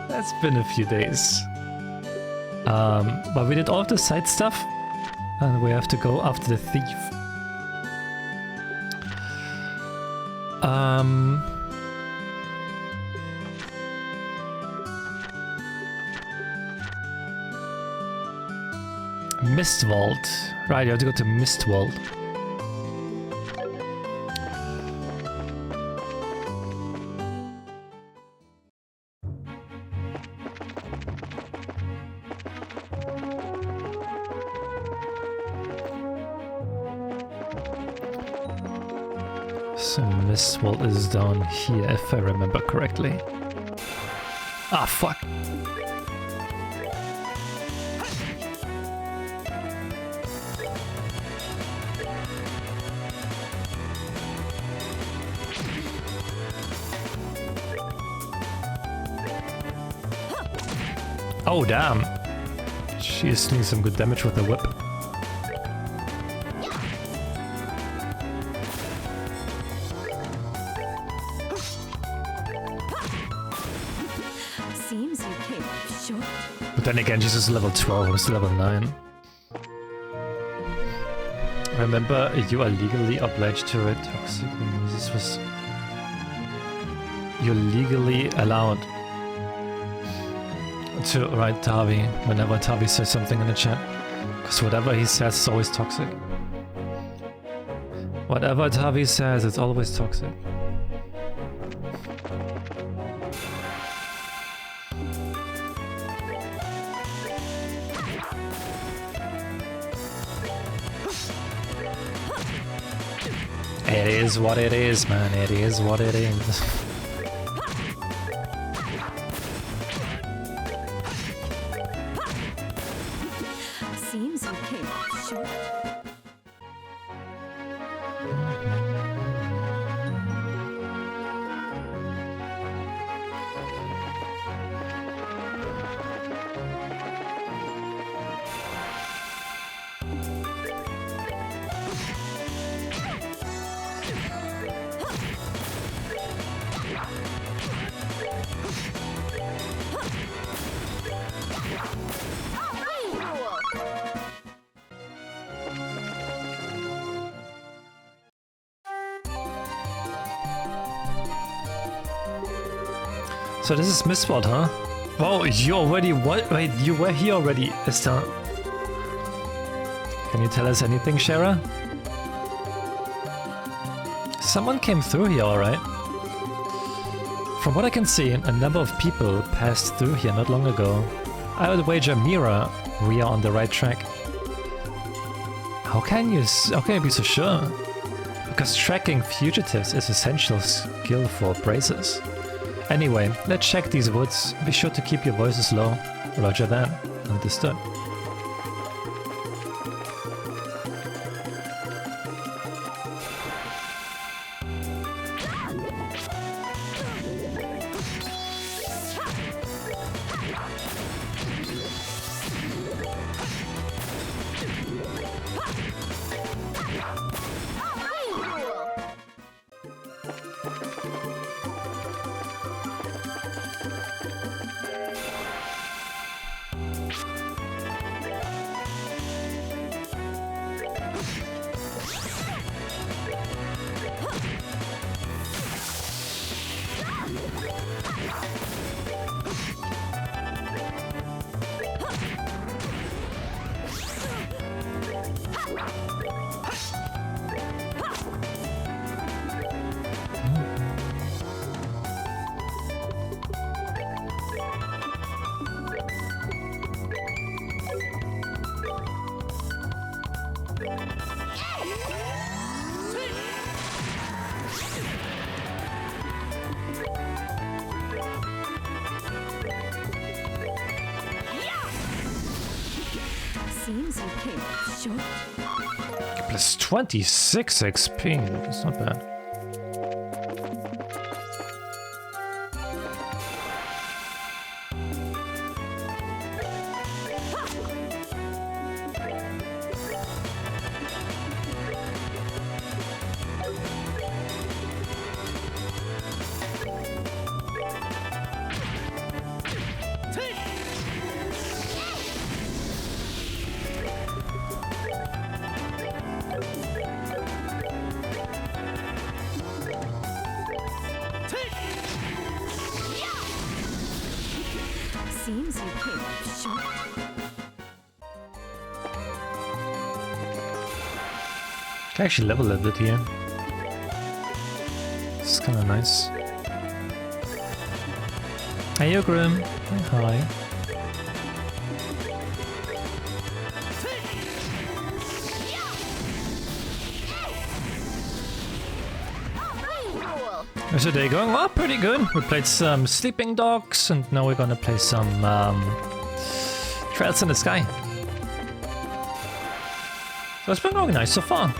That's been a few days. But we did all of the side stuff, and we have to go after the thief. Mistwald. Right, you have to go to Mistwald. So Mistwald is down here, if I remember correctly. Ah, fuck. Oh, damn. She's doing some good damage with the whip. Seems you came up short. But then again, she's just level 12, I'm still level 9. Remember, you are legally obliged to ride toxic when Mizuz was... You're legally allowed to write Tavi whenever Tavi says something in the chat. Because whatever he says is always toxic. Whatever Tavi says, it's always toxic. It is what it is, man. It is what it is. Seems you came up short. So this is Mistwald, huh? Oh, you already what? Wait, you were here already, Esther. Can you tell us anything, Shara? Someone came through here, alright. From what I can see, a number of people passed through here not long ago. I would wager Mira, we are on the right track. How can you be so sure? Because tracking fugitives is essential skill for bracers. Anyway, let's check these woods. Be sure to keep your voices low. Roger that. Understood. Seems you came up short. Plus 26 XP. That's not bad. Seems you came up short. Can actually level a bit here. It's kind of nice. Hey, you Grim. Hi. How's your day going? Well, pretty good. We played some Sleeping Dogs, and now we're gonna play some Trails in the Sky. So it's been going nice so far.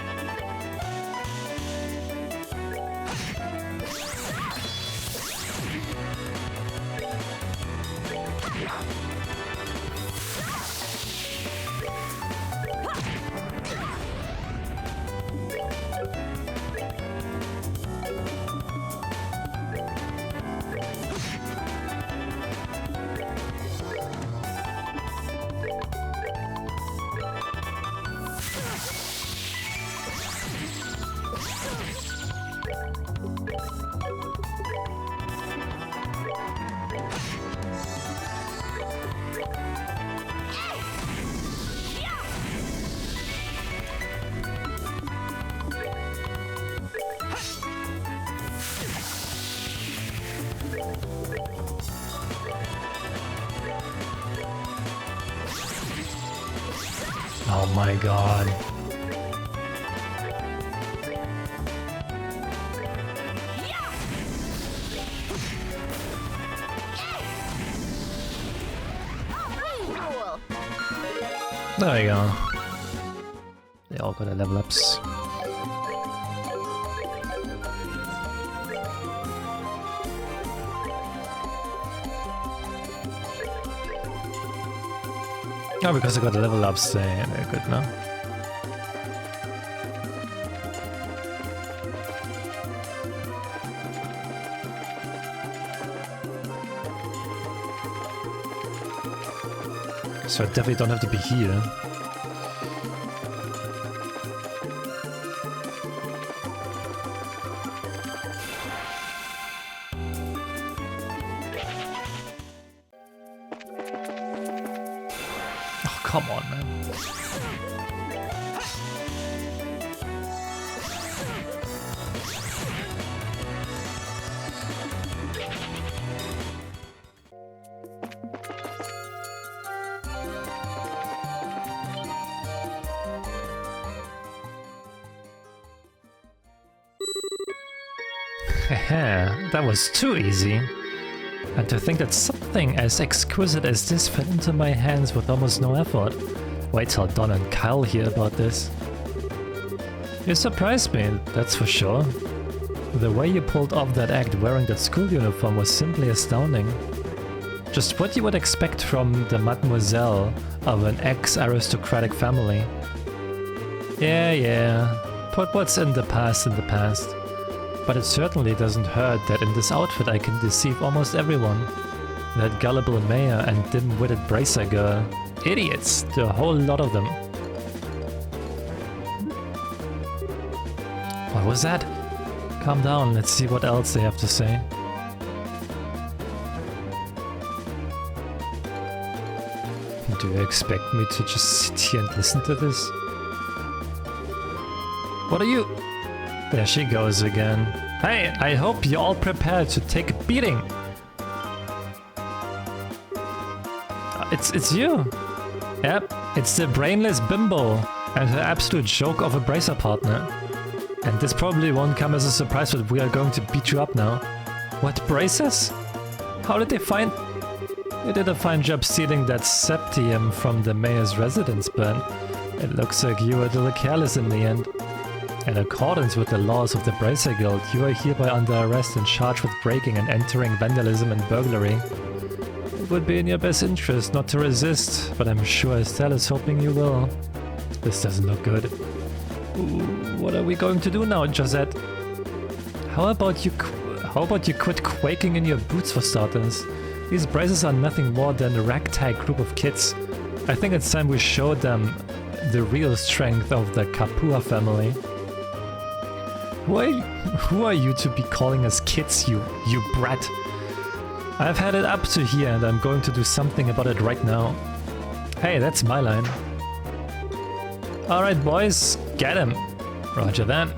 Oh my god. There we go. They all got their level ups. Oh, because I got the level ups, they're good now. So I definitely don't have to be here. Oh, come on, man. Haha, that was too easy. And to think that something as exquisite as this fell into my hands with almost no effort. Wait till Don and Kyle hear about this. You surprised me, that's for sure. The way you pulled off that act wearing that school uniform was simply astounding. Just what you would expect from the mademoiselle of an ex-aristocratic family. Yeah, put what's in the past in the past. But it certainly doesn't hurt that in this outfit I can deceive almost everyone. That gullible mayor and dim-witted bracer girl. Idiots, there are a whole lot of them. What was that? Calm down, let's see what else they have to say. Do you expect me to just sit here and listen to this? What are you... There she goes again. Hey, I hope you're all prepared to take a beating. It's you. Yep, it's the brainless bimbo and her absolute joke of a bracer partner. And this probably won't come as a surprise, but we are going to beat you up now. What, bracers? How did they find... They did a fine job stealing that septium from the mayor's residence, but it looks like you were a little careless in the end. In accordance with the laws of the Bracer Guild, you are hereby under arrest and charged with breaking and entering, vandalism and burglary. It would be in your best interest not to resist, but I'm sure Estelle is hoping you will. This doesn't look good. Ooh, what are we going to do now, Josette? How about you quit quaking in your boots for starters? These bracers are nothing more than a ragtag group of kids. I think it's time we show them the real strength of the Kapua family. Who are you to be calling us kids, you brat? I've had it up to here and I'm going to do something about it right now. Hey, that's my line. Alright boys, get him. Roger that.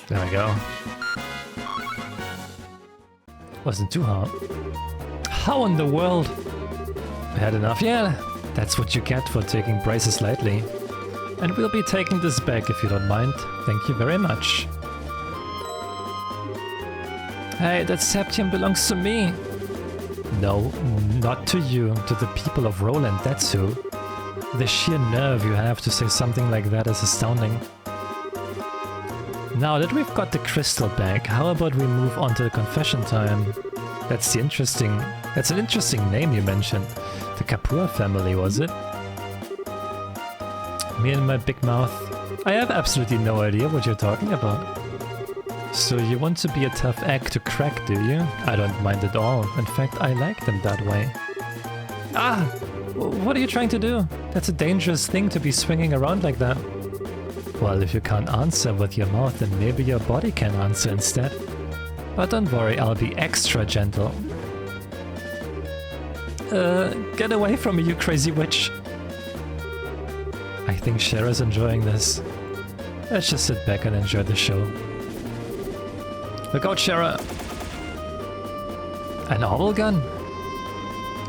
There we go. Wasn't too hard. How in the world? I had enough? Yeah, that's what you get for taking braces lightly. And we'll be taking this back if you don't mind. Thank you very much. Hey, that septium belongs to me. No, not to you, to the people of Roland, that's who. The sheer nerve you have to say something like that is astounding. Now that we've got the crystal back, how about we move on to the confession time? That's an interesting name you mentioned. The Kapoor family, was it? Me and my big mouth. I have absolutely no idea what you're talking about. So you want to be a tough egg to crack, do you? I don't mind at all. In fact, I like them that way. Ah! What are you trying to do? That's a dangerous thing to be swinging around like that. Well, if you can't answer with your mouth, then maybe your body can answer instead. But don't worry, I'll be extra gentle. Get away from me, you crazy witch. I think Shara's enjoying this. Let's just sit back and enjoy the show. Look out, Shara! An orbital gun?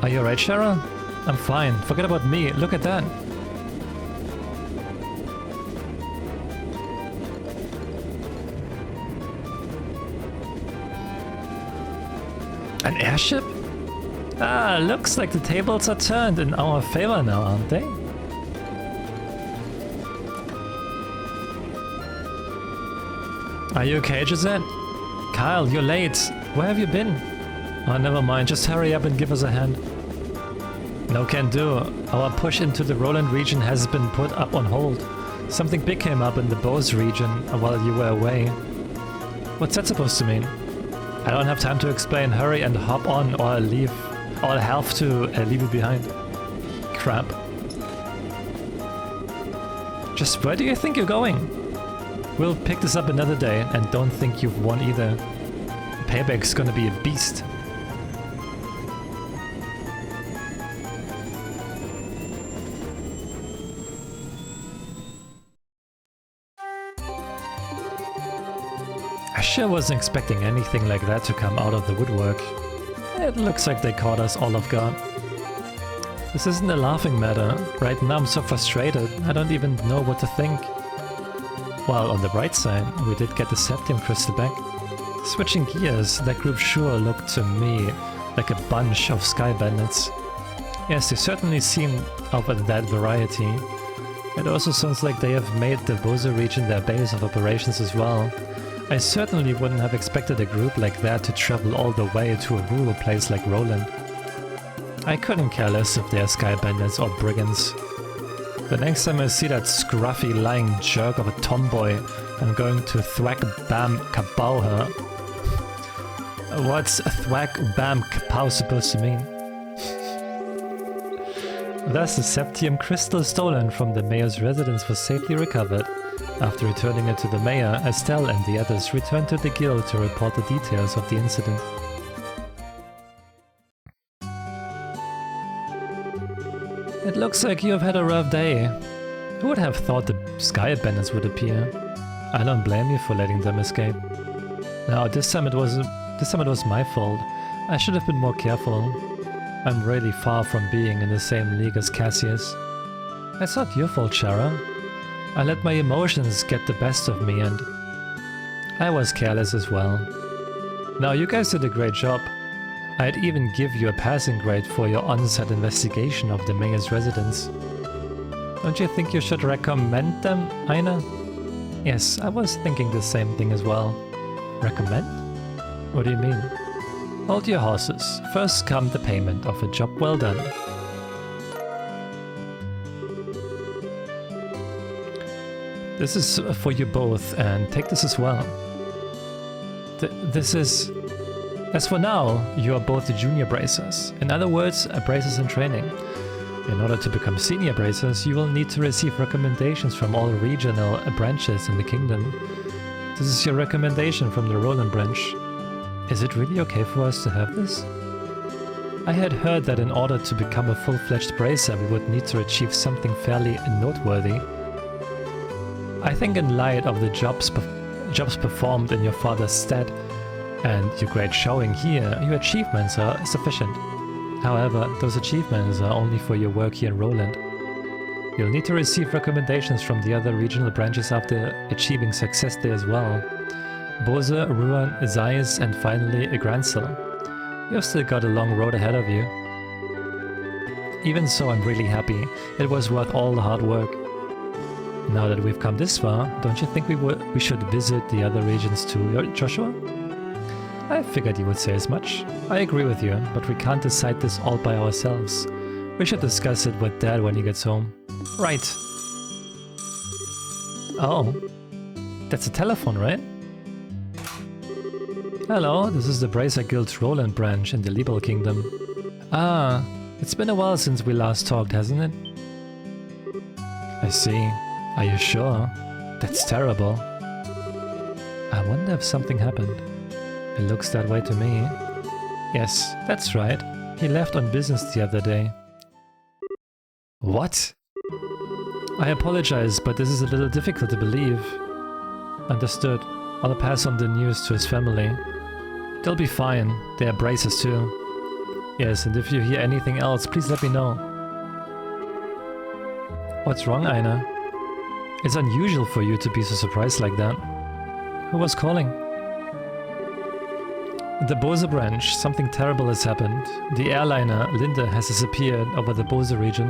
Are you alright, Shara? I'm fine. Forget about me. Look at that. An airship? Ah, looks like the tables are turned in our favor now, aren't they? Are you okay, Gisette? Kyle, you're late. Where have you been? Oh, never mind. Just hurry up and give us a hand. No can do. Our push into the Roland region has been put up on hold. Something big came up in the Bose region while you were away. What's that supposed to mean? I don't have time to explain. Hurry and hop on or leave. Or I'll have to leave you behind. Crap. Just where do you think you're going? We'll pick this up another day and don't think you've won either. Payback's gonna be a beast. I sure wasn't expecting anything like that to come out of the woodwork. It looks like they caught us all off guard. This isn't a laughing matter. Right now I'm so frustrated, I don't even know what to think. Well, on the bright side, we did get the septium crystal back. Switching gears, that group sure looked to me like a bunch of sky bandits. Yes, they certainly seem of that variety. It also sounds like they have made the Bose region their base of operations as well. I certainly wouldn't have expected a group like that to travel all the way to a rural place like Roland. I couldn't care less if they're sky bandits or brigands. The next time I see that scruffy lying jerk of a tomboy, I'm going to thwack bam kapow her. What's thwack bam kapow supposed to mean? Thus the septium crystal stolen from the mayor's residence was safely recovered. After returning it to the mayor, Estelle and the others returned to the guild to report the details of the incident. It looks like you have had a rough day. Who would have thought the sky bandits would appear? I don't blame you for letting them escape. Now, this time it was my fault. I should have been more careful. I'm really far from being in the same league as Cassius. It's not your fault, Shara. I let my emotions get the best of me and I was careless as well. Now, you guys did a great job. I'd even give you a passing grade for your on-set investigation of the mayor's residence. Don't you think you should recommend them, Aina? Yes, I was thinking the same thing as well. Recommend? What do you mean? Hold your horses. First come the payment of a job well done. This is for you both, and take this as well. This is... As for now, you are both the junior bracers. In other words, bracers in training. In order to become senior bracers, you will need to receive recommendations from all regional branches in the kingdom. This is your recommendation from the Roland branch. Is it really okay for us to have this? I had heard that in order to become a full-fledged bracer, we would need to achieve something fairly noteworthy. I think in light of the jobs performed in your father's stead and your great showing here, your achievements are sufficient. However, those achievements are only for your work here in Roland. You'll need to receive recommendations from the other regional branches after achieving success there as well. Bose, Ruan, Zeiss, and finally Gransel. You've still got a long road ahead of you. Even so, I'm really happy. It was worth all the hard work. Now that we've come this far, don't you think we should visit the other regions too, Joshua? I figured you would say as much. I agree with you, but we can't decide this all by ourselves. We should discuss it with Dad when he gets home. Right. Oh. That's a telephone, right? Hello, this is the Bracer Guild's Roland branch in the Libel Kingdom. Ah, it's been a while since we last talked, hasn't it? I see. Are you sure? That's terrible. I wonder if something happened. It looks that way to me. Yes, that's right. He left on business the other day. What? I apologize, but this is a little difficult to believe. Understood. I'll pass on the news to his family. They'll be fine. They are bracers too. Yes, and if you hear anything else, please let me know. What's wrong, Aina? It's unusual for you to be so surprised like that. Who was calling? The Bose branch. Something terrible has happened. The airliner, Linde, has disappeared over the Bose region.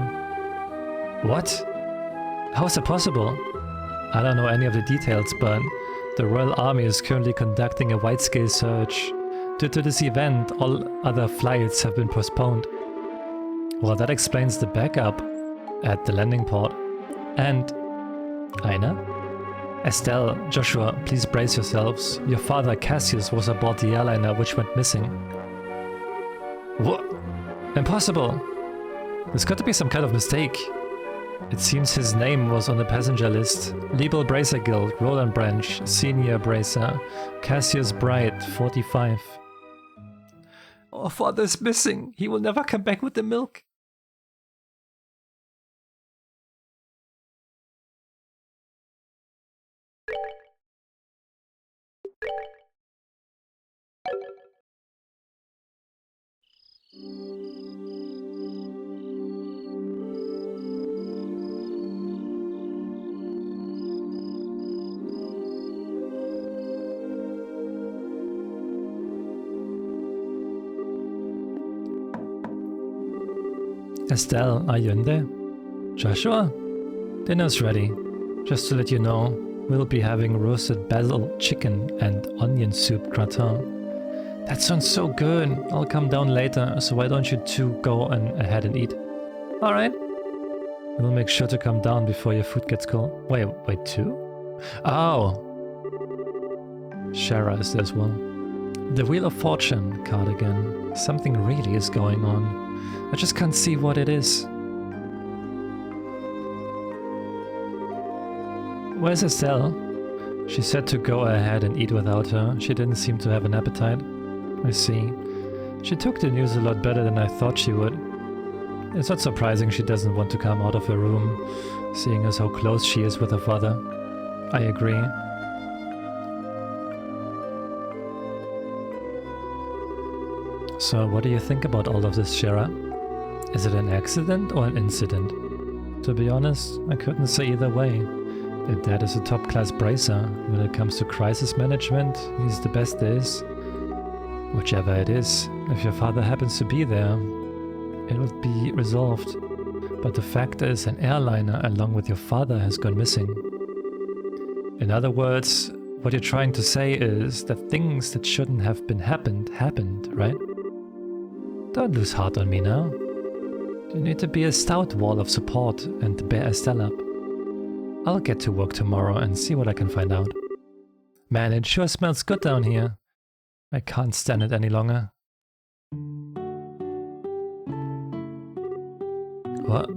What? How is that possible? I don't know any of the details, but the Royal Army is currently conducting a wide-scale search. Due to this event, all other flights have been postponed. Well, that explains the backup at the landing port. And... Aina? Estelle, Joshua, please brace yourselves. Your father, Cassius, was aboard the airliner which went missing. What? Impossible! There's got to be some kind of mistake. It seems his name was on the passenger list. Libel Bracer Guild, Roland Branch, Senior Bracer, Cassius Bright, 45. Our father's missing. He will never come back with the milk. Estelle, are you in there? Joshua? Dinner's ready. Just to let you know, we'll be having roasted basil chicken and onion soup gratin. That sounds so good. I'll come down later, so why don't you two go ahead and eat? Alright. We'll make sure to come down before your food gets cold. Wait, two? Oh! Shara is there as well. The Wheel of Fortune card again. Something really is going on. I just can't see what it is. Where's Estelle? She said to go ahead and eat without her. She didn't seem to have an appetite. I see. She took the news a lot better than I thought she would. It's not surprising she doesn't want to come out of her room. seeing as how close she is with her father. I agree. So what do you think about all of this, Shara? Is it an accident or an incident? To be honest, I couldn't say either way. Your dad is a top-class bracer. When it comes to crisis management, he's the best there is. Whichever it is, if your father happens to be there, it will be resolved. But the fact is, an airliner along with your father has gone missing. In other words, what you're trying to say is that things that shouldn't have been happened, right? Don't lose heart on me now. You need to be a stout wall of support and bear Estelle up. I'll get to work tomorrow and see what I can find out. Man, it sure smells good down here. I can't stand it any longer. What?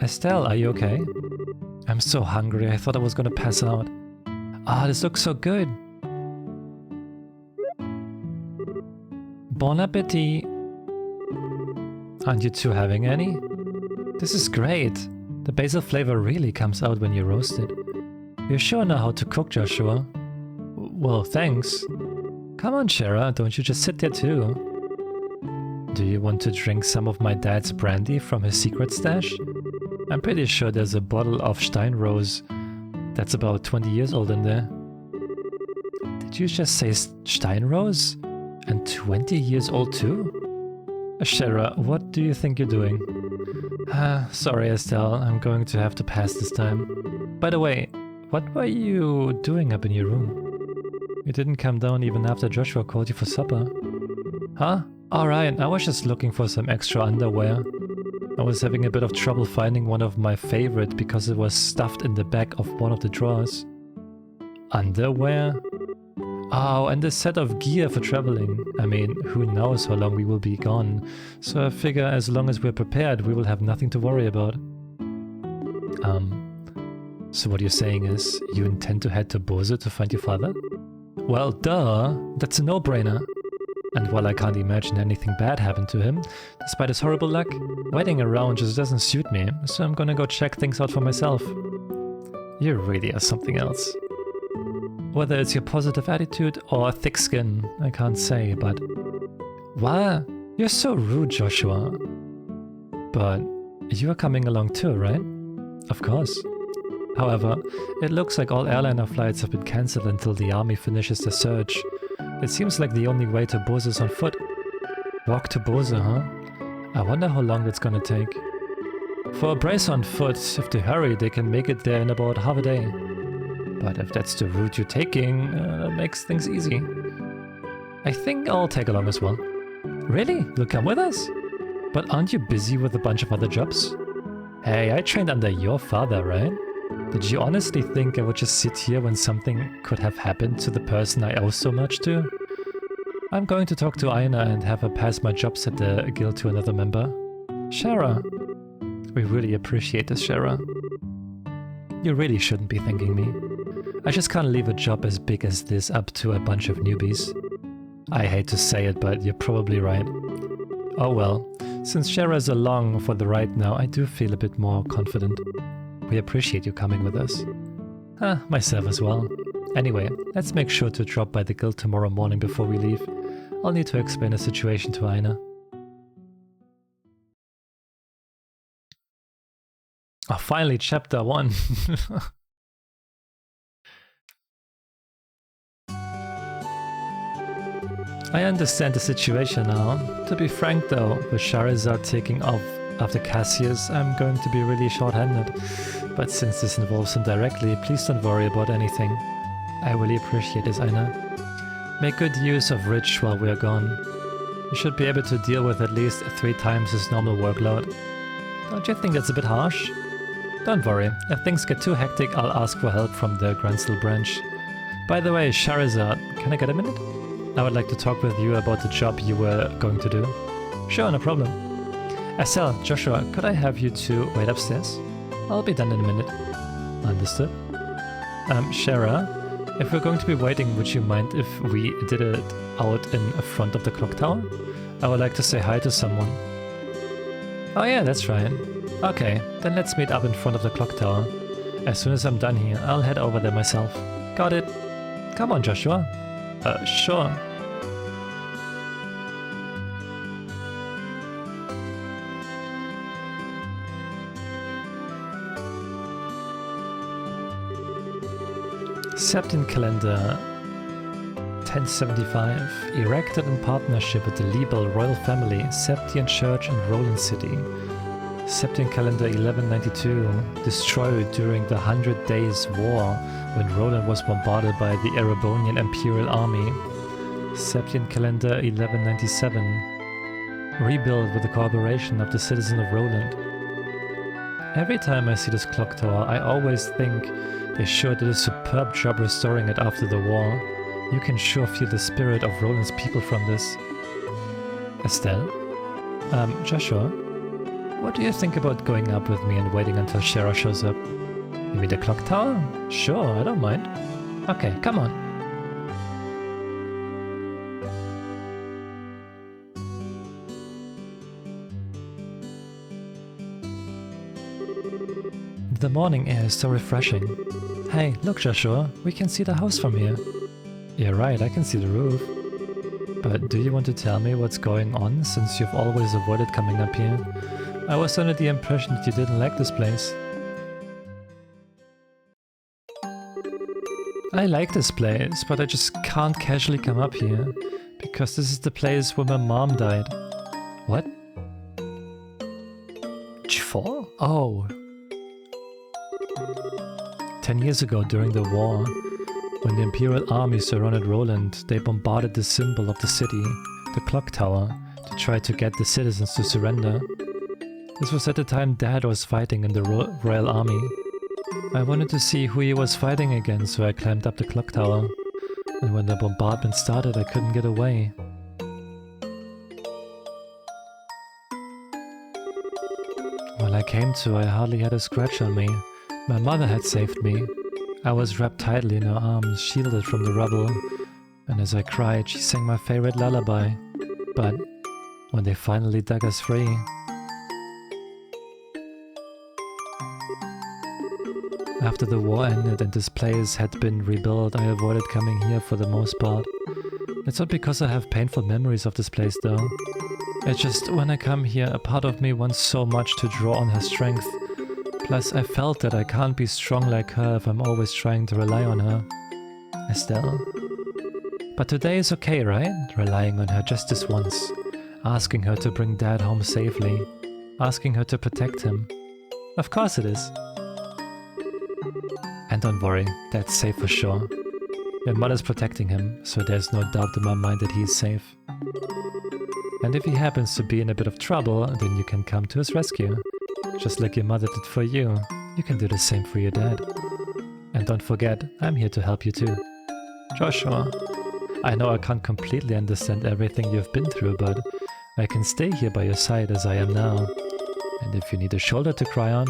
Estelle, are you okay? I'm so hungry, I thought I was gonna pass out. Ah, this looks so good. Bon appetit. Aren't you two having any? This is great. The basil flavor really comes out when you roast it. You sure know how to cook, Joshua. Well, thanks. Come on, Shara, don't you just sit there too. Do you want to drink some of my dad's brandy from his secret stash? I'm pretty sure there's a bottle of Steinrose that's about 20 years old in there. Did you just say Steinrose? And 20 years old too? Shara, what do you think you're doing? Sorry, Estelle, I'm going to have to pass this time. By the way, what were you doing up in your room? You didn't come down even after Joshua called you for supper. Huh? Alright, I was just looking for some extra underwear. I was having a bit of trouble finding one of my favorite because it was stuffed in the back of one of the drawers. Underwear? Oh, and a set of gear for traveling. I mean, who knows how long we will be gone, so I figure as long as we're prepared, we will have nothing to worry about. So what you're saying is, you intend to head to Bose to find your father? Well, duh, that's a no-brainer. And while I can't imagine anything bad happened to him, despite his horrible luck, waiting around just doesn't suit me, so I'm gonna go check things out for myself. You really are something else. Whether it's your positive attitude or thick skin, I can't say, but... What? You're so rude, Joshua. But you are coming along too, right? Of course. However, it looks like all airliner flights have been cancelled until the army finishes their search. It seems like the only way to Bose is on foot. Walk to Bose, huh? I wonder how long that's gonna take. For a brace on foot, if they hurry, they can make it there in about half a day. But if that's the route you're taking, that makes things easy. I think I'll tag along as well. Really? You'll come with us? But aren't you busy with a bunch of other jobs? Hey, I trained under your father, right? Did you honestly think I would just sit here when something could have happened to the person I owe so much to? I'm going to talk to Aina and have her pass my jobs at the guild to another member. Shara. We really appreciate this, Shara. You really shouldn't be thanking me. I just can't leave a job as big as this up to a bunch of newbies. I hate to say it, but you're probably right. Oh well, since Shara's along for the ride now, I do feel a bit more confident. We appreciate you coming with us. Myself as well. Anyway, let's make sure to drop by the guild tomorrow morning before we leave. I'll need to explain the situation to Aina. Oh, finally, chapter 1. I understand the situation now. To be frank though, with Charizard taking off after Cassius, I'm going to be really short-handed. But since this involves him directly, please don't worry about anything. I really appreciate this, Aina. Make good use of Rich while we're gone. You should be able to deal with at least 3 times his normal workload. Don't you think that's a bit harsh? Don't worry, if things get too hectic, I'll ask for help from the Gransel branch. By the way, Charizard, can I get a minute? I would like to talk with you about the job you were going to do. Sure, no problem. Estelle, Joshua, could I have you two wait upstairs? I'll be done in a minute. Understood. Shara, if we're going to be waiting, would you mind if we did it out in front of the clock tower? I would like to say hi to someone. Oh yeah, that's right. Okay, then let's meet up in front of the clock tower. As soon as I'm done here, I'll head over there myself. Got it. Come on, Joshua. Sure. Septine calendar 1075, erected in partnership with the Liebel royal family, Septine Church in Roland City. Septine calendar 1192, destroyed during the 100 Days War when Roland was bombarded by the Erebonian Imperial Army. Septine calendar 1197, rebuilt with the cooperation of the citizens of Roland. Every time I see this clock tower, I always think they sure did a superb job restoring it after the war. You can sure feel the spirit of Roland's people from this. Estelle? Joshua? What do you think about going up with me and waiting until Shara shows up? You mean the clock tower? Sure, I don't mind. Okay, come on. The morning air is so refreshing. Hey, look Joshua, we can see the house from here. Yeah right, I can see the roof. But do you want to tell me what's going on, since you've always avoided coming up here? I was under the impression that you didn't like this place. I like this place, but I just can't casually come up here, because this is the place where my mom died. What? Ch4? Oh. 10 years ago, during the war, when the Imperial Army surrounded Roland, they bombarded the symbol of the city, the clock tower, to try to get the citizens to surrender. This was at the time Dad was fighting in the Royal Army. I wanted to see who he was fighting against, so I climbed up the clock tower. And when the bombardment started, I couldn't get away. When I came to, I hardly had a scratch on me. My mother had saved me. I was wrapped tightly in her arms, shielded from the rubble, and as I cried, she sang my favorite lullaby. But when they finally dug us free... After the war ended and this place had been rebuilt, I avoided coming here for the most part. It's not because I have painful memories of this place though. It's just when I come here, a part of me wants so much to draw on her strength. Plus, I felt that I can't be strong like her if I'm always trying to rely on her. Estelle? But today is okay, right? Relying on her just this once. Asking her to bring Dad home safely. Asking her to protect him. Of course it is. And don't worry, Dad's safe for sure. Your mother's protecting him, so there's no doubt in my mind that he's safe. And if he happens to be in a bit of trouble, then you can come to his rescue. Just like your mother did for you, you can do the same for your dad. And don't forget, I'm here to help you too. Joshua, I know I can't completely understand everything you've been through, but I can stay here by your side as I am now. And if you need a shoulder to cry on,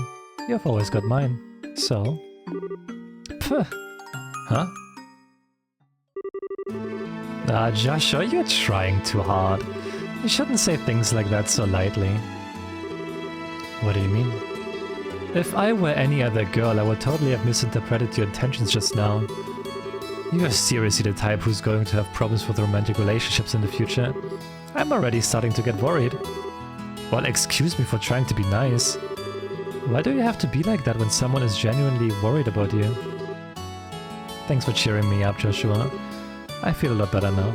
you've always got mine. So... Pff. Huh? Ah, Joshua, you're trying too hard. You shouldn't say things like that so lightly. What do you mean? If I were any other girl, I would totally have misinterpreted your intentions just now. You're seriously the type who's going to have problems with romantic relationships in the future. I'm already starting to get worried. Well, excuse me for trying to be nice. Why do you have to be like that when someone is genuinely worried about you? Thanks for cheering me up, Joshua. I feel a lot better now.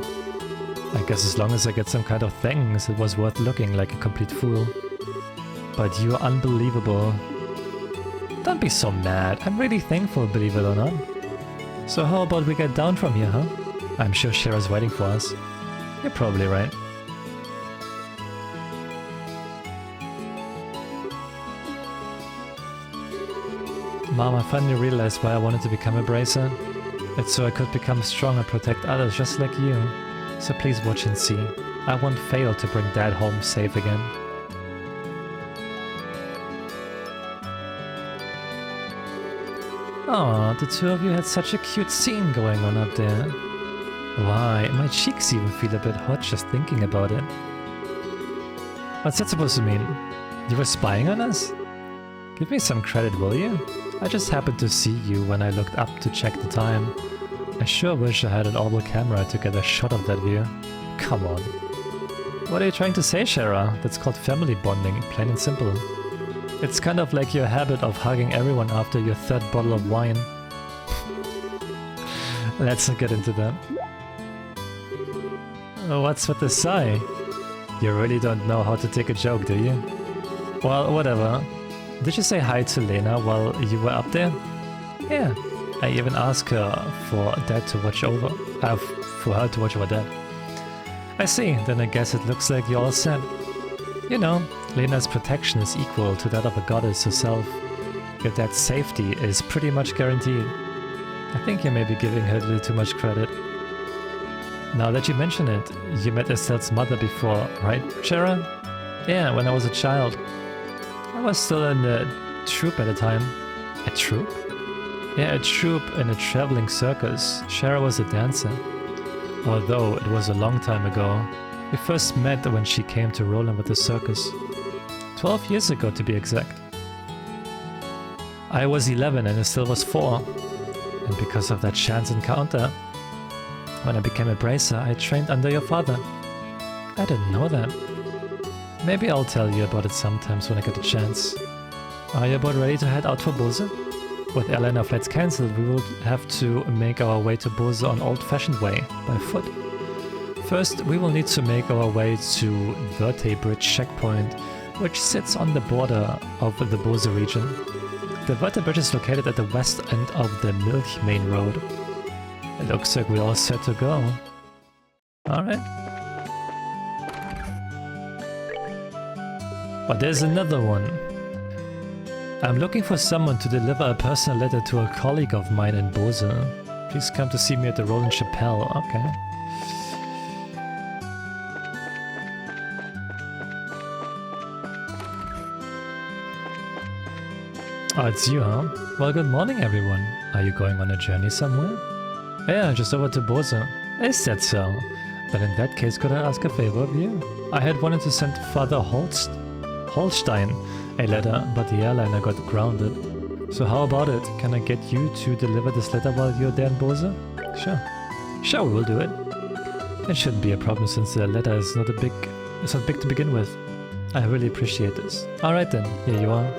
I guess as long as I get some kind of thanks, it was worth looking like a complete fool. But you're unbelievable. Don't be so mad. I'm really thankful, believe it or not. So how about we get down from here, huh? I'm sure Shara's waiting for us. You're probably right. Mom, I finally realized why I wanted to become a bracer. It's so I could become strong and protect others just like you. So please watch and see. I won't fail to bring Dad home safe again. Aw, the two of you had such a cute scene going on up there. Why, my cheeks even feel a bit hot just thinking about it. What's that supposed to mean? You were spying on us? Give me some credit, will you? I just happened to see you when I looked up to check the time. I sure wish I had an oval camera to get a shot of that view. Come on. What are you trying to say, Shara? That's called family bonding, plain and simple. It's kind of like your habit of hugging everyone after your third bottle of wine. Let's not get into that. What's with the sigh? You really don't know how to take a joke, do you? Well, whatever. Did you say hi to Lena while you were up there? Yeah. I even asked her for Dad to watch over. For her to watch over Dad. I see. Then I guess it looks like you're all set. You know, Lena's protection is equal to that of a goddess herself. Your dad's safety is pretty much guaranteed. I think you may be giving her a little too much credit. Now that you mention it, you met Estelle's mother before, right, Shara? Yeah, when I was a child. I was still in the troupe at the time. A troupe? Yeah, a troupe in a traveling circus. Shara was a dancer. Although it was a long time ago. We first met when she came to Roland with the circus. 12 years ago to be exact. I was 11 and Estelle was 4. And because of that chance encounter, when I became a bracer, I trained under your father. I didn't know that. Maybe I'll tell you about it sometimes when I get a chance. Are you about ready to head out for Bose? With airliner flights cancelled, we will have to make our way to Bose on old-fashioned way, by foot. First, we will need to make our way to Verte Bridge checkpoint, which sits on the border of the Bose region. The Verte Bridge is located at the west end of the Milch Main Road. It looks like we're all set to go. Alright. But there's another one. I'm looking for someone to deliver a personal letter to a colleague of mine in Bose. Please come to see me at the Roland Chapelle. Okay. Oh, it's you, huh? Well, good morning, everyone. Are you going on a journey somewhere? Yeah, just over to Bose. Is that so? Then in that case, could I ask a favor of you? I had wanted to send Father Holstein a letter, but the airliner got grounded. So how about it? Can I get you to deliver this letter while you're there in Bose? Sure. Sure, we'll do it. It shouldn't be a problem since the letter is not big to begin with. I really appreciate this. Alright then, here you are.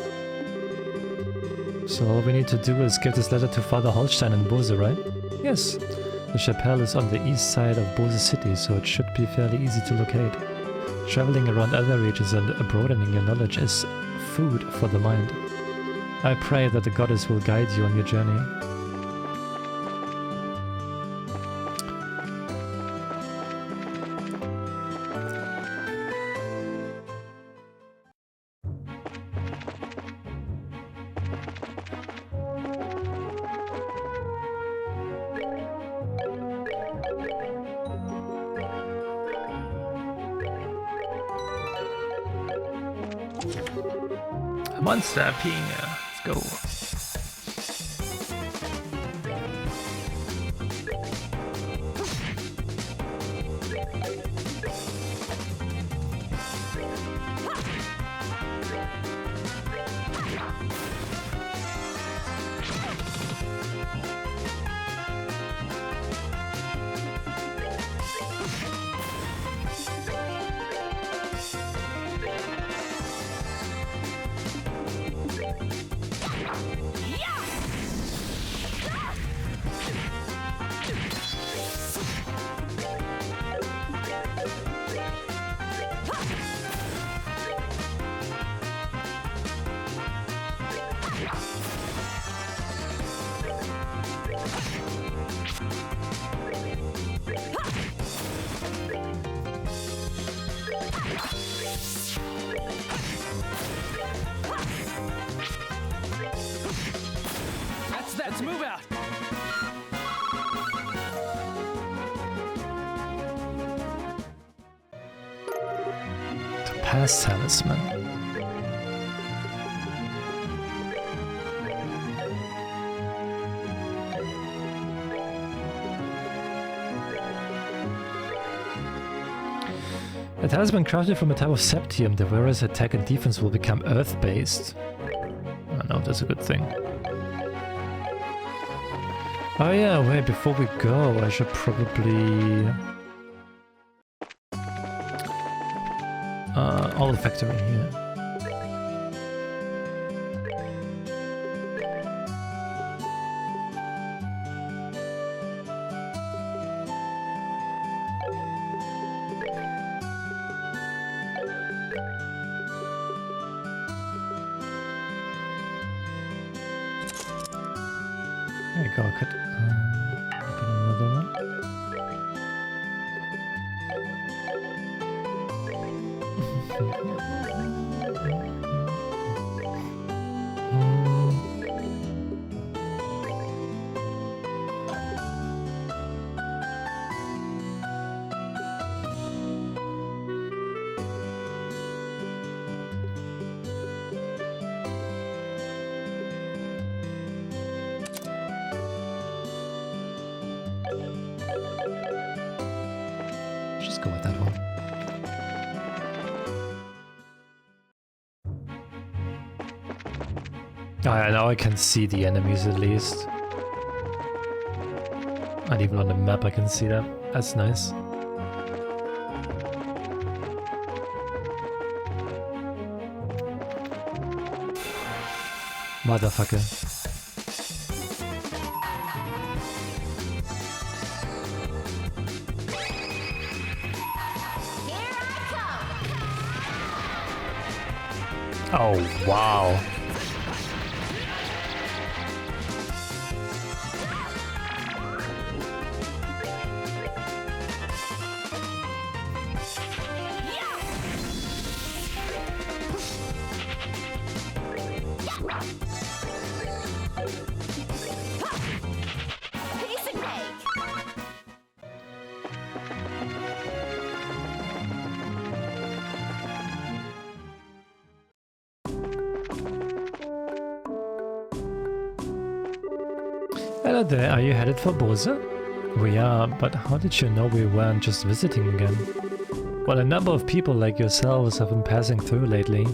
So all we need to do is give this letter to Father Holstein in Bose, right? Yes. The chapelle is on the east side of Bose City, so it should be fairly easy to locate. Traveling around other regions and broadening your knowledge is food for the mind. I pray that the goddess will guide you on your journey. Monster Pina, let's go. Let's move out! The Past Talisman. It has been crafted from a type of septium. The wearer's attack and defense will become earth-based. I don't know if that's a good thing. Oh yeah, wait, before we go, I should probably... all the factory here. There you go, I could open another one. Just go with that one. Oh, yeah, now I can see the enemies at least. And even on the map I can see them. That's nice. Motherfucker. Oh, wow. Hello there, are you headed for Bose? We are, but how did you know we weren't just visiting again? Well, a number of people like yourselves have been passing through lately.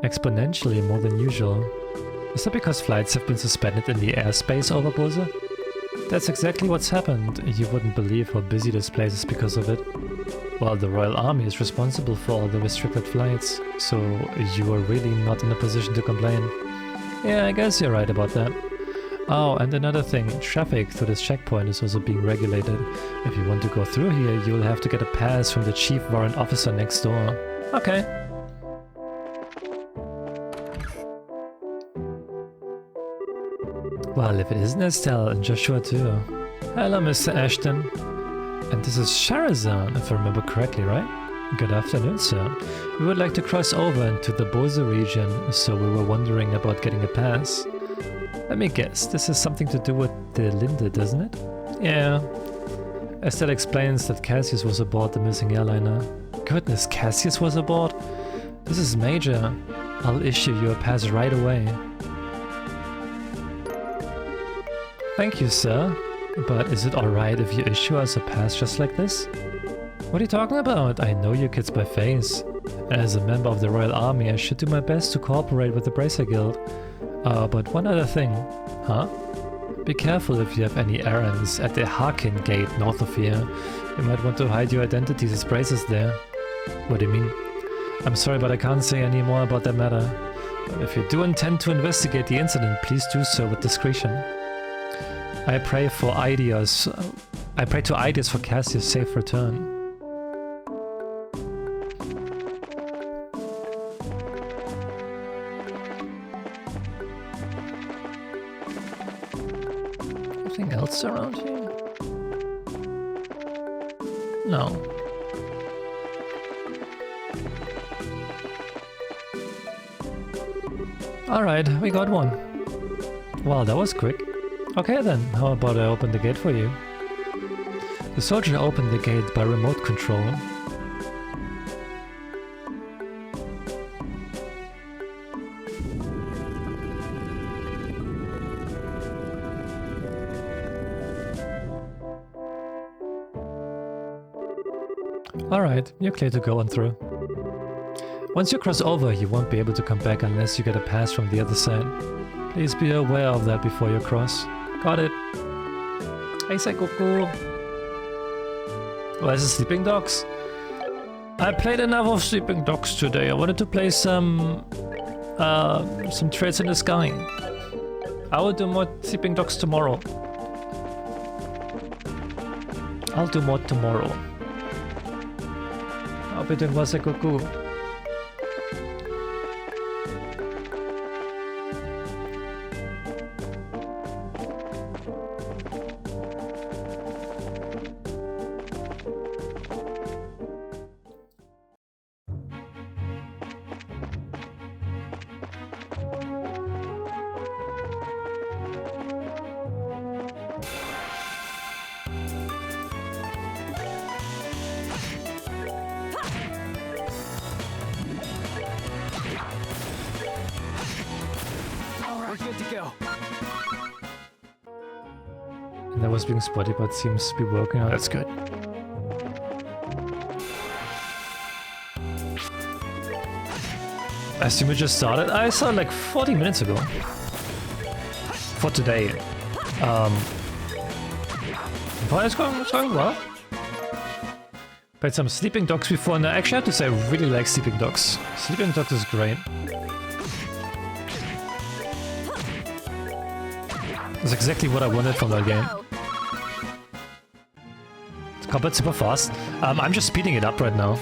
Exponentially more than usual. Is that because flights have been suspended in the airspace over Bose? That's exactly what's happened. You wouldn't believe how busy this place is because of it. Well, the Royal Army is responsible for all the restricted flights, so you are really not in a position to complain. Yeah, I guess you're right about that. Oh, and another thing, traffic through this checkpoint is also being regulated. If you want to go through here, you'll have to get a pass from the chief warrant officer next door. Okay. Well, if it isn't Estelle and Joshua too. Hello, Mr. Ashton. And this is Sharazan, if I remember correctly, right? Good afternoon, sir. We would like to cross over into the Bose region, so we were wondering about getting a pass. Let me guess, this is something to do with the Linde, doesn't it? Yeah. Estelle explains that Cassius was aboard the missing airliner. Goodness, Cassius was aboard? This is major. I'll issue you a pass right away. Thank you, sir. But is it alright if you issue us a pass just like this? What are you talking about? I know you kids by face. As a member of the Royal Army, I should do my best to cooperate with the Bracer Guild. But one other thing. Huh? Be careful if you have any errands at the Harkin Gate north of here. You might want to hide your identities as bracers there. What do you mean? I'm sorry, but I can't say any more about that matter. But if you do intend to investigate the incident, please do so with discretion. I pray to ideas for Cassius' safe return. Anything else around here? No. Alright, we got one. Wow, that was quick. Okay then, how about I open the gate for you? The soldier opened the gate by remote control. Alright, you're clear to go on through. Once you cross over, you won't be able to come back unless you get a pass from the other side. Please be aware of that before you cross. Got it. Hey, Saikoku. Where's the Sleeping Dogs? I played enough of Sleeping Dogs today. I wanted to play some Trails in the Sky. I will do more Sleeping Dogs tomorrow. I'll do more tomorrow. I'll be doing Wasakuku. And I was being spotty, but seems to be working out. That's good. I assume we just started. I saw it like 40 minutes ago. For today. But it's going well. Played some Sleeping Dogs before, and I actually have to say I really like Sleeping Dogs. Sleeping Dogs is great. That's exactly what I wanted from that game. It's combat super fast. I'm just speeding it up right now.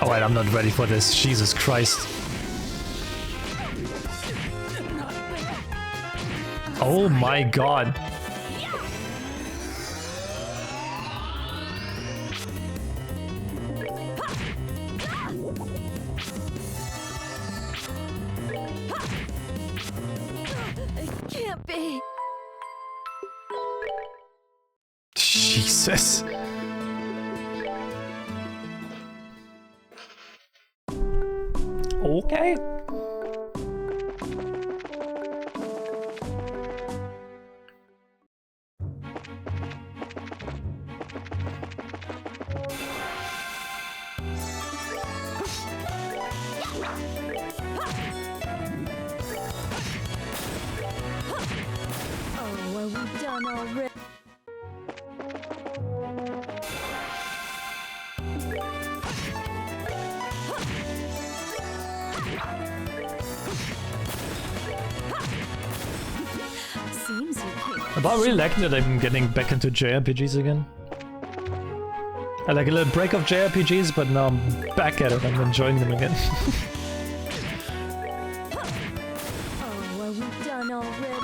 Alright, I'm not ready for this. Jesus Christ. Oh my god. It can't be. Jesus. Okay. Oh, are we done already? Seems you came. I'm really liking that I'm getting back into JRPGs again. I like a little break of JRPGs, but now I'm back at it. I'm enjoying them again. Oh, are we done already?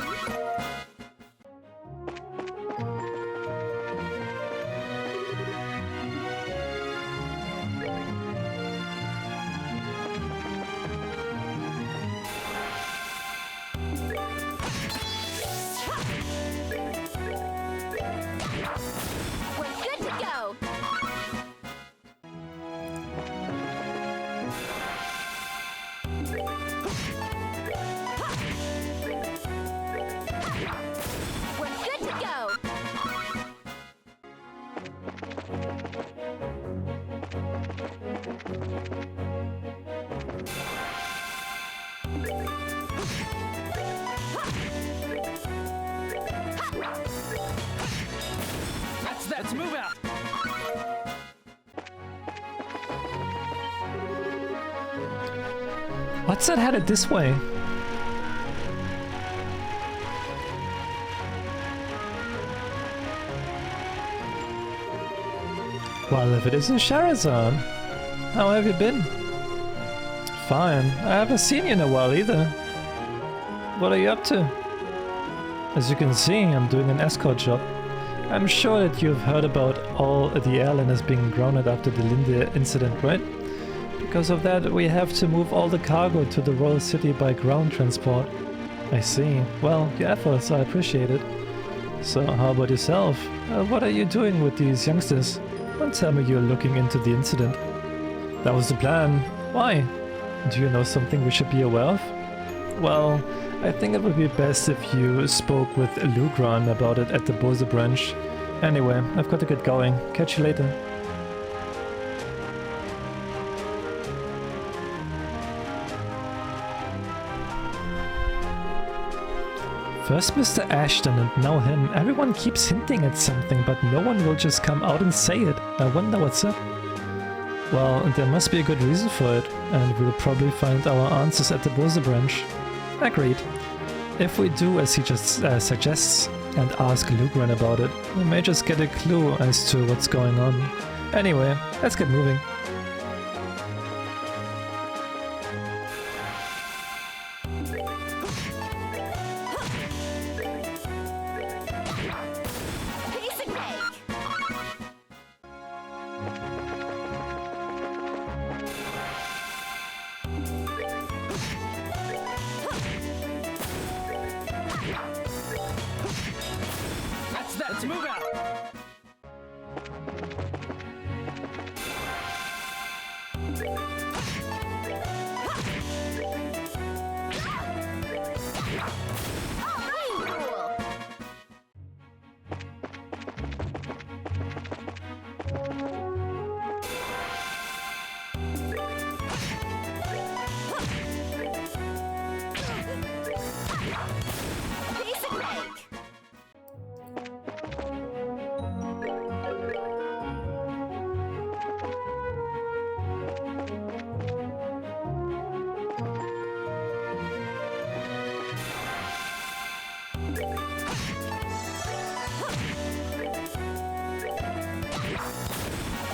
We're good to go. We're good to go. Let's move out. What's that headed this way? Well, if it isn't Charizard, how have you been? Fine. I haven't seen you in a while either. What are you up to? As you can see, I'm doing an escort job. I'm sure that you've heard about all the airliners being grounded after the Linde incident, right? Because of that, we have to move all the cargo to the Royal City by ground transport. I see. Well, your efforts, I appreciate it. So, how about yourself? What are you doing with these youngsters? Don't tell me you're looking into the incident. That was the plan. Why? Do you know something we should be aware of? Well, I think it would be best if you spoke with Lugran about it at the Bose branch. Anyway, I've got to get going. Catch you later. First Mr. Ashton and now him. Everyone keeps hinting at something, but no one will just come out and say it. I wonder what's up. Well, there must be a good reason for it, and we'll probably find our answers at the Bose branch. Agreed. If we do as he just suggests and ask Lugran about it, we may just get a clue as to what's going on. Anyway, let's get moving. Piece of cake. Let's move out. Cool. Piece of cake.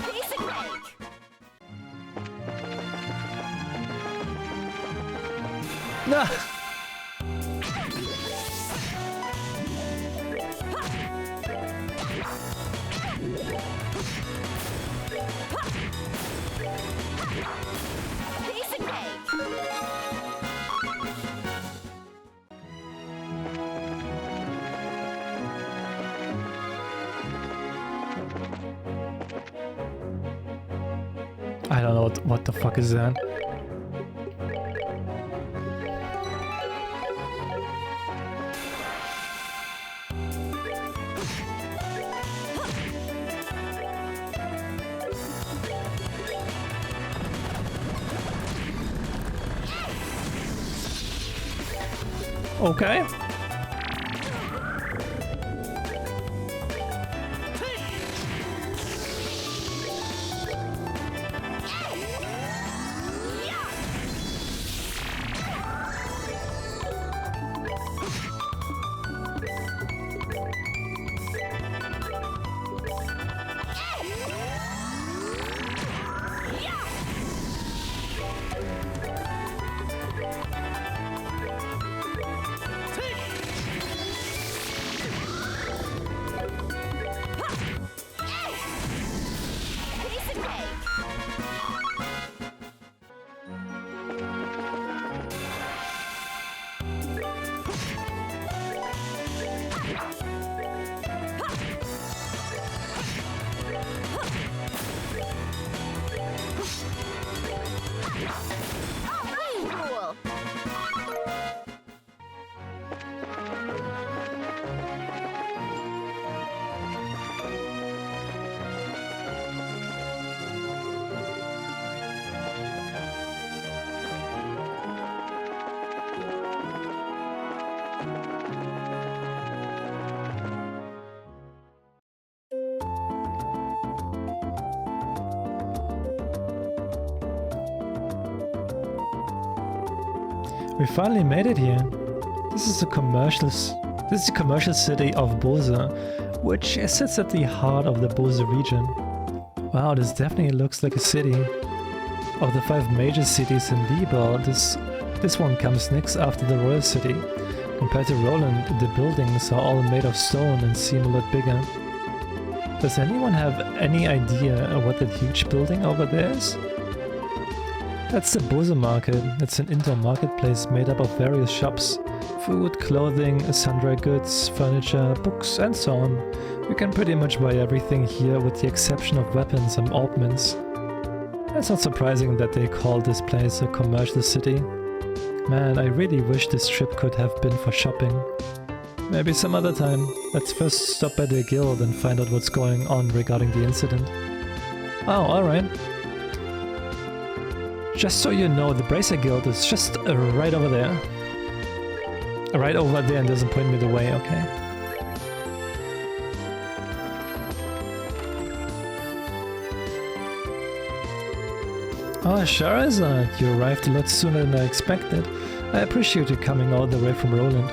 Piece of cake. Nah. Piece of cake. I don't know what the fuck is that. Okay. Piece of cake. Cool. We finally made it here. This is the commercial city of Bose, which sits at the heart of the Bose region. Wow, this definitely looks like a city. Of the 5 major cities in Libel, this one comes next after the royal city. Compared to Roland, the buildings are all made of stone and seem a lot bigger. Does anyone have any idea what that huge building over there is? That's the Bose Market. It's an indoor marketplace made up of various shops. Food, clothing, sundry goods, furniture, books and so on. You can pretty much buy everything here with the exception of weapons and ornaments. It's not surprising that they call this place a commercial city. Man, I really wish this trip could have been for shopping. Maybe some other time. Let's first stop by the guild and find out what's going on regarding the incident. Oh, alright. Just so you know, the Bracer Guild is just right over there. Right over there and doesn't point me the way, okay. Oh, Charizard, you arrived a lot sooner than I expected. I appreciate you coming all the way from Roland.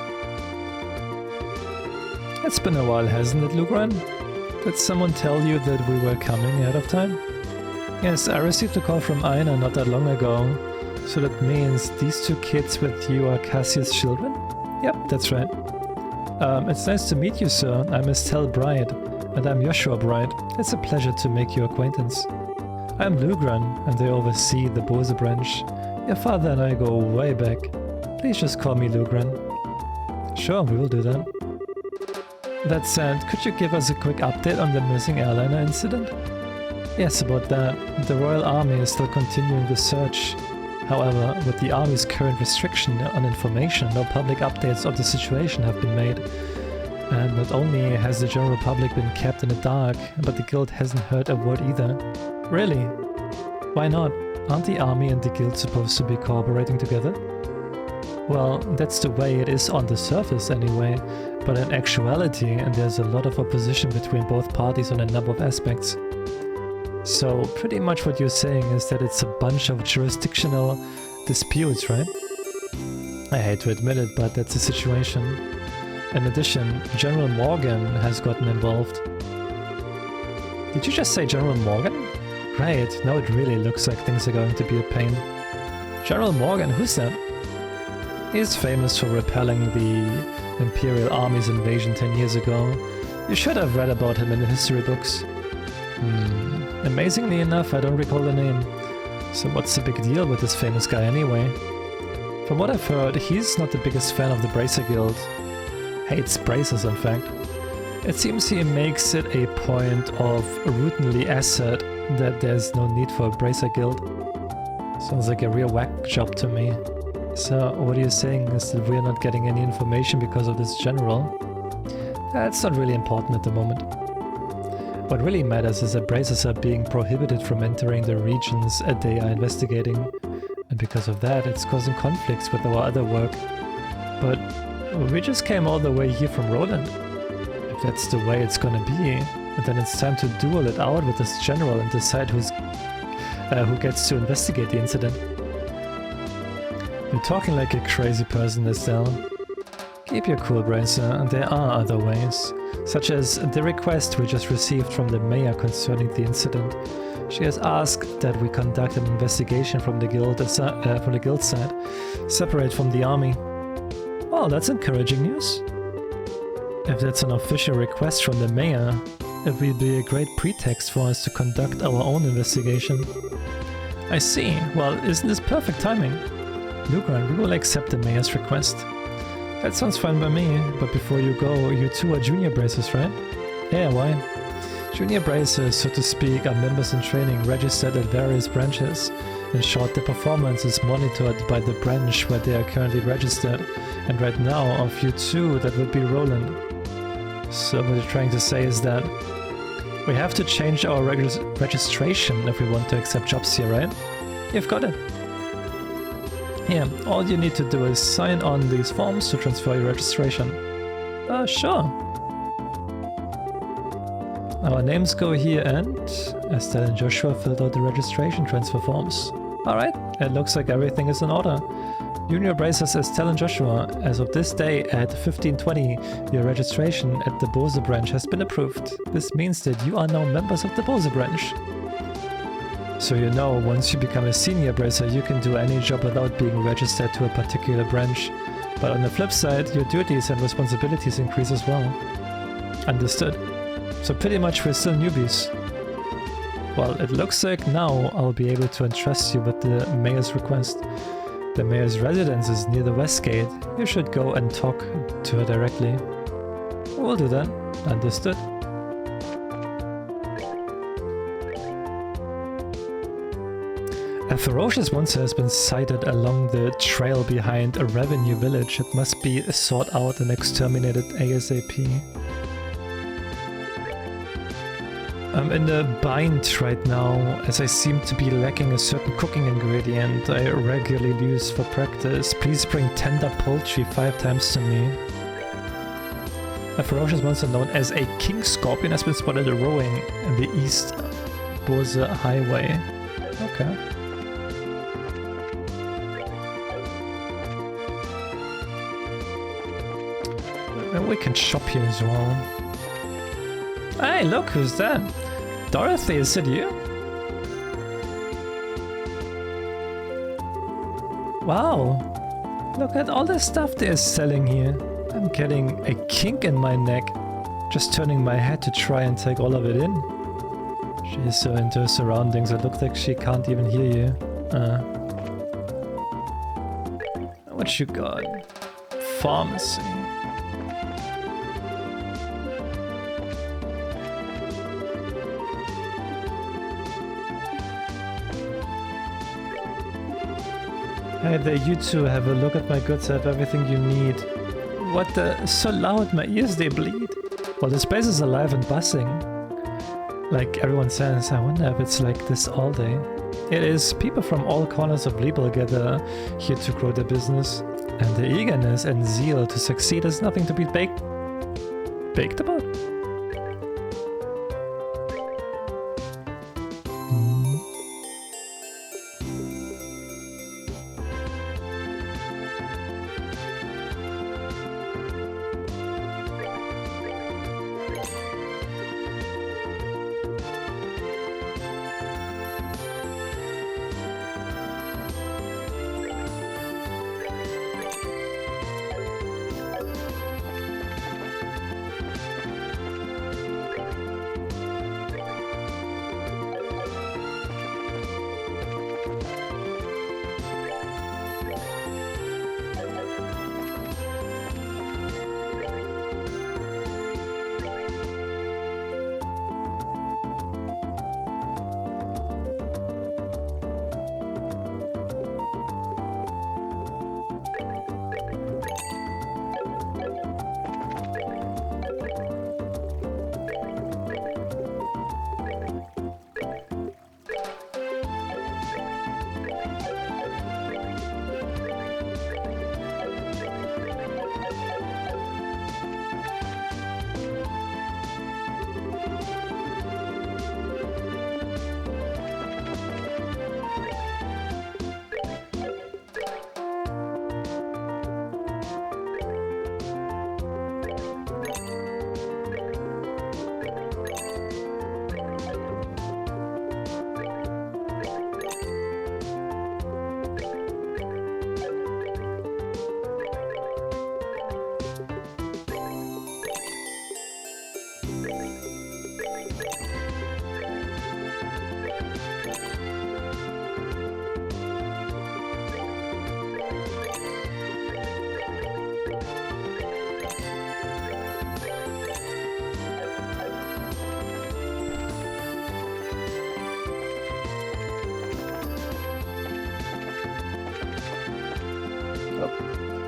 It's been a while, hasn't it, Lugran? Did someone tell you that we were coming ahead of time? Yes, I received a call from Aina not that long ago. So that means these two kids with you are Cassia's children? Yep, that's right. It's nice to meet you, sir. I'm Estelle Bride, and I'm Joshua Bride. It's a pleasure to make your acquaintance. I'm Lugran, and I oversee the Bose branch. Your father and I go way back. Please just call me Lugran. Sure, we will do that. That said, could you give us a quick update on the missing airliner incident? Yes, about that. The Royal Army is still continuing the search. However, with the Army's current restriction on information, no public updates of the situation have been made. And not only has the general public been kept in the dark, but the Guild hasn't heard a word either. Really? Why not? Aren't the Army and the Guild supposed to be cooperating together? Well, that's the way it is on the surface anyway, but in actuality there's a lot of opposition between both parties on a number of aspects. So pretty much what you're saying is that it's a bunch of jurisdictional disputes, right? I hate to admit it, but that's the situation. In addition, General Morgan has gotten involved. Did you just say General Morgan? Right, now it really looks like things are going to be a pain. General Morgan, who's that? He's famous for repelling the Imperial Army's invasion 10 years ago. You should have read about him in the history books. Amazingly enough, I don't recall the name. So what's the big deal with this famous guy anyway? From what I've heard, he's not the biggest fan of the Bracer Guild. Hates bracers, in fact. It seems he makes it a point of routinely assert that there's no need for a Bracer Guild. Sounds like a real whack job to me. So what you're saying is that we're not getting any information because of this general? That's not really important at the moment. What really matters is that bracers are being prohibited from entering the regions they are investigating, and because of that it's causing conflicts with our other work. But we just came all the way here from Roland. If that's the way it's gonna be, then it's time to duel it out with this general and decide who gets to investigate the incident. You're talking like a crazy person, Estelle. Keep your cool, Bracer, and there are other ways, such as the request we just received from the mayor concerning the incident. She has asked that we conduct an investigation from the guild side, separate from the army. Well, that's encouraging news. If that's an official request from the mayor, it will be a great pretext for us to conduct our own investigation. I see. Well, isn't this perfect timing? Lugran, we will accept the mayor's request. That sounds fine by me, but before you go, you two are junior bracers, right? Yeah, why? Junior bracers, so to speak, are members in training registered at various branches. In short, their performance is monitored by the branch where they are currently registered, and right now, of you two, that would be Roland. So what you're trying to say is that we have to change our registration if we want to accept jobs here, right? You've got it. Yeah, all you need to do is sign on these forms to transfer your registration. Sure. Our names go here and Estelle and Joshua filled out the registration transfer forms. Alright, it looks like everything is in order. Junior Bracers Estelle and Joshua, as of this day at 15:20, your registration at the Bose branch has been approved. This means that you are now members of the Bose branch. So you know, once you become a senior bracer, you can do any job without being registered to a particular branch. But on the flip side, your duties and responsibilities increase as well. Understood. So pretty much we're still newbies. Well, it looks like now I'll be able to entrust you with the mayor's request. The mayor's residence is near the west gate. You should go and talk to her directly. We'll do that. Understood. A ferocious monster has been sighted along the trail behind a revenue village. It must be sought out and exterminated ASAP. I'm in a bind right now, as I seem to be lacking a certain cooking ingredient I regularly use for practice. Please bring tender poultry 5 times to me. A ferocious monster known as a king scorpion has been spotted rowing in the East Bose Highway. Okay. And we can shop here as well. Hey, look, who's that? Dorothy, is it you? Wow. Look at all the stuff they're selling here. I'm getting a kink in my neck. Just turning my head to try and take all of it in. She is so into her surroundings, it looks like she can't even hear you. What you got? Pharmacy. Hey there, you two, have a look at my goods, I have everything you need. What the? So loud, my ears, they bleed. Well, this place is alive and buzzing. Like everyone says, I wonder if it's like this all day. It is. People from all corners of Liebel gather here to grow their business. And the eagerness and zeal to succeed is nothing to be baked about.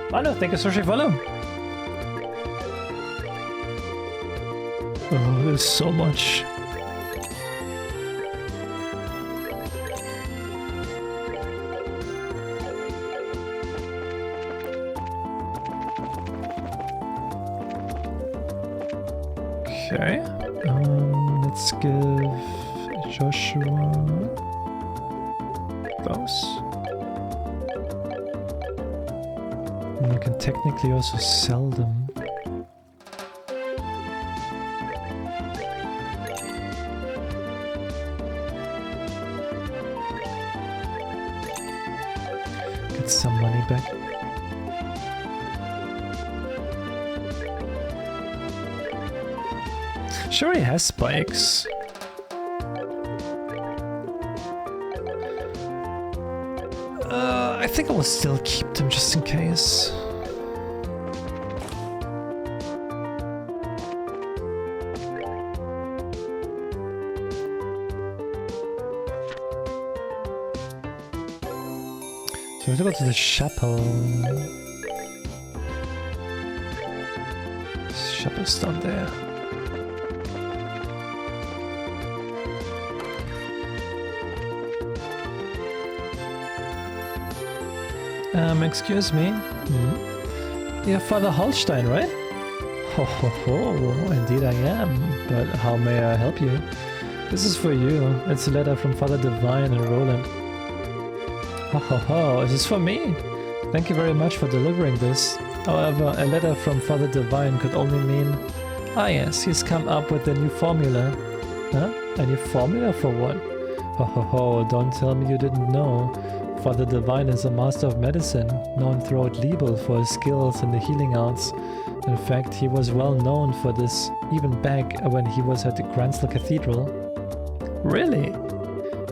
Manu, thank you so much for follow. Oh, there's so much. Okay, let's give Joshua those. And I can technically also sell them. Get some money back. Sure, he has spikes. I think I will still keep them just in case. So we have to go to the chapel. Chapel's down there. Excuse me? You're Father Holstein, right? Ho ho ho, indeed I am. But how may I help you? This is for you. It's a letter from Father Divine and Roland. Ho ho ho, is this for me? Thank you very much for delivering this. However, a letter from Father Divine could only mean... Ah yes, he's come up with a new formula. Huh? A new formula for what? Ho ho ho, don't tell me you didn't know. Father Divine is a master of medicine, known throughout Liebel for his skills in the healing arts. In fact, he was well known for this, even back when he was at the Gransel Cathedral. Really?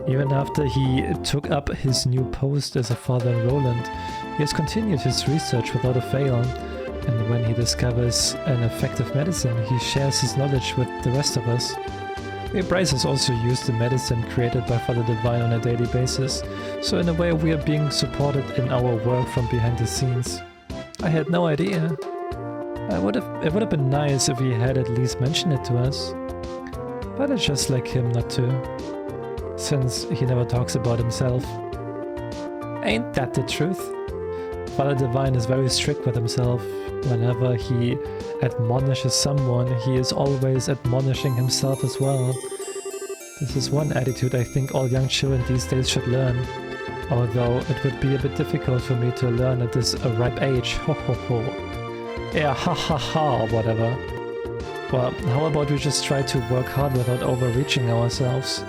Even after he took up his new post as a father in Roland, he has continued his research without a fail, and when he discovers an effective medicine, he shares his knowledge with the rest of us. The Embraces also use the medicine created by Father Divine on a daily basis, so in a way we are being supported in our work from behind the scenes. I had no idea. It would have been nice if he had at least mentioned it to us. But it's just like him not to, since he never talks about himself. Ain't that the truth? Father Divine is very strict with himself. Whenever he admonishes someone, he is always admonishing himself as well. This is one attitude I think all young children these days should learn. Although it would be a bit difficult for me to learn at this ripe age. Ho ho ho. Yeah, ha ha ha, or whatever. Well, how about we just try to work hard without overreaching ourselves?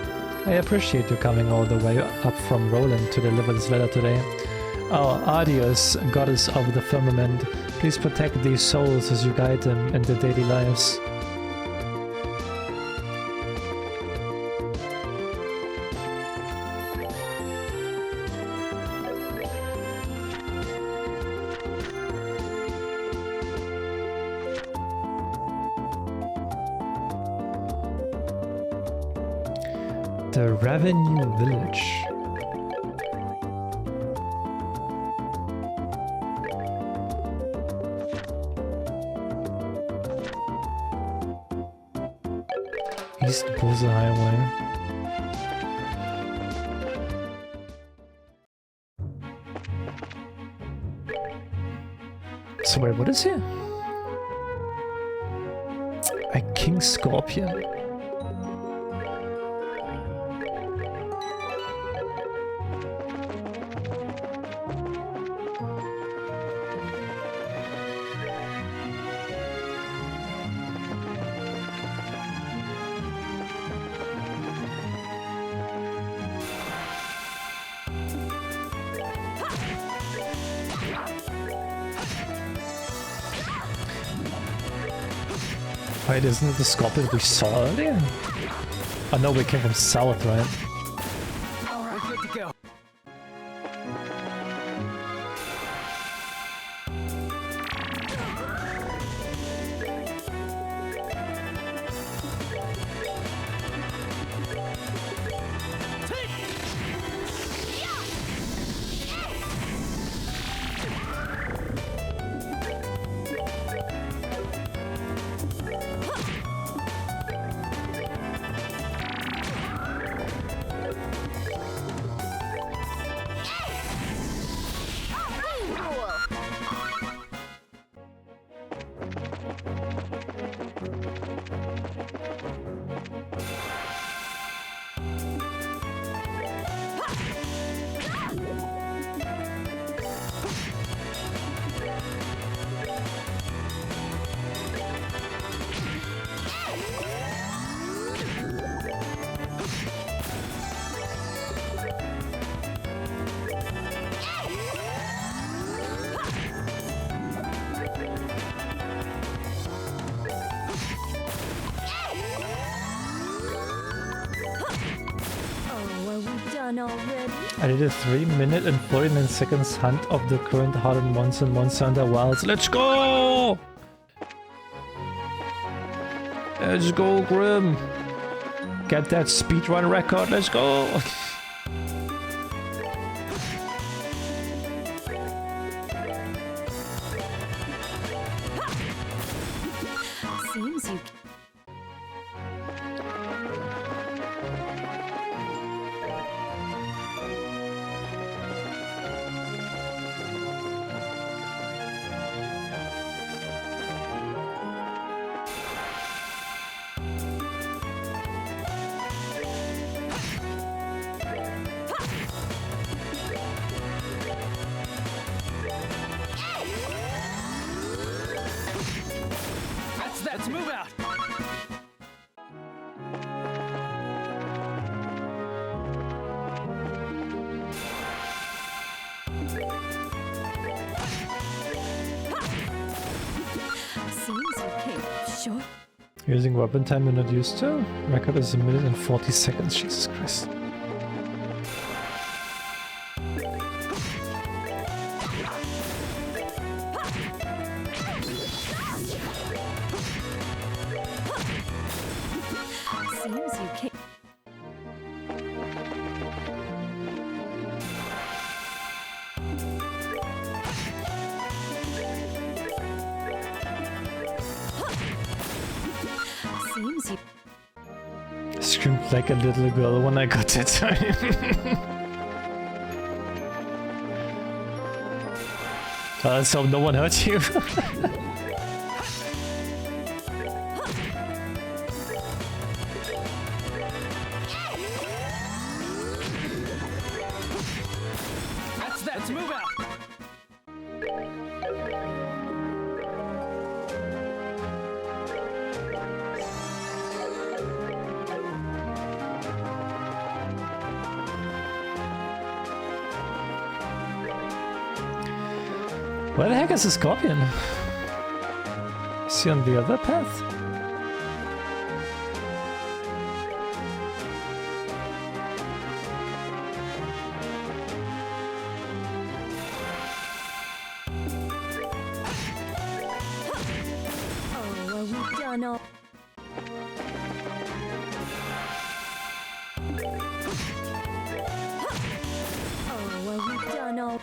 I appreciate you coming all the way up from Roland to deliver this letter today. Oh, adios, goddess of the firmament. Please protect these souls as you guide them in their daily lives. The Revenue Village. East Bose Highway. So wait, what is here? A King Scorpion. Wait, isn't it the scorpion we saw earlier? I know we came from south, right? Alright, good to go. Already? I did a 3-minute and 49 seconds hunt of the current hardened monster in Monster Hunter Wilds. Let's go! Let's go, Grim! Get that speedrun record, let's go! Let's move out. Seems okay. Sure. Using weapon time you're not used to? Record is 1 minute and 40 seconds, Jesus Christ. Seems you can't. Seems you. Screamed like a little girl when I got that time. Let's hope no one hurt you. That's that. Let's move out. Where the heck is the scorpion? Is he on the other path? Oh, are we done all? Oh, are we done all?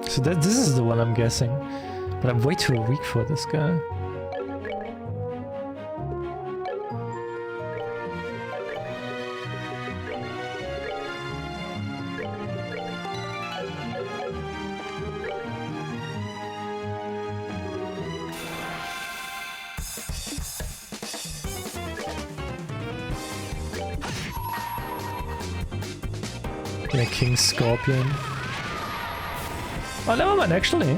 So this is the one I'm guessing. But I'm way too weak for this guy. Yeah, King Scorpion. Oh, never mind, actually.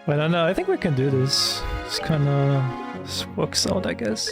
I don't know, I think we can do this. Just kinda works out, I guess.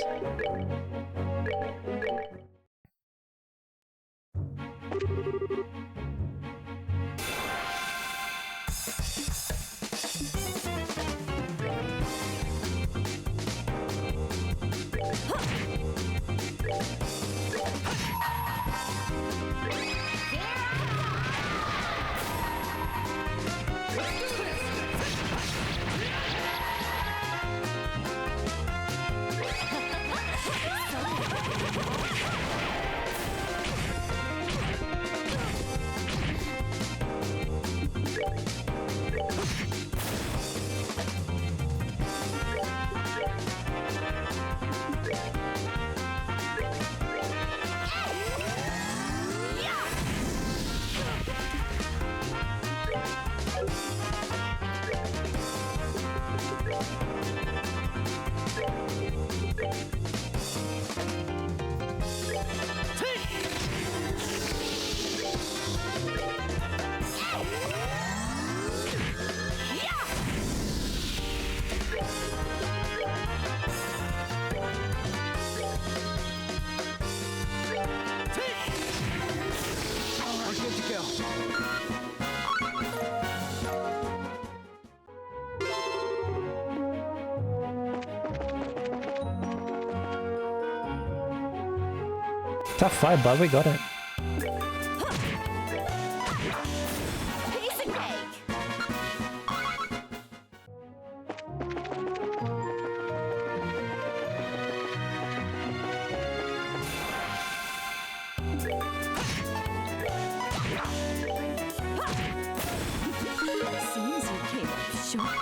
Tough fight, but we got it. Piece of cake. Seems you came up short.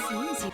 Seems you.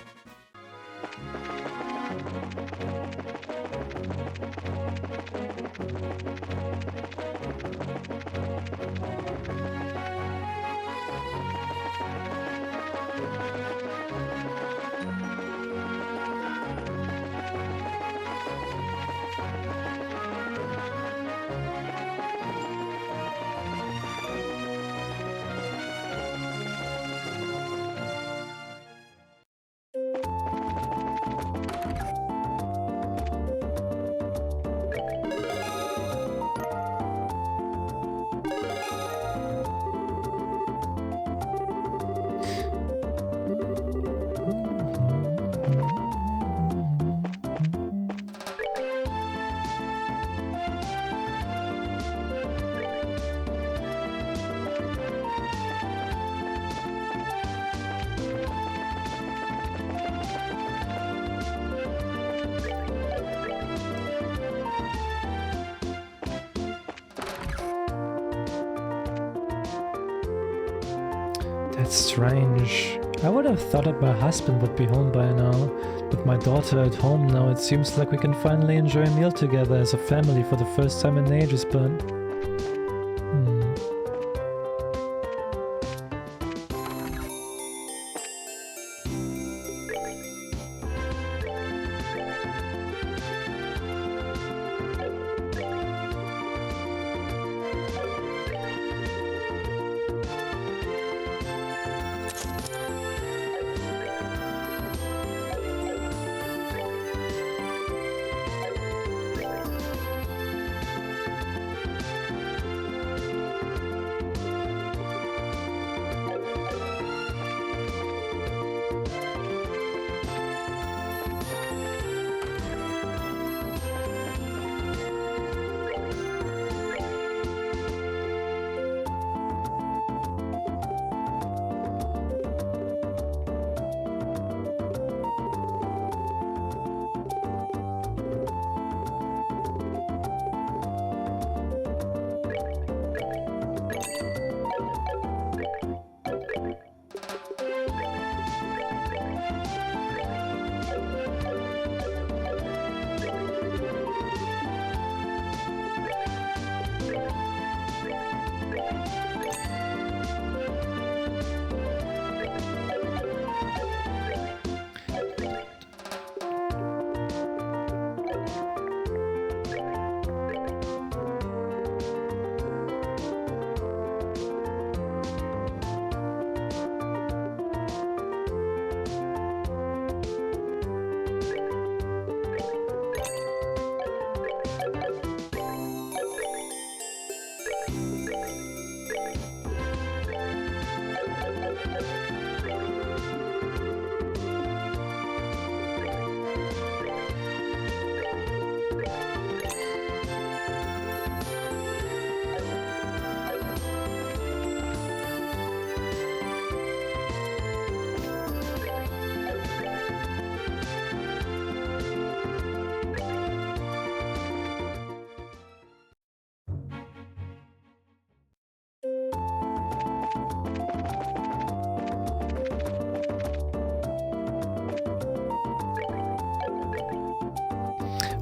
That's strange. I would have thought that my husband would be home by now. With my daughter at home now, it seems like we can finally enjoy a meal together as a family for the first time in ages, but...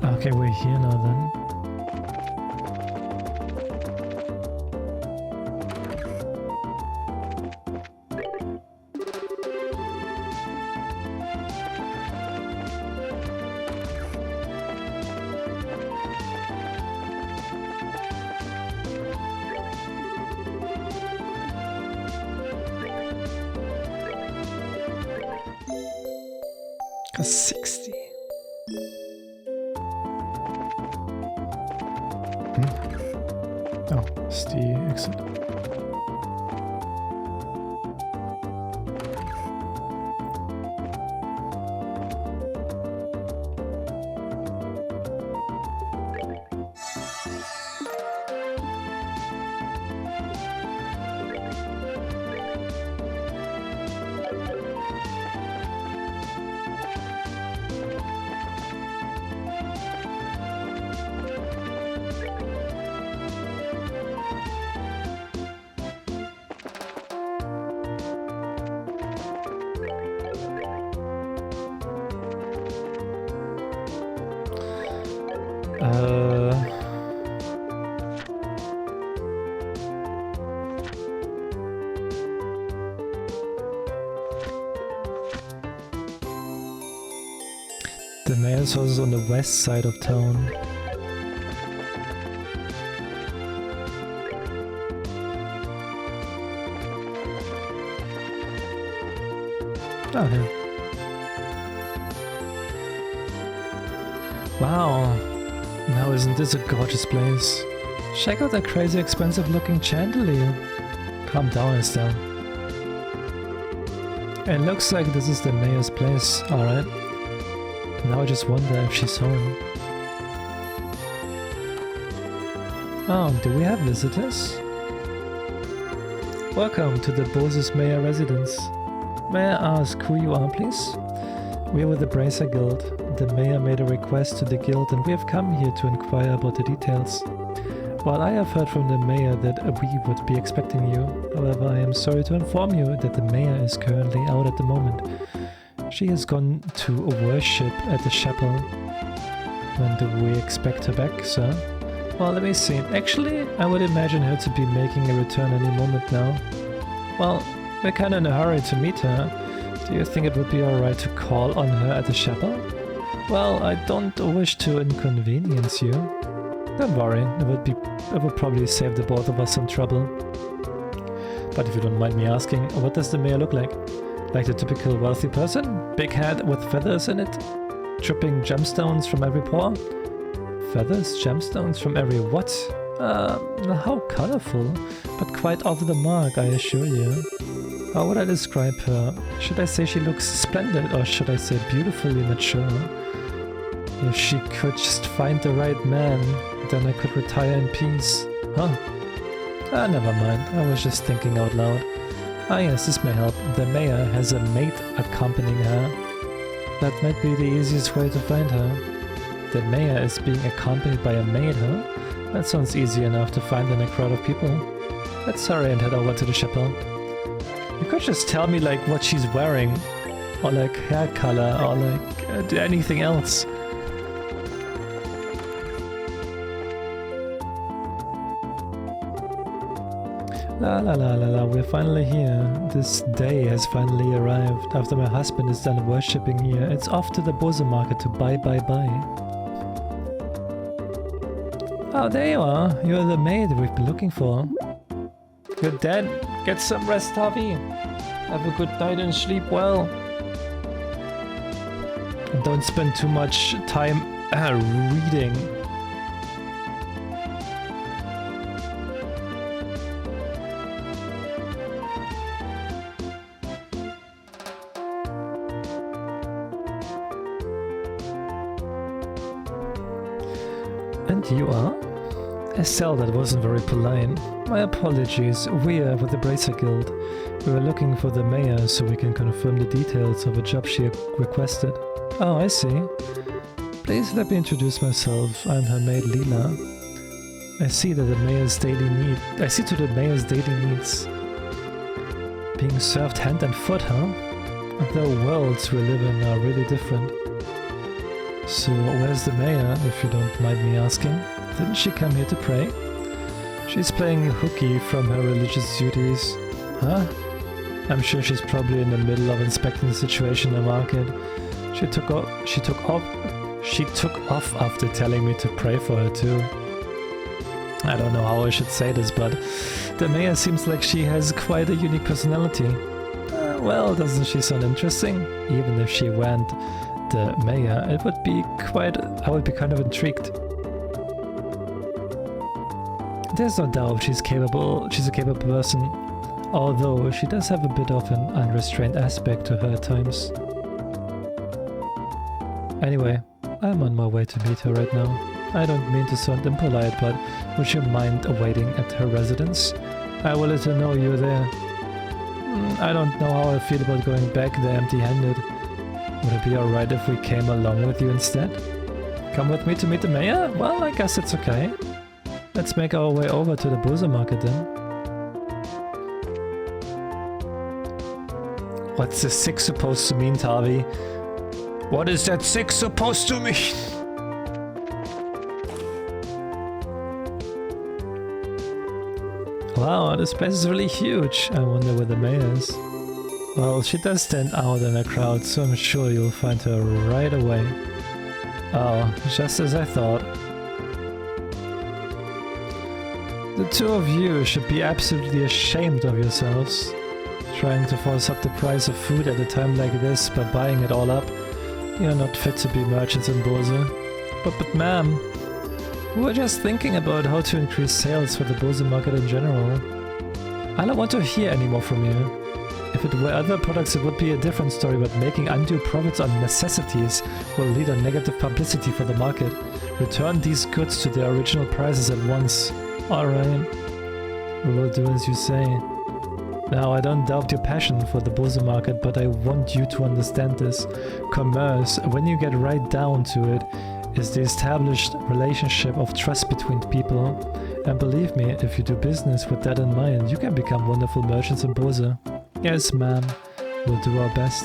Okay, we're here now then. A 60. Oh, it's the exit. The mayor's house is on the west side of town. Oh, yeah. Wow. Now isn't this a gorgeous place? Check out that crazy expensive looking chandelier. Calm down, Estelle. It looks like this is the mayor's place, alright. Now I just wonder if she's home. Oh, do we have visitors? Welcome to the Bose's Mayor residence. May I ask who you are, please? We are with the Bracer Guild. The mayor made a request to the guild and we have come here to inquire about the details. While I have heard from the mayor that we would be expecting you, however I am sorry to inform you that the mayor is currently out at the moment. She has gone to worship at the chapel. When do we expect her back, sir? Well, let me see. Actually, I would imagine her to be making a return any moment now. Well, we're kinda in a hurry to meet her. Do you think it would be alright to call on her at the chapel? Well, I don't wish to inconvenience you. Don't worry, it would probably save the both of us some trouble. But if you don't mind me asking, what does the mayor look like? Like the typical wealthy person? Big hat with feathers in it? Dripping gemstones from every pore? Feathers, gemstones from every what? How colorful, but quite off the mark, I assure you. How would I describe her? Should I say she looks splendid, or should I say beautifully mature? If she could just find the right man, then I could retire in peace. Huh? Never mind, I was just thinking out loud. Ah yes, this may help. The mayor has a maid accompanying her. That might be the easiest way to find her. The mayor is being accompanied by a maid, huh? That sounds easy enough to find in a crowd of people. Let's hurry and head over to the chapel. You could just tell me like what she's wearing, or like hair color, or like anything else. La la la la la, we're finally here. This day has finally arrived. After my husband is done worshipping here, it's off to the Bose market to buy. Oh, there you are. You're the maid we've been looking for. You're dead. Get some rest, Harvey. Have a good night and sleep well. And don't spend too much time reading. And you are? Estelle, that wasn't very polite. My apologies, we are with the Bracer Guild. We were looking for the mayor so we can confirm the details of a job she requested. Oh, I see. Please let me introduce myself. I'm her maid Leela. I see to the mayor's daily needs. Being served hand and foot, huh? The worlds we live in are really different. So, where's the mayor, if you don't mind me asking? Didn't she come here to pray? She's playing hooky from her religious duties. Huh? I'm sure she's probably in the middle of inspecting the situation in the market. She took off after telling me to pray for her too. I don't know how I should say this, but the mayor seems like she has quite a unique personality. Well, doesn't she sound interesting? Even if she weren't the mayor, I would be kind of intrigued. There's no doubt she's a capable person, although she does have a bit of an unrestrained aspect to her at times. Anyway, I'm on my way to meet her right now. I don't mean to sound impolite, but would you mind awaiting at her residence? I will let her know you're there. I don't know how I feel about going back there empty-handed. Would it be alright if we came along with you instead? Come with me to meet the mayor? Well, I guess it's okay. Let's make our way over to the boozer market then. What's the 6 supposed to mean, Tavi? What is that 6 supposed to mean? Wow, this place is really huge. I wonder where the mayor is. Well, she does stand out in a crowd, so I'm sure you'll find her right away. Oh, just as I thought. The two of you should be absolutely ashamed of yourselves. Trying to force up the price of food at a time like this by buying it all up. You're not fit to be merchants in Bose. But ma'am, we're just thinking about how to increase sales for the Bose market in general. I don't want to hear any more from you. If it were other products it would be a different story, but making undue profits on necessities will lead to negative publicity for the market. Return these goods to their original prices at once. Alright. We will do as you say. Now, I don't doubt your passion for the Bose market, but I want you to understand this. Commerce, when you get right down to it, is the established relationship of trust between people. And believe me, if you do business with that in mind, you can become wonderful merchants in Bose. Yes, ma'am. We'll do our best.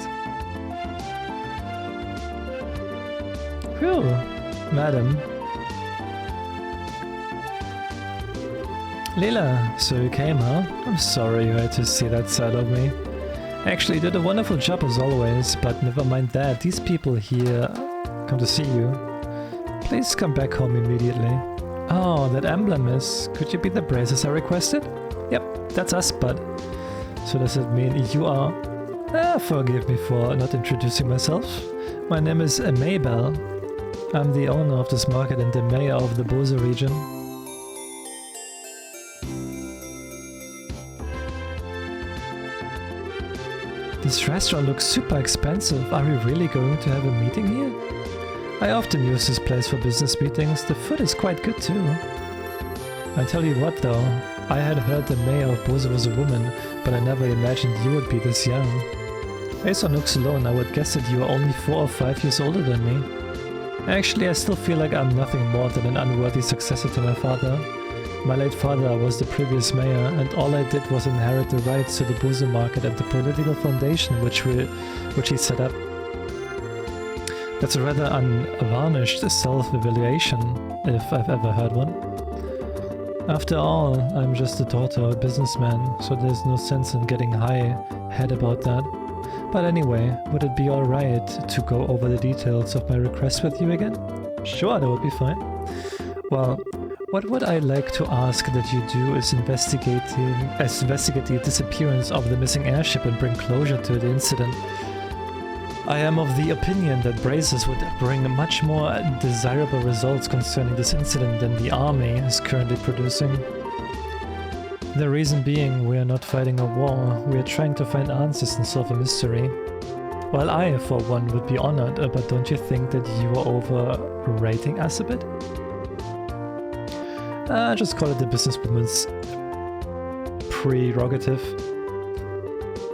Phew, madam. Lila, so you came, huh? I'm sorry you had to see that side of me. Actually, you did a wonderful job as always, but never mind that. These people here come to see you. Please come back home immediately. Oh, that emblem is... Could you be the braces I requested? Yep, that's us, bud. So does it mean you are... forgive me for not introducing myself. My name is Maybell. I'm the owner of this market and the mayor of the Bose region. This restaurant looks super expensive. Are we really going to have a meeting here? I often use this place for business meetings. The food is quite good too. I tell you what though, I had heard the mayor of Bose was a woman, but I never imagined you would be this young. Based on looks alone, I would guess that you are only 4 or 5 years older than me. Actually, I still feel like I'm nothing more than an unworthy successor to my father. My late father was the previous mayor, and all I did was inherit the rights to the Bose market and the political foundation which he set up. That's a rather unvarnished self-evaluation, if I've ever heard one. After all, I'm just the daughter of a businessman, so there's no sense in getting high-head about that. But anyway, would it be alright to go over the details of my request with you again? Sure, that would be fine. Well, what would I like to ask that you do is investigate the disappearance of the missing airship and bring closure to the incident. I am of the opinion that braces would bring much more desirable results concerning this incident than the army is currently producing. The reason being, we are not fighting a war, we are trying to find answers and solve a mystery. While I, for one, would be honored, but don't you think that you are overrating us a bit? Just call it the businesswoman's prerogative.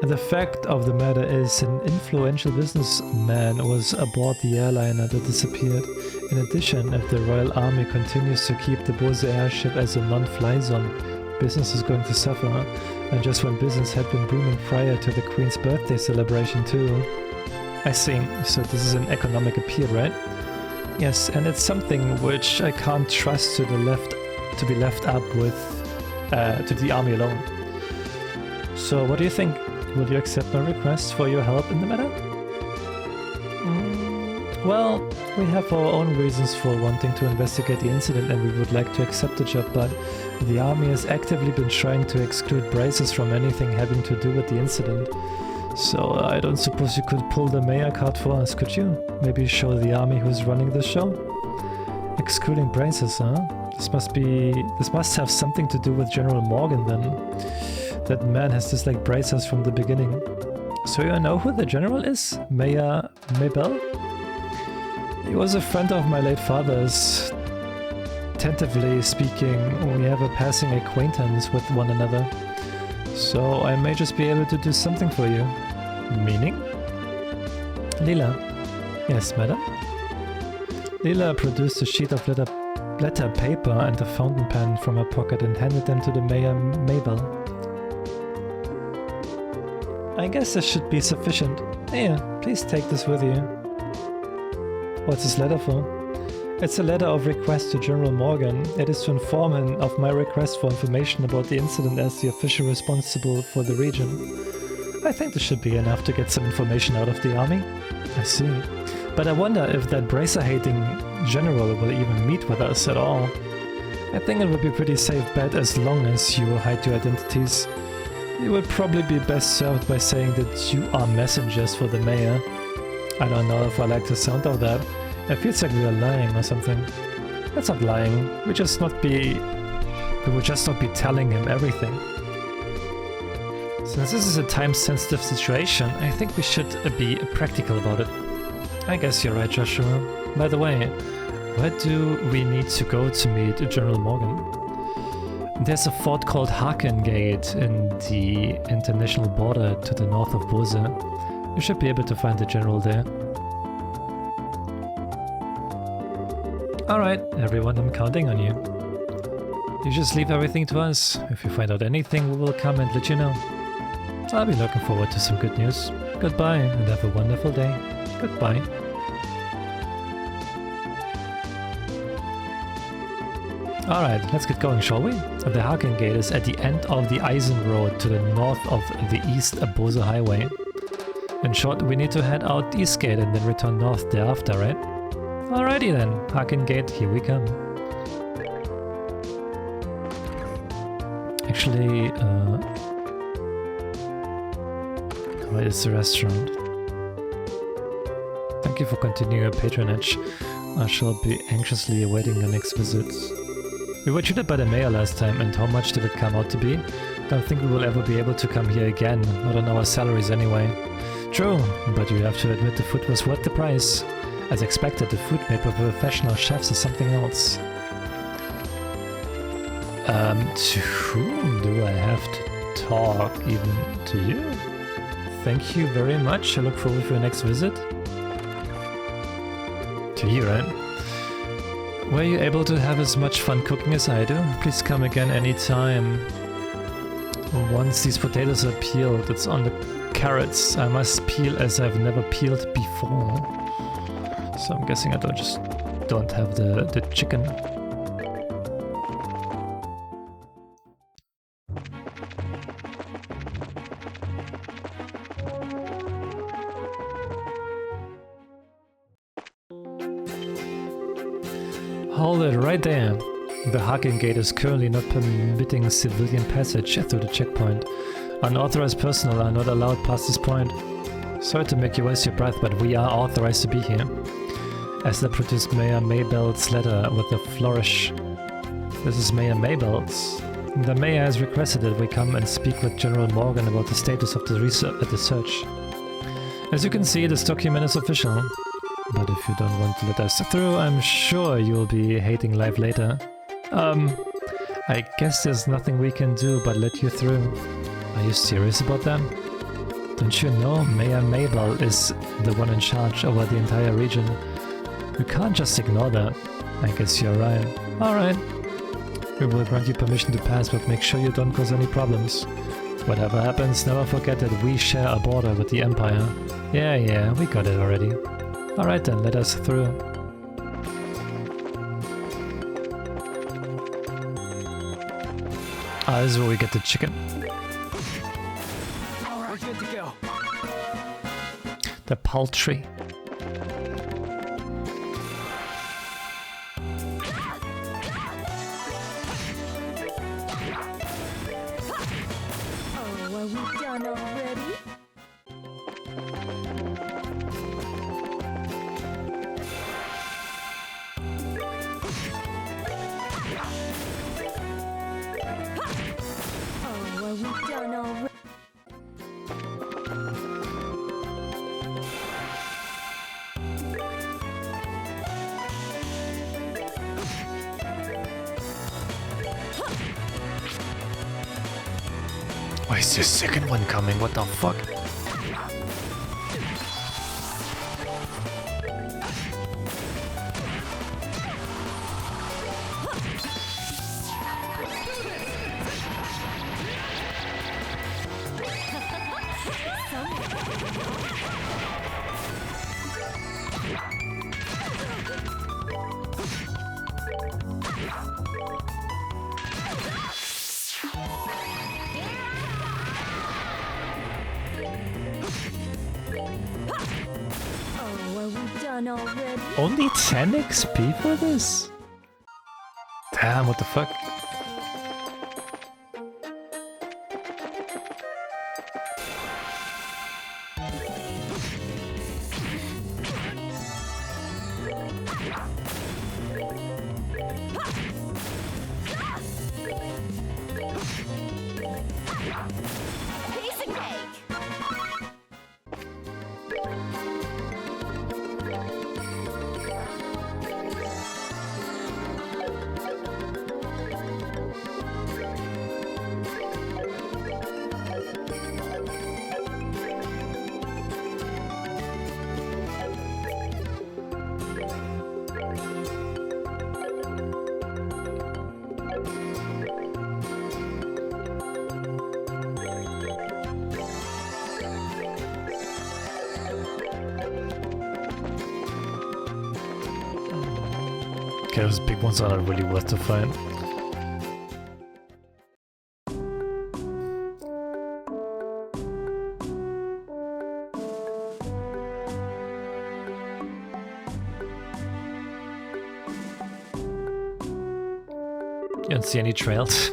The fact of the matter is, an influential businessman was aboard the airliner that disappeared. In addition, if the Royal Army continues to keep the Bose airship as a non-fly zone, business is going to suffer. And just when business had been booming prior to the Queen's birthday celebration too. I see, so this is an economic appeal, right? Yes, and it's something which I can't trust to be left up with to the army alone. So what do you think? Will you accept my request for your help in the matter? Well, we have our own reasons for wanting to investigate the incident and we would like to accept the job, but the army has actively been trying to exclude braces from anything having to do with the incident. So I don't suppose you could pull the mayor card for us, could you? Maybe show the army who's running the show? Excluding braces, huh? This must have something to do with General Morgan then. That man has disliked braces from the beginning. So you know who the general is? Mayor Maybell? He was a friend of my late father's. Tentatively speaking, we have a passing acquaintance with one another. So I may just be able to do something for you. Meaning? Leela. Yes, madam? Leela produced a sheet of letter paper and a fountain pen from her pocket and handed them to the Mayor Maybell. I guess this should be sufficient. Here, please take this with you. What's this letter for? It's a letter of request to General Morgan. It is to inform him of my request for information about the incident as the official responsible for the region. I think this should be enough to get some information out of the army. I see. But I wonder if that bracer-hating general will even meet with us at all. I think it would be a pretty safe bet as long as you hide your identities. You would probably be best served by saying that you are messengers for the mayor. I don't know if I like the sound of that. It feels like we are lying or something. That's not lying. We would just not be telling him everything. Since this is a time-sensitive situation, I think we should be practical about it. I guess you're right, Joshua. By the way, where do we need to go to meet General Morgan? There's a fort called Harken Gate in the international border to the north of Bose. You should be able to find the general there. Alright, everyone, I'm counting on you. You just leave everything to us. If you find out anything, we will come and let you know. I'll be looking forward to some good news. Goodbye, and have a wonderful day. Goodbye. Alright, let's get going, shall we? The Harken Gate is at the end of the Eisen Road to the north of the East Bose Highway. In short, we need to head out East Gate and then return north thereafter, right? Alrighty then, Harken Gate, here we come. Actually, where is the restaurant? Thank you for continuing your patronage. I shall be anxiously awaiting your next visit. We were treated by the mayor last time, and how much did it come out to be? Don't think we will ever be able to come here again, not on our salaries anyway. True, but you have to admit the food was worth the price. As expected, the food made by professional chefs is something else. To whom do I have to talk? Even to you? Thank you very much. I look forward to your next visit. To you, right? Were you able to have as much fun cooking as I do? Please come again anytime. Once these potatoes are peeled, it's on the carrots. I must peel as I've never peeled before. So I'm guessing I don't have the chicken. Hold it right there. The Harken Gate is currently not permitting civilian passage through the checkpoint. Unauthorized personnel are not allowed past this point. Sorry to make you waste your breath, but we are authorized to be here. Esther produced Mayor Maybell's letter with a flourish. This is Mayor Maybell's. The mayor has requested that we come and speak with General Morgan about the status of the search. As you can see, this document is official. But if you don't want to let us through, I'm sure you'll be hating life later. I guess there's nothing we can do but let you through. Are you serious about that? Don't you know Mayor Maybell is the one in charge over the entire region? You can't just ignore that. I guess you're right. Alright. We will grant you permission to pass, but make sure you don't cause any problems. Whatever happens, never forget that we share a border with the Empire. Yeah, we got it already. Alright then, let us through. This is where we get the chicken. Alright, good to go. The poultry. Oh, are we done already? are we done already? Why is the second one coming? What the fuck? Oh, are we done already? Only 10 XP for this? Damn, what the fuck? Piece of cake! Okay, those big ones are not really worth to fight. You don't see any trails.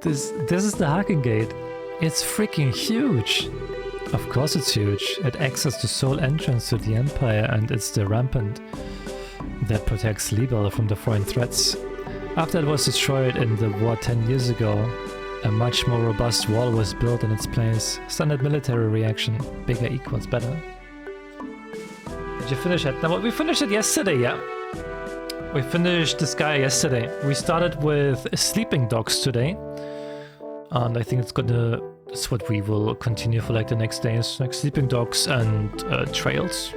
This is the Haken Gate. It's freaking huge. Of course it's huge. It acts as the sole entrance to the Empire, and it's the rampant that protects Libel from the foreign threats. After it was destroyed in the war 10 years ago, a much more robust wall was built in its place. Standard military reaction. Bigger equals better. Did you finish it? No, we finished it yesterday, yeah. We finished this guy yesterday. We started with sleeping dogs today. And I think it's what we will continue for like the next days. Like sleeping dogs and trails.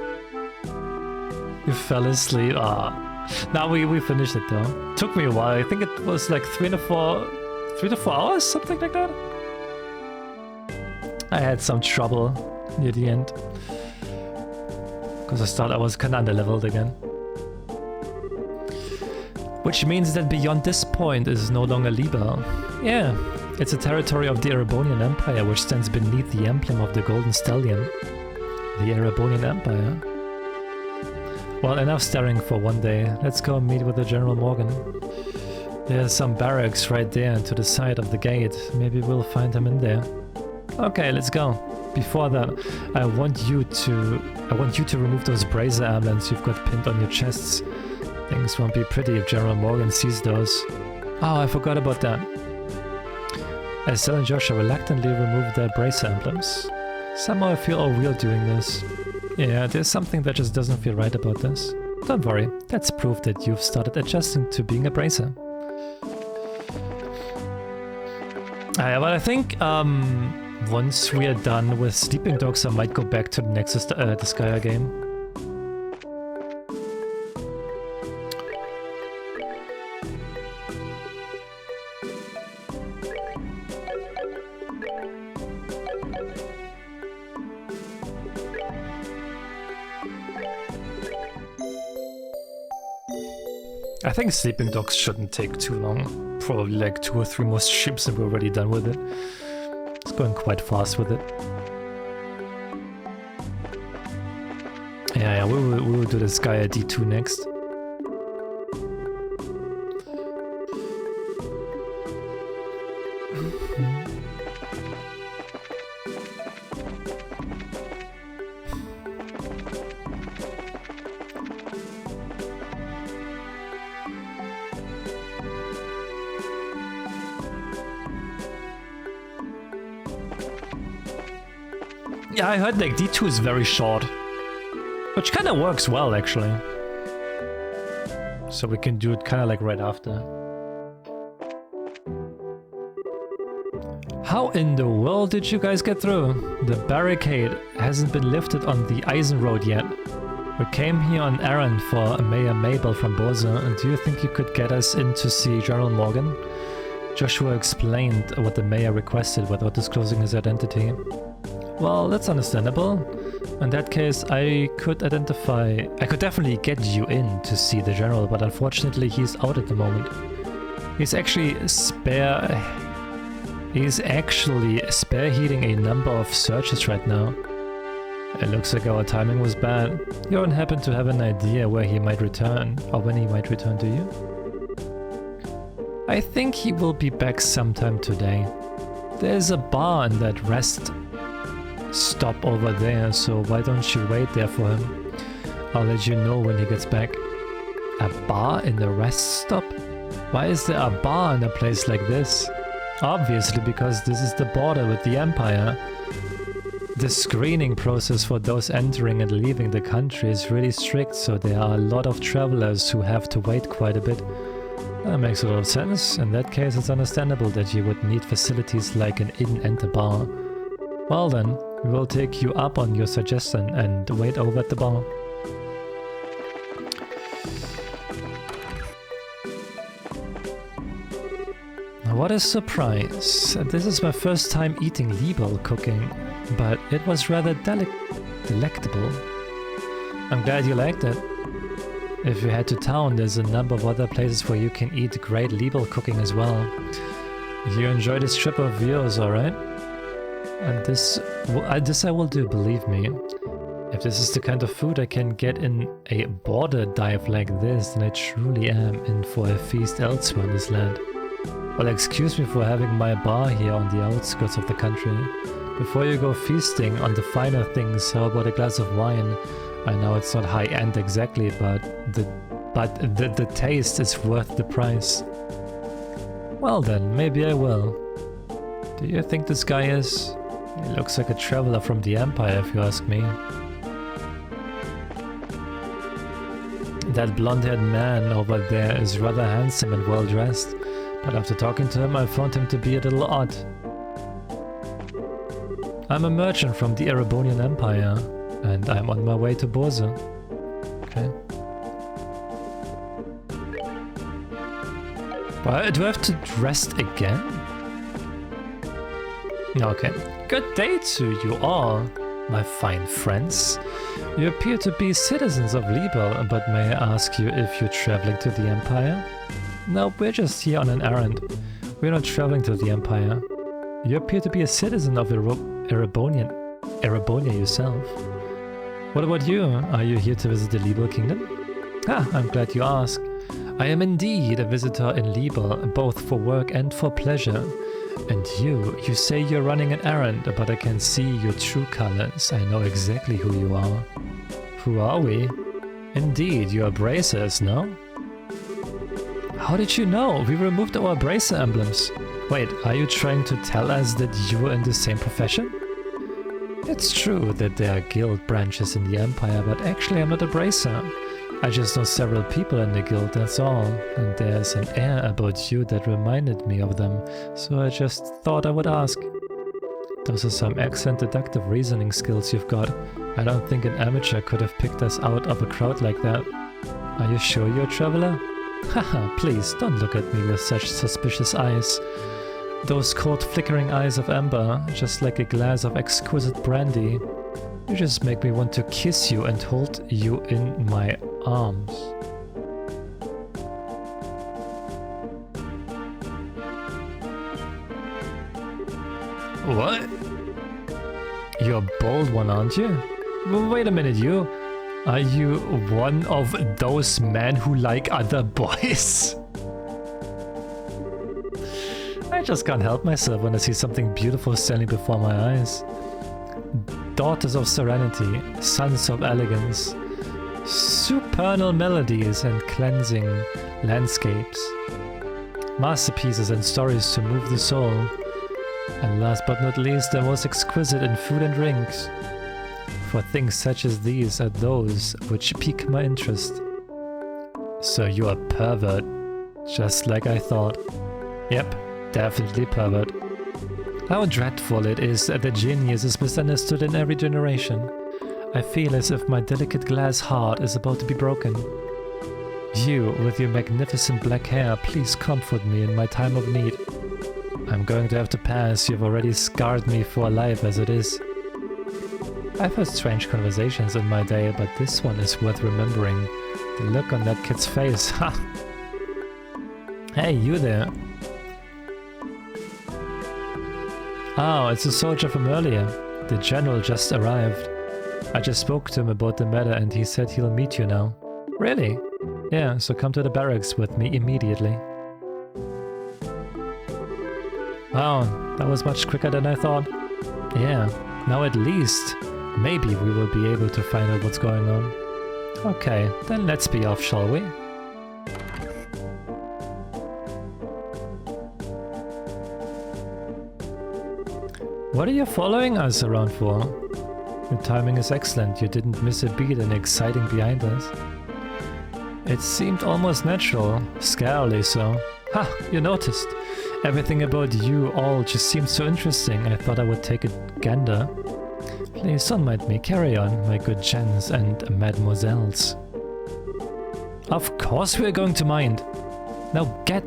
You fell asleep. Now we finished it though. Took me a while. I think it was like 3 to 4 hours, something like that. I had some trouble near the end because I was kind of underleveled again. Which means that beyond this point is no longer Liber. Yeah, it's a territory of the Erebonian Empire, which stands beneath the emblem of the Golden Stallion. The Erebonian Empire. Well, enough staring for one day. Let's go meet with the General Morgan. There's some barracks right there to the side of the gate. Maybe we'll find him in there. Okay, let's go. Before that, I want you to remove those brazier emblems you've got pinned on your chests. Things won't be pretty if General Morgan sees those. Oh, I forgot about that. Estelle and Joshua reluctantly removed their brazier emblems. Somehow I feel all real doing this. Yeah, there's something that just doesn't feel right about this. Don't worry, that's proof that you've started adjusting to being a bracer. But I think once we are done with sleeping dogs, I might go back to the next Disgaea game. I think sleeping dogs shouldn't take too long. Probably like 2 or 3 more streams and we're already done with it. It's going quite fast with it. Yeah, we will do this guy at D2 next. Yeah, I heard like D2 is very short. Which kind of works well, actually. So we can do it kind of like right after. How in the world did you guys get through? The barricade hasn't been lifted on the Eisen Road yet. We came here on an errand for Mayor Mabel from Bose, and do you think you could get us in to see General Morgan? Joshua explained what the mayor requested without disclosing his identity. Well, that's understandable. In that case, I could definitely get you in to see the general, but unfortunately he's out at the moment. He's actually spearheading a number of searches right now. It looks like our timing was bad. You don't happen to have an idea where he might return, or when he might return to you? I think he will be back sometime today. There's a bar in that rest stop over there, so why don't you wait there for him? I'll let you know when he gets back. A bar in the rest stop? Why is there a bar in a place like this? Obviously because this is the border with the Empire. The screening process for those entering and leaving the country is really strict, so there are a lot of travelers who have to wait quite a bit. That makes a lot of sense. In that case, it's understandable that you would need facilities like an inn and a bar. Well then, we will take you up on your suggestion and wait over at the bar. What a surprise. This is my first time eating Liebel cooking, but it was rather delectable. I'm glad you liked it. If you head to town, there's a number of other places where you can eat great Liebel cooking as well. You enjoy this trip of yours, alright? And this I will do, believe me. If this is the kind of food I can get in a border dive like this, then I truly am in for a feast elsewhere in this land. Well, excuse me for having my bar here on the outskirts of the country. Before you go feasting on the finer things, how about a glass of wine? I know it's not high-end exactly, but the taste is worth the price. Well then, maybe I will. Do you think this guy is? He looks like a traveler from the Empire, if you ask me. That blonde-haired man over there is rather handsome and well-dressed, but after talking to him I found him to be a little odd. I'm a merchant from the Erebonian Empire, and I'm on my way to Bose. Okay. But do I have to rest again? Okay. Good day to you all, my fine friends. You appear to be citizens of Liebel, but may I ask you if you're traveling to the Empire? No, we're just here on an errand. We're not traveling to the Empire. You appear to be a citizen of Erebonia yourself. What about you? Are you here to visit the Liebel Kingdom? Ah, I'm glad you asked. I am indeed a visitor in Liebel, both for work and for pleasure. And you say you're running an errand, but I can see your true colors. I know exactly who you are. Who are we? Indeed, you are bracers, no? How did you know? We removed our bracer emblems. Wait, are you trying to tell us that you are in the same profession? It's true that there are guild branches in the Empire, but actually I'm not a bracer. I just know several people in the guild, that's all. And there's an air about you that reminded me of them, so I just thought I would ask. Those are some excellent deductive reasoning skills you've got. I don't think an amateur could have picked us out of a crowd like that. Are you sure you're a traveler? Haha, please don't look at me with such suspicious eyes. Those cold flickering eyes of amber, just like a glass of exquisite brandy. You just make me want to kiss you and hold you in my arms. What? You're a bold one, aren't you? Wait a minute, you... Are you one of those men who like other boys? I just can't help myself when I see something beautiful standing before my eyes. Daughters of serenity, sons of elegance, supernal melodies and cleansing landscapes, masterpieces and stories to move the soul. And last but not least, the most exquisite in food and drinks. For things such as these are those which pique my interest. So you are pervert, just like I thought. Yep, definitely pervert. How dreadful it is that the genius is misunderstood in every generation. I feel as if my delicate glass heart is about to be broken. You, with your magnificent black hair, please comfort me in my time of need. I'm going to have to pass, you've already scarred me for life as it is. I've heard strange conversations in my day, but this one is worth remembering. The look on that kid's face, ha! Hey, you there! Oh, it's a soldier from earlier. The general just arrived. I just spoke to him about the matter and he said he'll meet you now. Really? Yeah, so come to the barracks with me immediately. Wow, that was much quicker than I thought. Yeah, now at least, maybe we will be able to find out what's going on. Okay, then let's be off, shall we? What are you following us around for? Your timing is excellent, you didn't miss a beat and exciting behind us. It seemed almost natural, scarily so. Ha, you noticed. Everything about you all just seemed so interesting, I thought I would take a gander. Please don't mind me, carry on, my good gents and mademoiselles. Of course we're going to mind. Now get...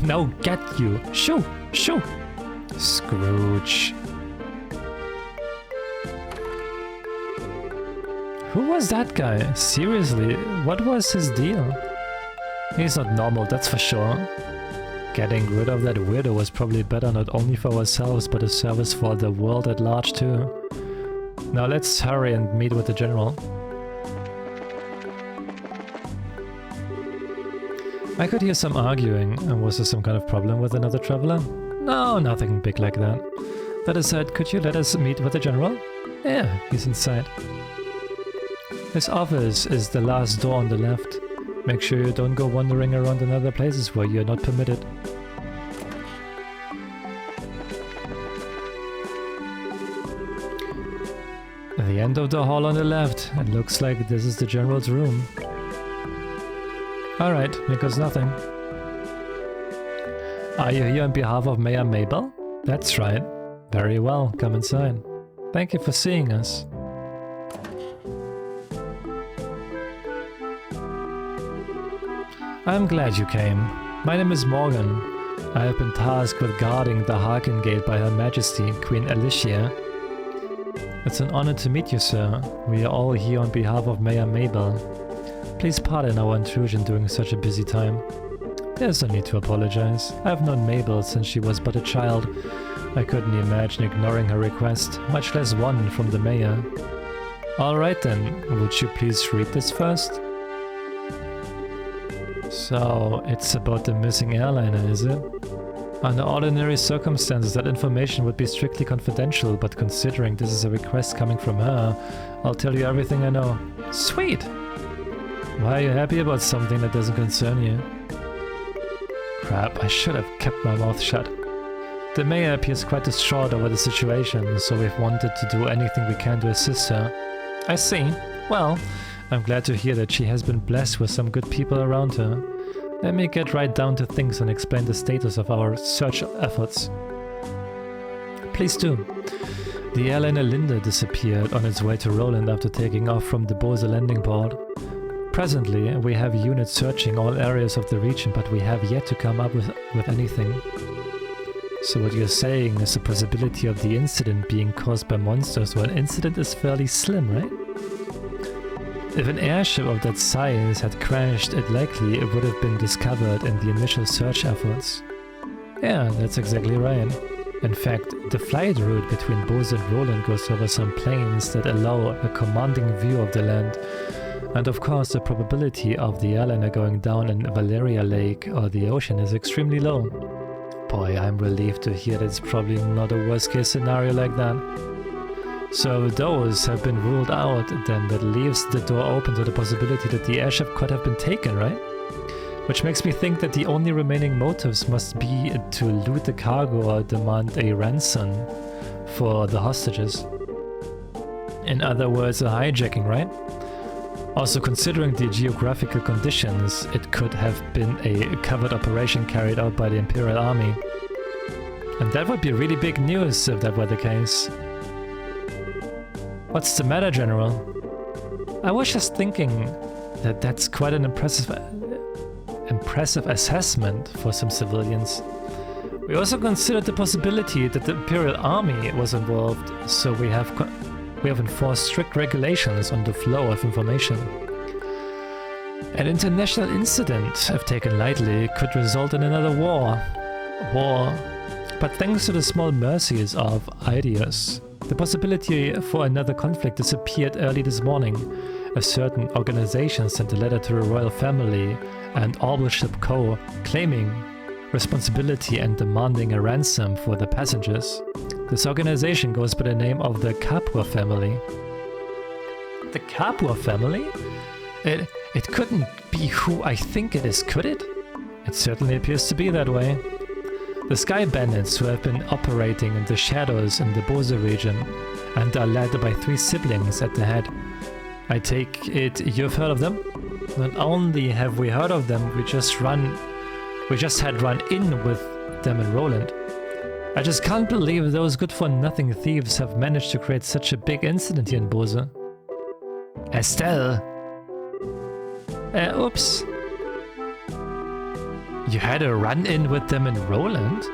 now get you. Shoo! Shoo! Scrooge. Who was that guy? Seriously, what was his deal? He's not normal, that's for sure. Getting rid of that weirdo was probably better not only for ourselves, but a service for the world at large too. Now let's hurry and meet with the general. I could hear some arguing. Was there some kind of problem with another traveler? No, nothing big like that. That aside, could you let us meet with the general? Yeah, he's inside. His office is the last door on the left. Make sure you don't go wandering around in other places where you're not permitted. At the end of the hall on the left, it looks like this is the general's room. Alright, here goes nothing. Are you here on behalf of Mayor Mabel? That's right. Very well, come inside. Thank you for seeing us. I'm glad you came. My name is Morgan. I have been tasked with guarding the Harkin Gate by Her Majesty, Queen Alicia. It's an honor to meet you, sir. We are all here on behalf of Mayor Mabel. Please pardon our intrusion during such a busy time. There's no need to apologize. I have known Mabel since she was but a child. I couldn't imagine ignoring her request, much less one from the mayor. Alright then, would you please read this first? So, it's about the missing airliner, is it? Under ordinary circumstances, that information would be strictly confidential, but considering this is a request coming from her, I'll tell you everything I know. Sweet! Why are you happy about something that doesn't concern you? Crap, I should have kept my mouth shut. The mayor appears quite distraught over the situation, so we've wanted to do anything we can to assist her. I see. Well, I'm glad to hear that she has been blessed with some good people around her. Let me get right down to things and explain the status of our search efforts. Please do. The airliner Linda disappeared on its way to Roland after taking off from the Bose landing port. Presently, we have units searching all areas of the region, but we have yet to come up with anything. So what you're saying is the possibility of the incident being caused by monsters, well, an incident is fairly slim, right? If an airship of that size had crashed, it likely would have been discovered in the initial search efforts. Yeah, that's exactly right. In fact, the flight route between Bose and Roland goes over some plains that allow a commanding view of the land. And of course, the probability of the airliner going down in Valeria Lake or the ocean is extremely low. Boy, I'm relieved to hear that it's probably not a worst-case scenario like that. So if those have been ruled out, then that leaves the door open to the possibility that the airship could have been taken, right? which makes me think that the only remaining motives must be to loot the cargo or demand a ransom for the hostages. In other words, a hijacking, right? Also, considering the geographical conditions, it could have been a covert operation carried out by the Imperial Army. And that would be really big news if that were the case. What's the matter, General? I was just thinking that that's quite an impressive assessment for some civilians. We also considered the possibility that the Imperial Army was involved, so we have enforced strict regulations on the flow of information. An international incident, if taken lightly, could result in another war. But thanks to the small mercies of ideas, the possibility for another conflict disappeared early this morning. A certain organization sent a letter to the royal family and Orbleship Co. claiming responsibility and demanding a ransom for the passengers. This organization goes by the name of the Capua family. The Capua family? It couldn't be who I think it is, could it? It certainly appears to be that way. The Sky Bandits, who have been operating in the shadows in the Bose region and are led by 3 siblings at the head. I take it you've heard of them? Not only have we heard of them, we just had run in with them in Roland. I just can't believe those good-for-nothing thieves have managed to create such a big incident here in Bose. Estelle! Oops. You had a run-in with them in Roland?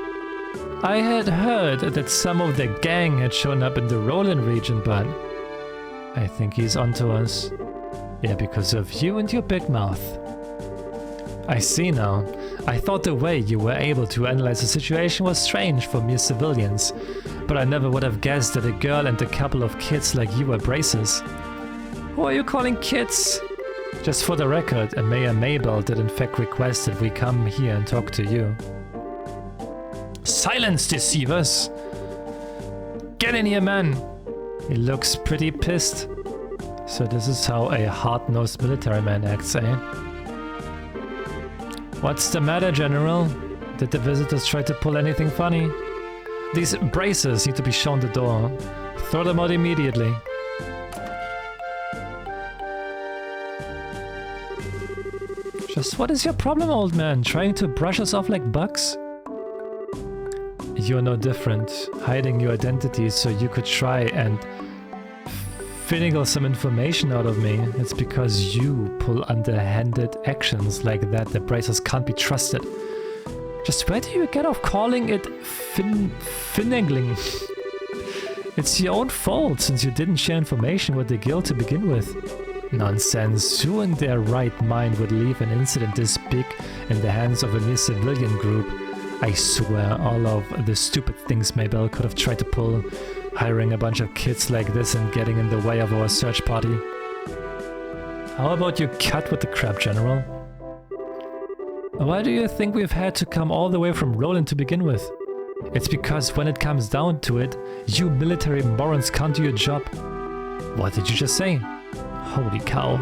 I had heard that some of the gang had shown up in the Roland region, but I think he's onto us. Yeah, because of you and your big mouth. I see now. I thought the way you were able to analyze the situation was strange for mere civilians, but I never would have guessed that a girl and a couple of kids like you were braces. Who are you calling kids? Just for the record, Mayor Mabel did in fact request that we come here and talk to you. Silence, deceivers! Get in here, man! He looks pretty pissed. So this is how a hard-nosed military man acts, eh? What's the matter, General? Did the visitors try to pull anything funny? These braces need to be shown the door. Throw them out immediately. Just what is your problem, old man? Trying to brush us off like bugs? You're no different. Hiding your identity so you could try and finagle some information out of me. It's because you pull underhanded actions like that. The bracers can't be trusted. Just where do you get off calling it finagling? It's your own fault since you didn't share information with the guild to begin with. Nonsense. Who in their right mind would leave an incident this big in the hands of a mere civilian group? I swear all of the stupid things Mabel could have tried to pull, hiring a bunch of kids like this and getting in the way of our search party. How about you cut with the crap, General? Why do you think we've had to come all the way from Roland to begin with? It's because when it comes down to it, you military morons can't do your job. What did you just say? Holy cow.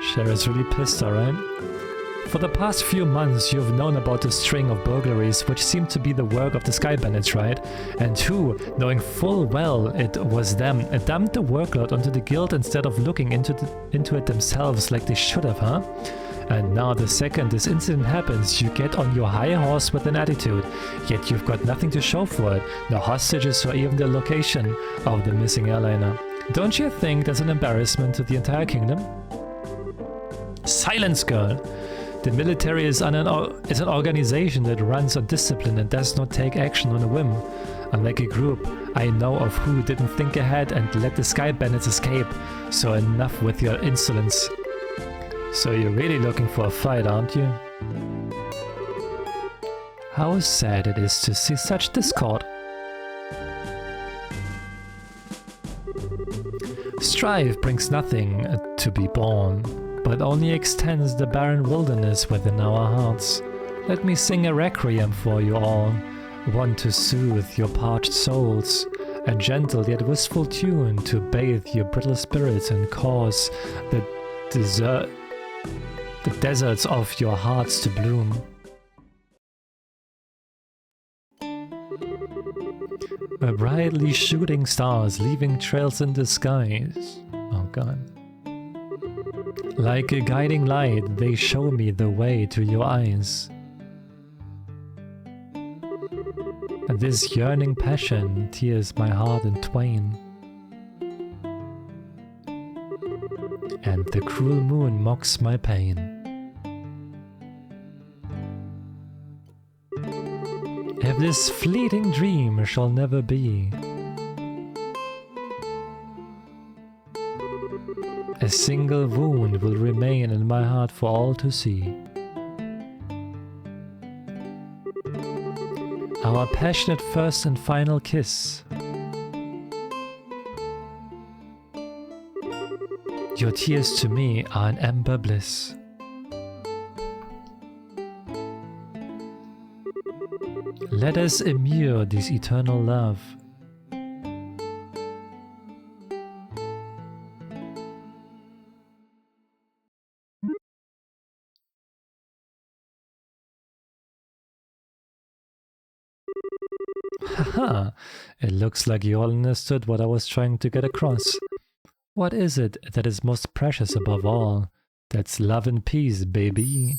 Cher's really pissed, alright? For the past few months you've known about the string of burglaries which seemed to be the work of the Sky Bandits, right? And who, knowing full well it was them, dumped the workload onto the guild instead of looking into it themselves like they should have, huh? And now the second this incident happens, you get on your high horse with an attitude, yet you've got nothing to show for it, no hostages or even the location of the missing airliner. Don't you think that's an embarrassment to the entire kingdom? Silence, girl! The military is an organization that runs on discipline and does not take action on a whim. Unlike a group I know of who didn't think ahead and let the Sky Bandits escape, so enough with your insolence. So you're really looking for a fight, aren't you? How sad it is to see such discord. Strife brings nothing to be born, but only extends the barren wilderness within our hearts. Let me sing a requiem for you all, one to soothe your parched souls, a gentle yet wistful tune to bathe your brittle spirits and cause the the deserts of your hearts to bloom. Where brightly shooting stars leaving trails in the skies. Oh god. Like a guiding light, they show me the way to your eyes. And this yearning passion tears my heart in twain. And the cruel moon mocks my pain. If this fleeting dream shall never be, a single wound will remain in my heart for all to see. Our passionate first and final kiss. Your tears to me are an amber bliss. Let us immure this eternal love. Haha, it looks like you all understood what I was trying to get across. What is it that is most precious above all? That's love and peace, baby.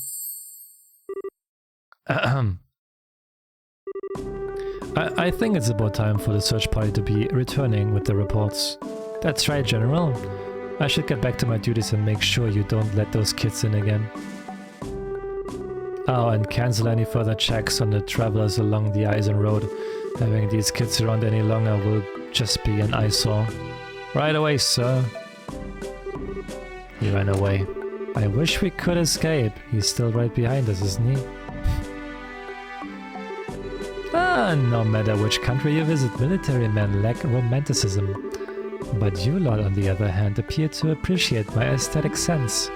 Ahem. I think it's about time for the search party to be returning with the reports. That's right, General. I should get back to my duties and make sure you don't let those kids in again. Oh, and cancel any further checks on the travelers along the Eisen Road. Having these kids around any longer will just be an eyesore. Right away, sir. He ran away. I wish we could escape. He's still right behind us, isn't he? No matter which country you visit, military men lack romanticism. But you lot, on the other hand, appear to appreciate my aesthetic sense.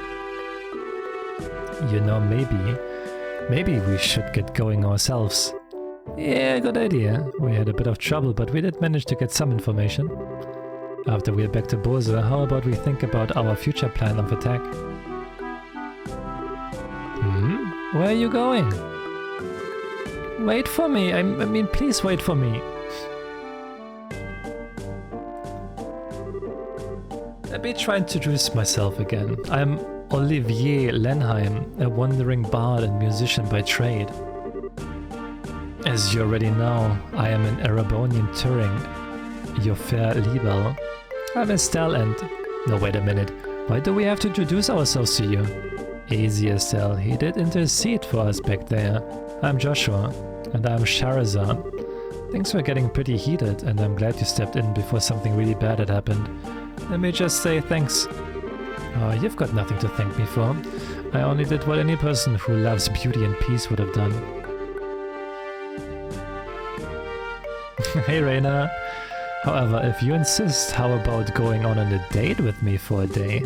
You know, maybe we should get going ourselves. Yeah, good idea. We had a bit of trouble, but we did manage to get some information. After we're back to Bose, how about we think about our future plan of attack? Where are you going? Wait for me, I mean, please wait for me. Let me try and introduce myself again. I'm Olivier Lenheim, a wandering bard and musician by trade. As you already know, I am an Erebonian Turing, your fair Liebel. I'm Estelle and... No, wait a minute. Why do we have to introduce ourselves to you? Easy, Estelle. He did intercede for us back there. I'm Joshua. And I'm Charizard. Things were getting pretty heated, and I'm glad you stepped in before something really bad had happened. Let me just say thanks. Oh, you've got nothing to thank me for. I only did what any person who loves beauty and peace would have done. Hey, Reina. However, if you insist, how about going on a date with me for a day?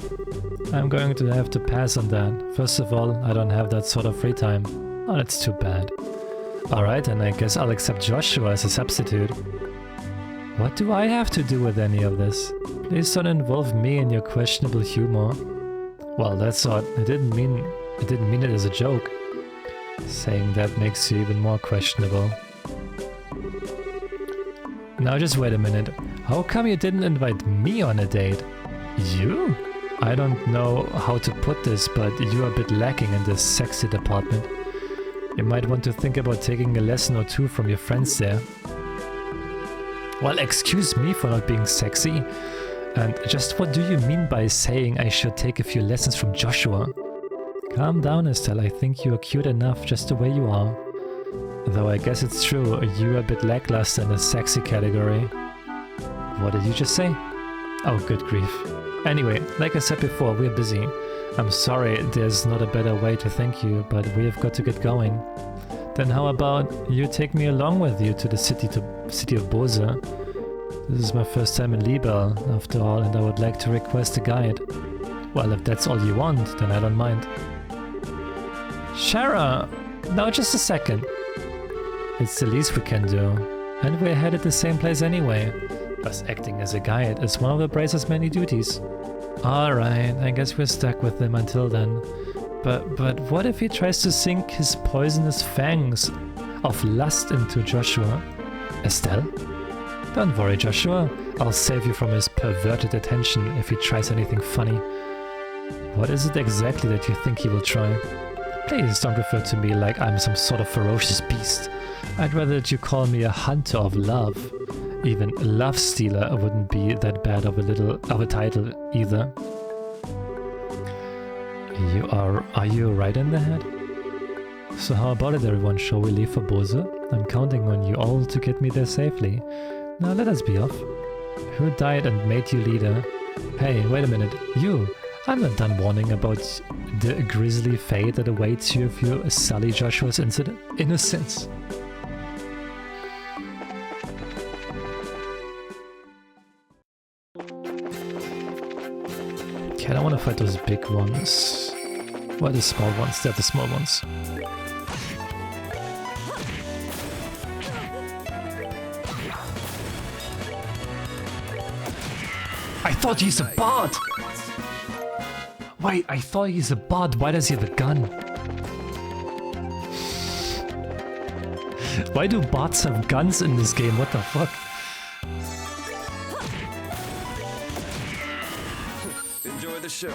I'm going to have to pass on that. First of all, I don't have that sort of free time. Oh, that's too bad. Alright, and I guess I'll accept Joshua as a substitute. What do I have to do with any of this? Please don't involve me in your questionable humor. Well, that's odd. I didn't mean it as a joke. Saying that makes you even more questionable. Now just wait a minute. How come you didn't invite me on a date? You? I don't know how to put this, but you're a bit lacking in the sexy department. You might want to think about taking a lesson or two from your friends there. Well, excuse me for not being sexy. And just what do you mean by saying I should take a few lessons from Joshua? Calm down, Estelle. I think you are cute enough just the way you are. Though I guess it's true, you're a bit lackluster in the sexy category. What did you just say? Oh, good grief. Anyway, like I said before, we're busy. I'm sorry, there's not a better way to thank you, but we have got to get going. Then how about you take me along with you to the city of Bose? This is my first time in Liebel, after all, and I would like to request a guide. Well, if that's all you want, then I don't mind. Shara! Now just a second. It's the least we can do. And we're headed the same place anyway. Plus acting as a guide is one of the Bracer's many duties. Alright, I guess we're stuck with them until then. But what if he tries to sink his poisonous fangs of lust into Joshua? Estelle? Don't worry, Joshua. I'll save you from his perverted attention if he tries anything funny. What is it exactly that you think he will try? Please don't refer to me like I'm some sort of ferocious beast. I'd rather that you call me a hunter of love. Even love stealer wouldn't be that bad of a title either. Are you right in the head? So how about it, everyone? Shall we leave for Bose? I'm counting on you all to get me there safely. Now let us be off. Who died and made you leader? Hey, wait a minute. You! I'm not done warning about the grisly fate that awaits you if you sully Joshua's innocence. Okay, I don't want to fight those big ones. What are the small ones? They're the small ones. I thought he's a bot! Wait, I thought he's a bot. Why does he have a gun? Why do bots have guns in this game? What the fuck? Enjoy the show.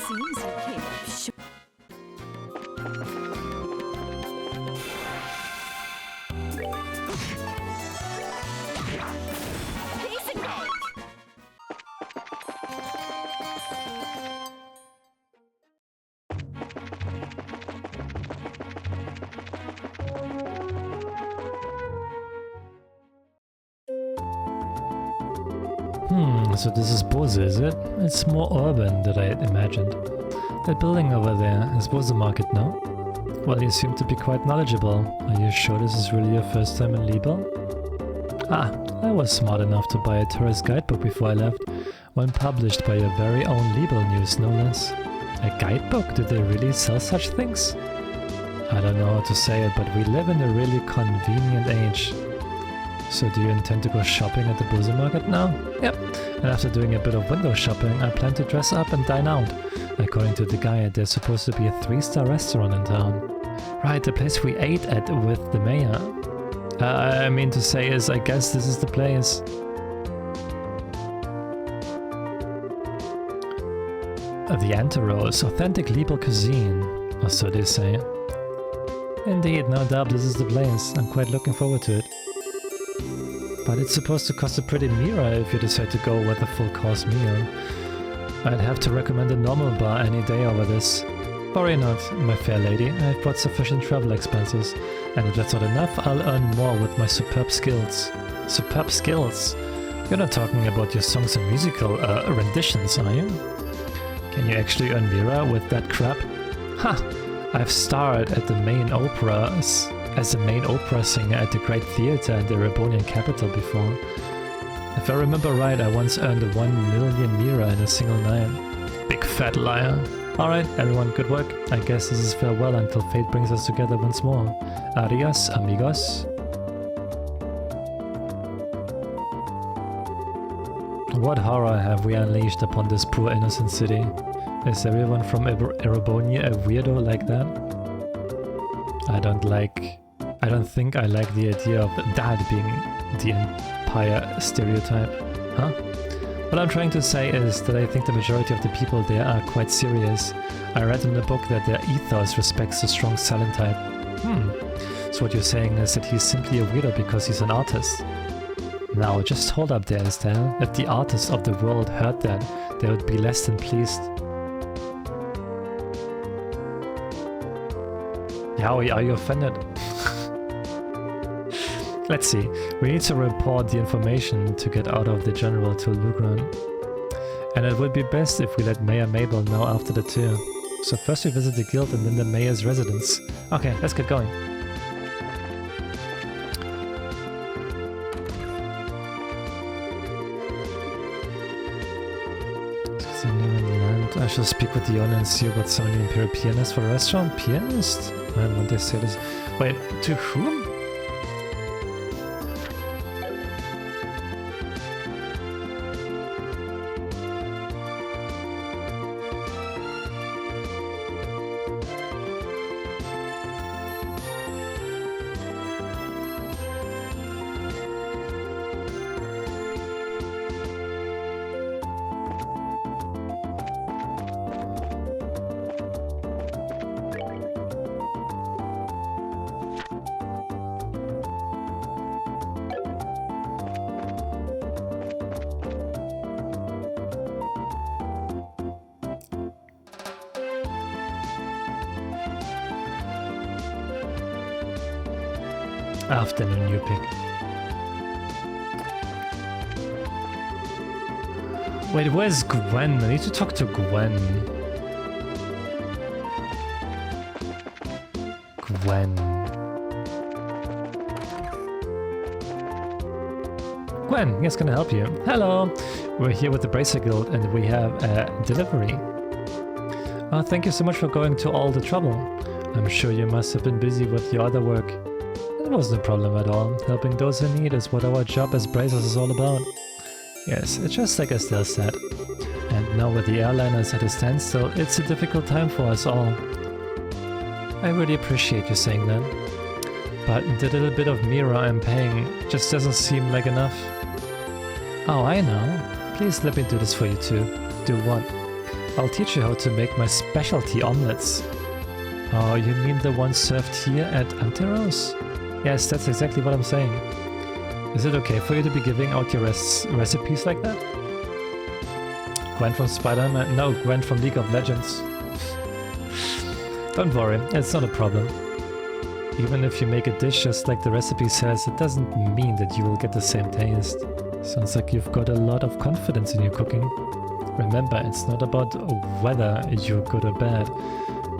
Seems you came up short. Piece of cake! So this is Bose, is it? It's more urban than I imagined. That building over there is Bose Market now? Well, you seem to be quite knowledgeable. Are you sure this is really your first time in Liebel? Ah, I was smart enough to buy a tourist guidebook before I left. One published by your very own Liebel News, no less. A guidebook? Do they really sell such things? I don't know how to say it, but we live in a really convenient age. So do you intend to go shopping at the Bose Market now? Yep. And after doing a bit of window shopping, I plan to dress up and dine out. According to the guide, there's supposed to be a 3-star restaurant in town. Right, the place we ate at with the mayor. I mean to say is, I guess this is the place. The Anteros, authentic Liebel cuisine, or so they say. Indeed, no doubt this is the place. I'm quite looking forward to it. But it's supposed to cost a pretty mira if you decide to go with a full-course meal. I'd have to recommend a normal bar any day over this. Worry not, my fair lady, I've brought sufficient travel expenses, and if that's not enough, I'll earn more with my superb skills. Superb skills? You're not talking about your songs and musical renditions, are you? Can you actually earn mira with that crap? Ha! I've starred at the main opera as the main opera singer at the Great Theatre in the Erebonian capital before. If I remember right, I once earned 1 million mira in a single night. Big fat liar. Alright, everyone, good work. I guess this is farewell until fate brings us together once more. Adios, amigos. What horror have we unleashed upon this poor innocent city? Is everyone from Erebonia a weirdo like that? I don't think I like the idea of that being the entire stereotype. Huh? What I'm trying to say is that I think the majority of the people there are quite serious. I read in the book that their ethos respects the strong silent type. So what you're saying is that he's simply a weirdo because he's an artist. Now, just hold up there, Estelle. If the artists of the world heard that, they would be less than pleased. Yowie, are you offended? Let's see. We need to report the information to get out of the general to Lugran. And it would be best if we let Mayor Mabel know after the tour. So first we visit the guild and then the mayor's residence. Okay, let's get going. I shall speak with the owner and see about some new imperial pianist for a restaurant. Pianist? Man, when they say this. Wait, to whom? Afternoon, you pick. Wait, where's Gwen? I need to talk to Gwen. Gwen. Gwen, yes, can I help you? Hello! We're here with the Bracer Guild and we have a delivery. Oh, thank you so much for going to all the trouble. I'm sure you must have been busy with your other work. It wasn't a problem at all. Helping those in need is what our job as Bracers is all about. Yes, it's just like Estelle said. And now with the airliners at a standstill, it's a difficult time for us all. I really appreciate you saying that. But the little bit of Mira I'm paying just doesn't seem like enough. Oh, I know. Please let me do this for you too. Do what? I'll teach you how to make my specialty omelets. Oh, you mean the ones served here at Anteros? Yes, that's exactly what I'm saying. Is it okay for you to be giving out your recipes like that? Gwen from Spider-Man? No, Gwen from League of Legends. Don't worry, it's not a problem. Even if you make a dish just like the recipe says, it doesn't mean that you will get the same taste. Sounds like you've got a lot of confidence in your cooking. Remember, it's not about whether you're good or bad.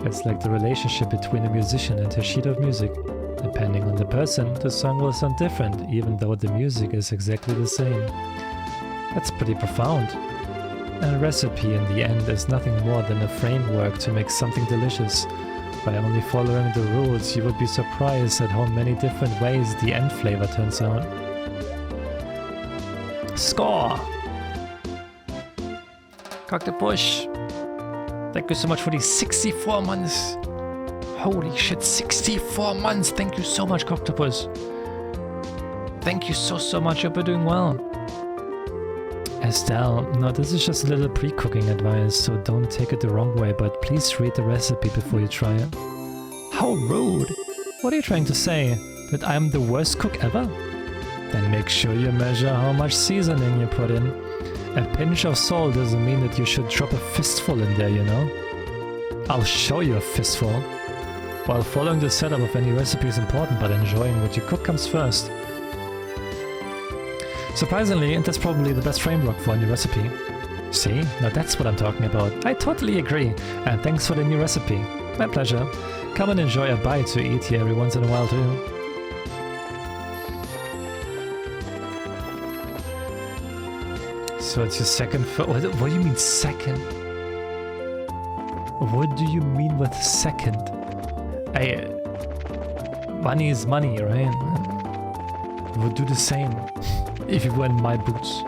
It's like the relationship between a musician and her sheet of music. Depending on the person, the song will sound different, even though the music is exactly the same. That's pretty profound. A recipe in the end is nothing more than a framework to make something delicious. By only following the rules, you would be surprised at how many different ways the end flavor turns out. Score! Cock the Bush! Thank you so much for these 64 months! Holy shit, 64 months! Thank you so much, Coctopus! Thank you so much, you'll be doing well. Estelle, no, this is just a little pre-cooking advice, so don't take it the wrong way, but please read the recipe before you try it. How rude! What are you trying to say? That I'm the worst cook ever? Then make sure you measure how much seasoning you put in. A pinch of salt doesn't mean that you should drop a fistful in there, you know? I'll show you a fistful. While following the setup of any recipe is important, but enjoying what you cook comes first. Surprisingly, that's probably the best framework for a new recipe. See? Now that's what I'm talking about. I totally agree. And thanks for the new recipe. My pleasure. Come and enjoy a bite to eat here every once in a while too. So it's your second what do you mean second? What do you mean with second? Money is money, right? Would do the same if you were in my boots.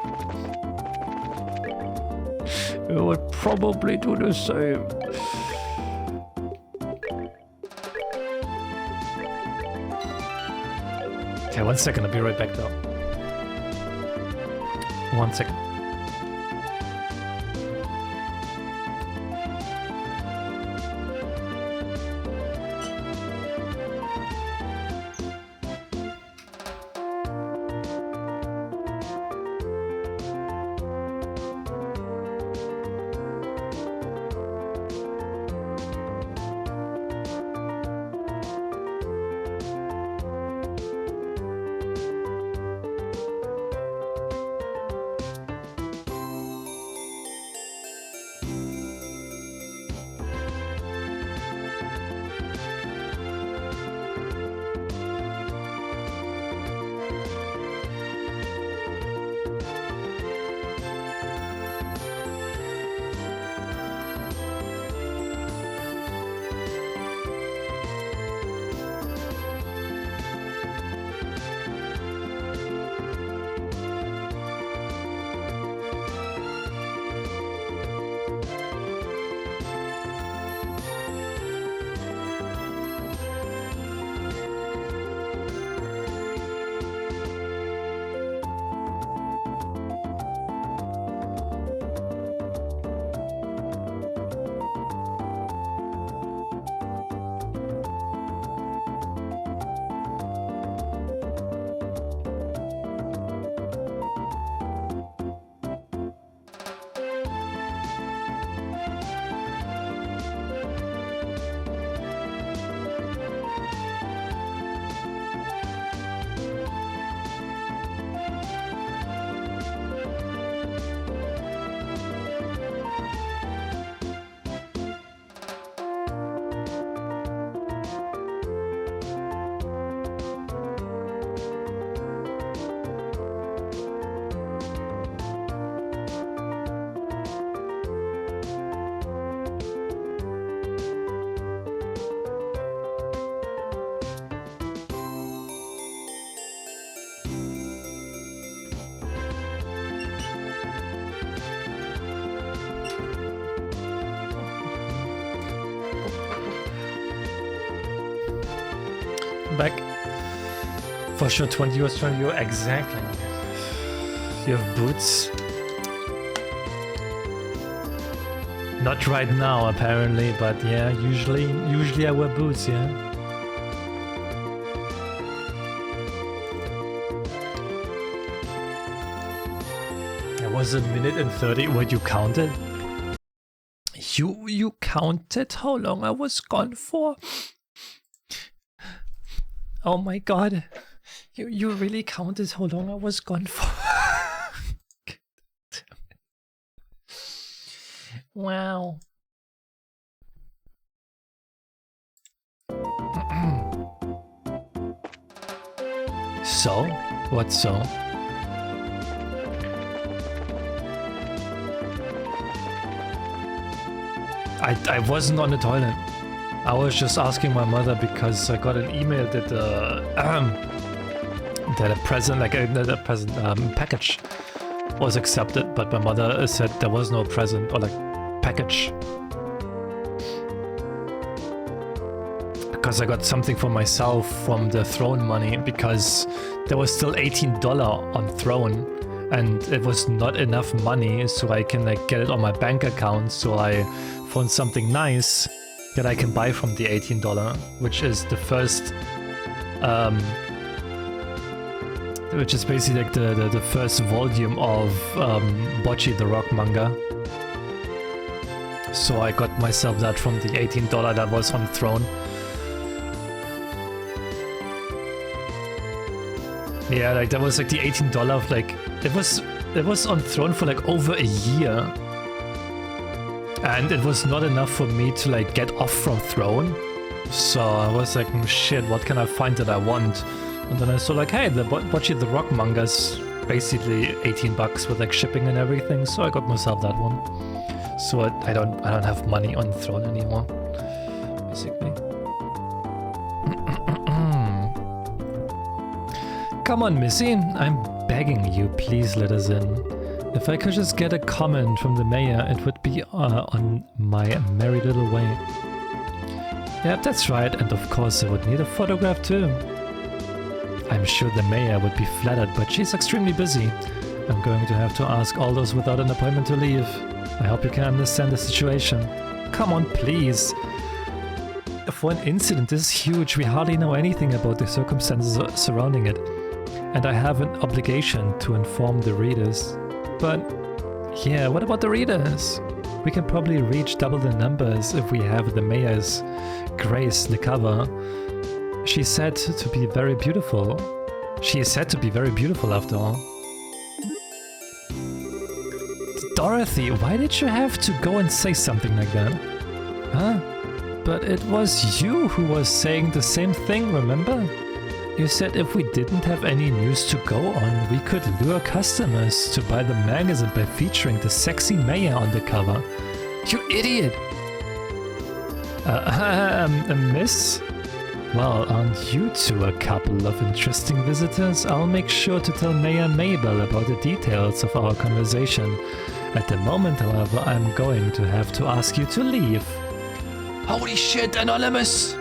You would probably do the same. Okay, 1 second, I'll be right back though. 1 second. back. For sure, 20 euros, 20 euro, exactly. You have boots. Not right now, apparently, but yeah, usually I wear boots, yeah. It was 1 minute and 30. What, you counted? You counted how long I was gone for? Oh my god. You really counted how long I was gone for? Wow. So? What so? I wasn't on the toilet. I was just asking my mother because I got an email that that a present, package was accepted, but my mother said there was no present or like package. Because I got something for myself from the Throne money, because there was still $18 on Throne and it was not enough money so I can like get it on my bank account, so I found something nice that I can buy from the $18, which is the first which is basically like the first volume of Bocce the Rock manga. So I got myself that from the $18 that was on Throne. Yeah, like that was like the $18 of like it was on Throne for like over a year. And it was not enough for me to like get off from Throne. So I was like, shit, what can I find that I want? And then I saw like, hey, the Bocce the Rock manga's basically $18 with like shipping and everything. So I got myself that one. So I don't have money on Throne anymore, basically. Come on, Missy, I'm begging you, please let us in. If I could just get a comment from the mayor, it would be on my merry little way. Yep, that's right, and of course I would need a photograph too. I'm sure the mayor would be flattered, but she's extremely busy. I'm going to have to ask all those without an appointment to leave. I hope you can understand the situation. Come on, please. For an incident this huge, we hardly know anything about the circumstances surrounding it. And I have an obligation to inform the readers. But yeah, what about the readers? We can probably reach double the numbers if we have the mayor's grace the cover. She's said to be very beautiful. She is said to be very beautiful after all. Dorothy, why did you have to go and say something like that? Huh? But it was you who was saying the same thing, remember? You said if we didn't have any news to go on, we could lure customers to buy the magazine by featuring the sexy mayor on the cover. You idiot! Miss? Well, aren't you two a couple of interesting visitors? I'll make sure to tell Mayor Mabel about the details of our conversation. At the moment, however, I'm going to have to ask you to leave. Holy shit, Anonymous!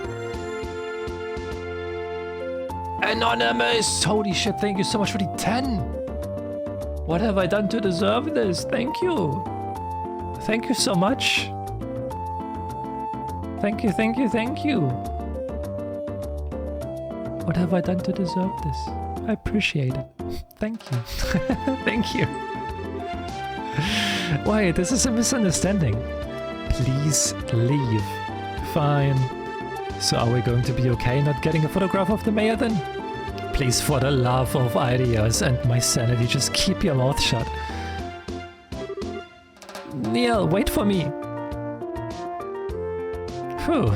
Anonymous! Holy shit, thank you so much for the 10! What have I done to deserve this? Thank you! Thank you so much! Thank you, thank you, thank you! What have I done to deserve this? I appreciate it. Thank you. Thank you. Wait, this is a misunderstanding. Please leave. Fine. So are we going to be okay not getting a photograph of the mayor then? Please, for the love of ideas and my sanity, just keep your mouth shut. Neil, wait for me. Phew.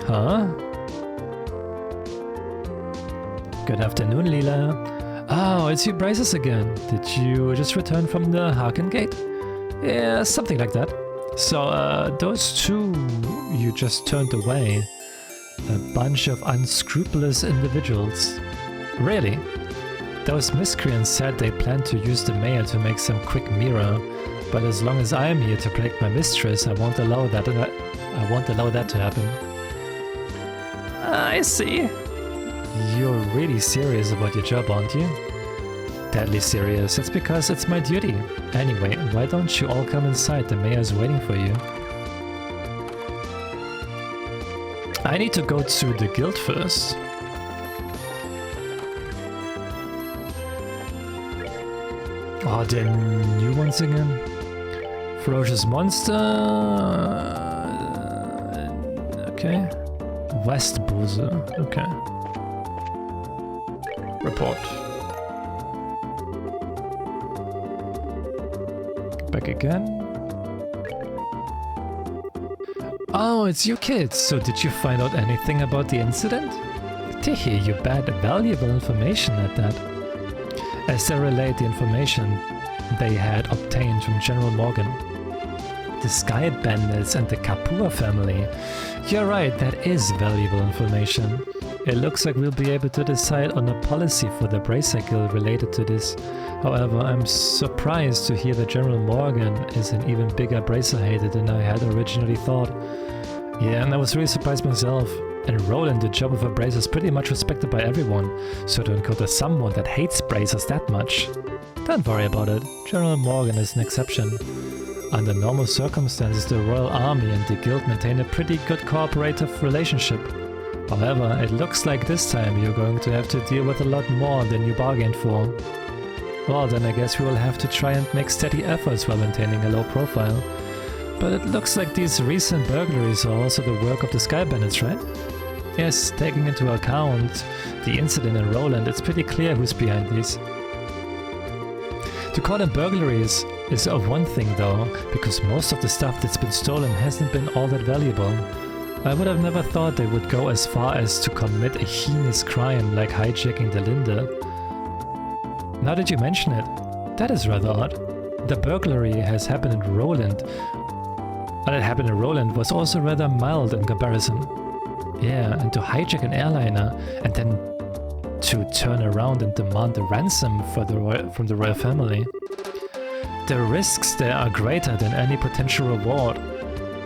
Huh? Good afternoon, Leela. Oh, it's you Bryces again. Did you just return from the Harken Gate? Yeah, something like that. So, those two you just turned away. A bunch of unscrupulous individuals. Really? Those miscreants said they planned to use the mayor to make some quick mirror, but as long as I am here to protect my mistress, I won't allow that to happen. I see. You're really serious about your job, aren't you? Deadly serious. It's because it's my duty. Anyway, why don't you all come inside? The mayor's waiting for you. I need to go to the guild first. Oh, they're new ones again. Ferocious monster. Okay. West Boozer. Okay. Report. Back again. Oh, it's you kids. So did you find out anything about the incident? Tehe, you bad valuable information at that. As they relate the information they had obtained from General Morgan. The Sky Bandits and the Kapua family. You're right, that is valuable information. It looks like we'll be able to decide on a policy for the Bracer Guild related to this. However, I'm surprised to hear that General Morgan is an even bigger Bracer hater than I had originally thought. Yeah, and I was really surprised myself. And Roland, the job of a Bracer is pretty much respected by everyone, so to encounter someone that hates Bracers that much. Don't worry about it, General Morgan is an exception. Under normal circumstances, the Royal Army and the Guild maintain a pretty good cooperative relationship. However, it looks like this time you're going to have to deal with a lot more than you bargained for. Well, then I guess we will have to try and make steady efforts while maintaining a low profile. But it looks like these recent burglaries are also the work of the Sky Bandits, right? Yes, taking into account the incident in Roland, it's pretty clear who's behind these. To call them burglaries is one thing though, because most of the stuff that's been stolen hasn't been all that valuable. I would have never thought they would go as far as to commit a heinous crime like hijacking the Linde. Now that you mention it, that is rather odd. The burglary has happened in Roland, but it happened in Roland was also rather mild in comparison. Yeah, and to hijack an airliner and then to turn around and demand a ransom for from the royal family. The risks there are greater than any potential reward.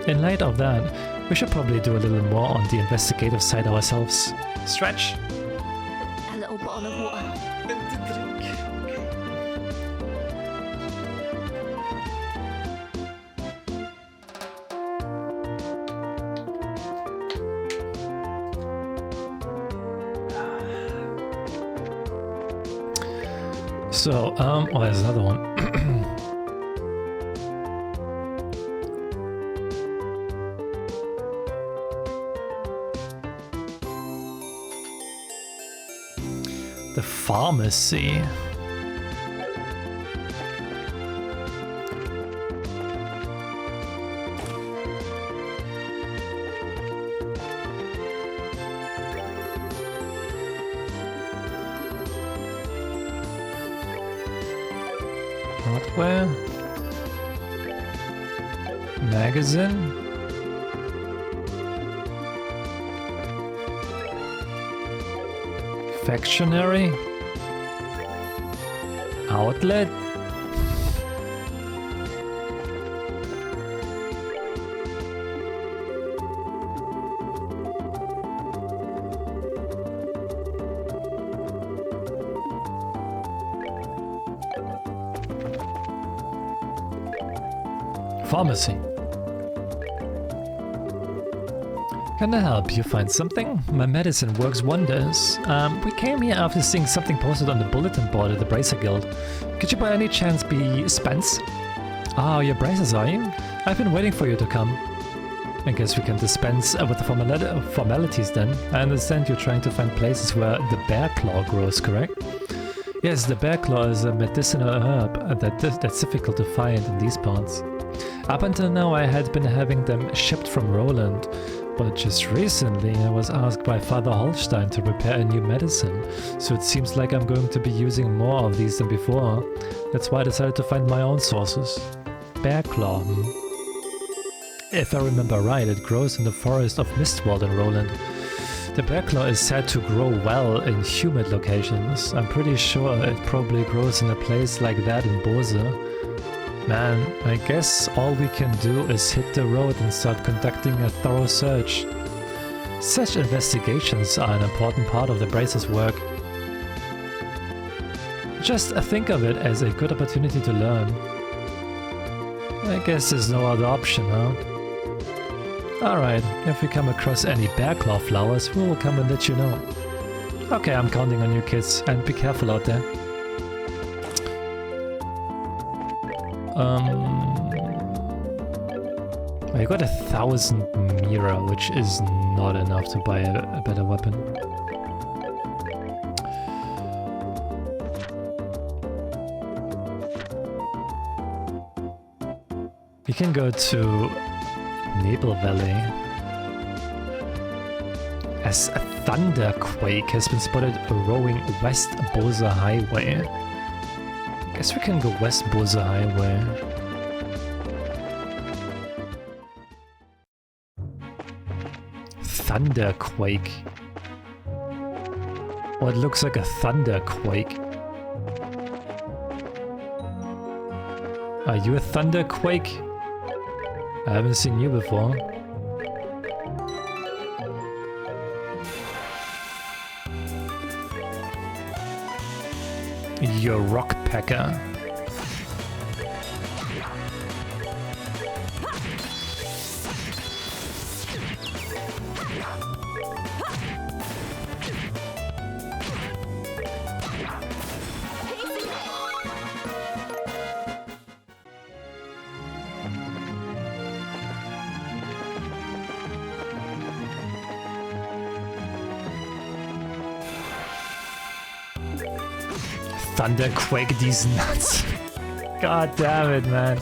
In light of that, we should probably do a little more on the investigative side ourselves. Stretch! A little bottle of water. So, oh, there's another one. The pharmacy. Hardware. Magazine. Factionary. Outlet. Pharmacy. Can I help you find something? My medicine works wonders. We came here after seeing something posted on the bulletin board at the Bracer Guild. Could you by any chance be Spence? Oh, you're Bracers, are you? I've been waiting for you to come. I guess we can dispense with the formalities then. I understand you're trying to find places where the bear claw grows, correct? Yes, the bear claw is a medicinal herb that's difficult to find in these parts. Up until now I had been having them shipped from Roland, but just recently I was asked by Father Holstein to prepare a new medicine, so it seems like I'm going to be using more of these than before. That's why I decided to find my own sources. Bear claw. If I remember right, it grows in the forest of Mistwald in Roland. The bear claw is said to grow well in humid locations. I'm pretty sure it probably grows in a place like that in Bose. Man, I guess all we can do is hit the road and start conducting a thorough search. Such investigations are an important part of the Bracer's work. Just think of it as a good opportunity to learn. I guess there's no other option, huh? Alright, if we come across any bear claw flowers, we will come and let you know. Okay, I'm counting on you kids, and be careful out there. I got 1,000 Mira, which is not enough to buy a better weapon. We can go to Nebel Valley. As a thunderquake has been spotted rowing West Boza Highway. Guess we can go West Boza Highway. Thunderquake. Oh, it looks like a thunderquake. Are you a thunderquake? I haven't seen you before. You're a rock packer. Thunderquake these nuts. God damn it, man.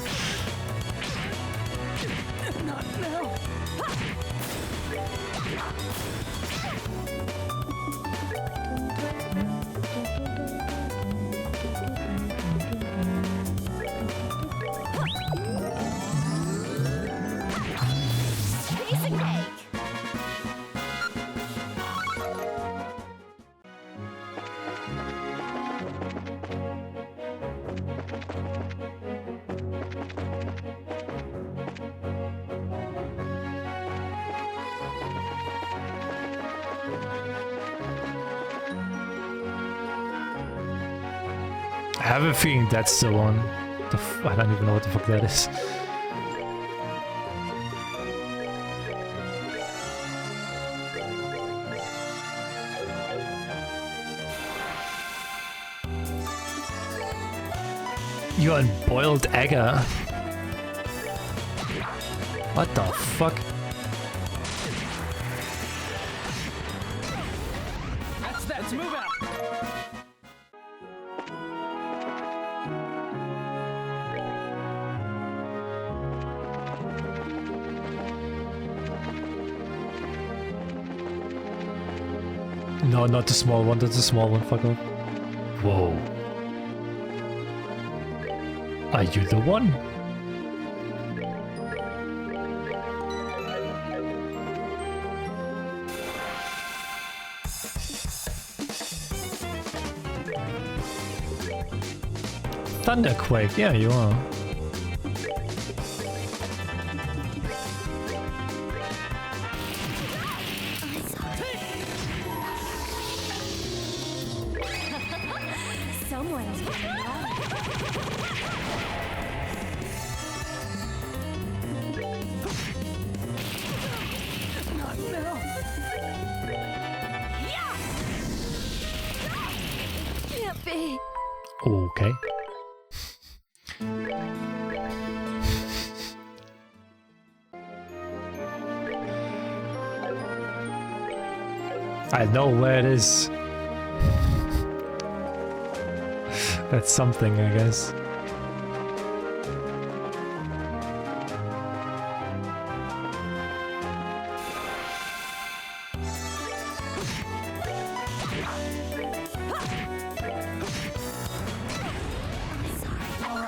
I have a feeling that's the one. I don't even know what the fuck that is. You're a boiled egger. What the fuck? Let's move out. No, not the small one. That's the small one. Fuck off. Whoa. Are you the one? Thunderquake, yeah, you are. Someone's getting loud. Can't be. Okay. I know where it is. That's something, I guess.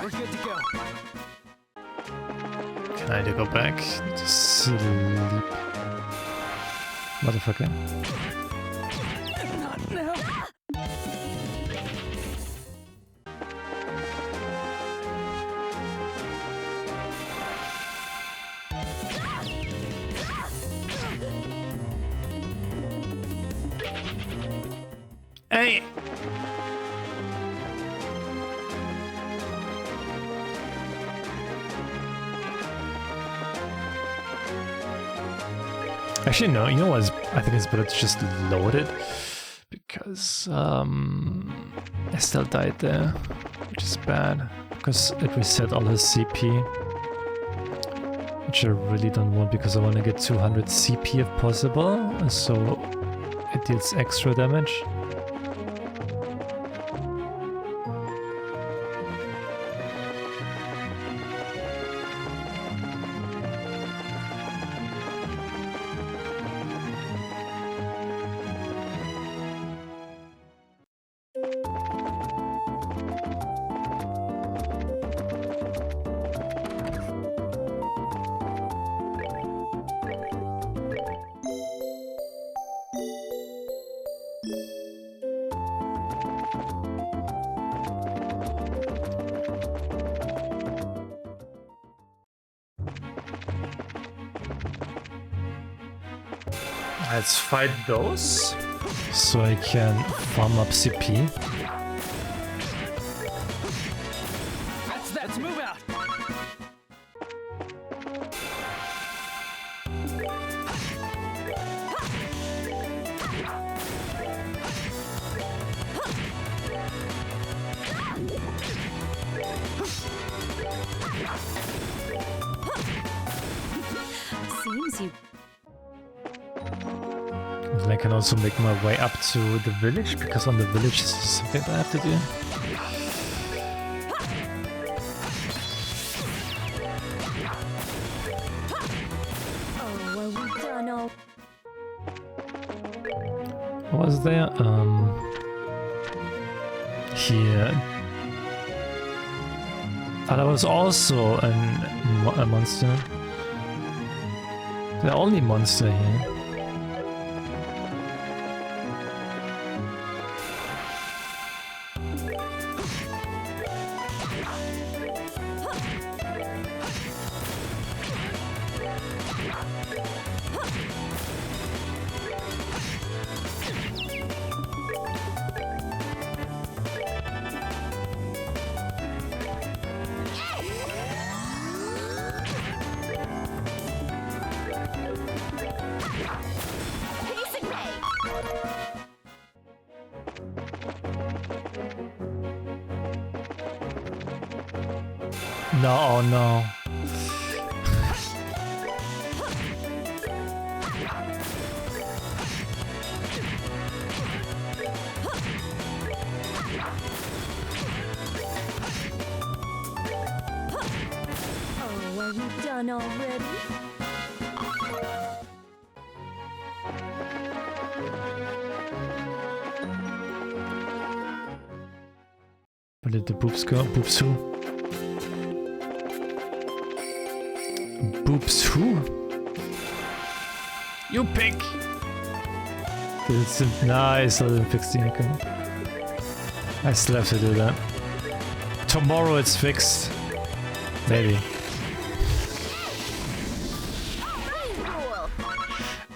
We're good to go. Can I go back to sleep? Motherfucker. Not now. Hey! Actually, no, you know what? I think it's better to just load it. Because, I still died there. Which is bad. Because it reset all his CP. Which I really don't want because I want to get 200 CP if possible. So it deals extra damage. Let's fight those, so I can farm up CP. Let's move out. Seems you. And I can also make my way up to the village, because on the village is something that I have to do. Oh, are we done all? What was there? Here. Ah, there was also a monster. The only monster here. No, oh no. Oh, are we done already? Where did the boobs go? Boobs who? Boobs who? You pick! Nah, I still didn't fix the icon. I still have to do that. Tomorrow it's fixed. Maybe.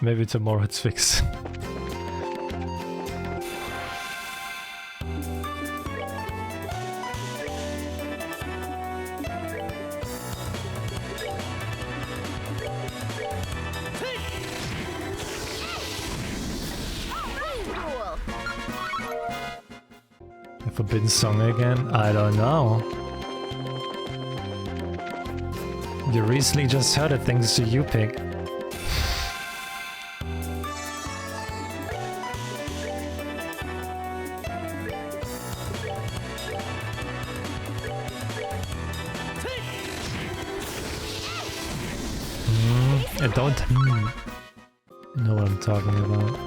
Maybe tomorrow it's fixed. A forbidden song again? I don't know. You recently just heard it thanks to you pick. I don't know what I'm talking about.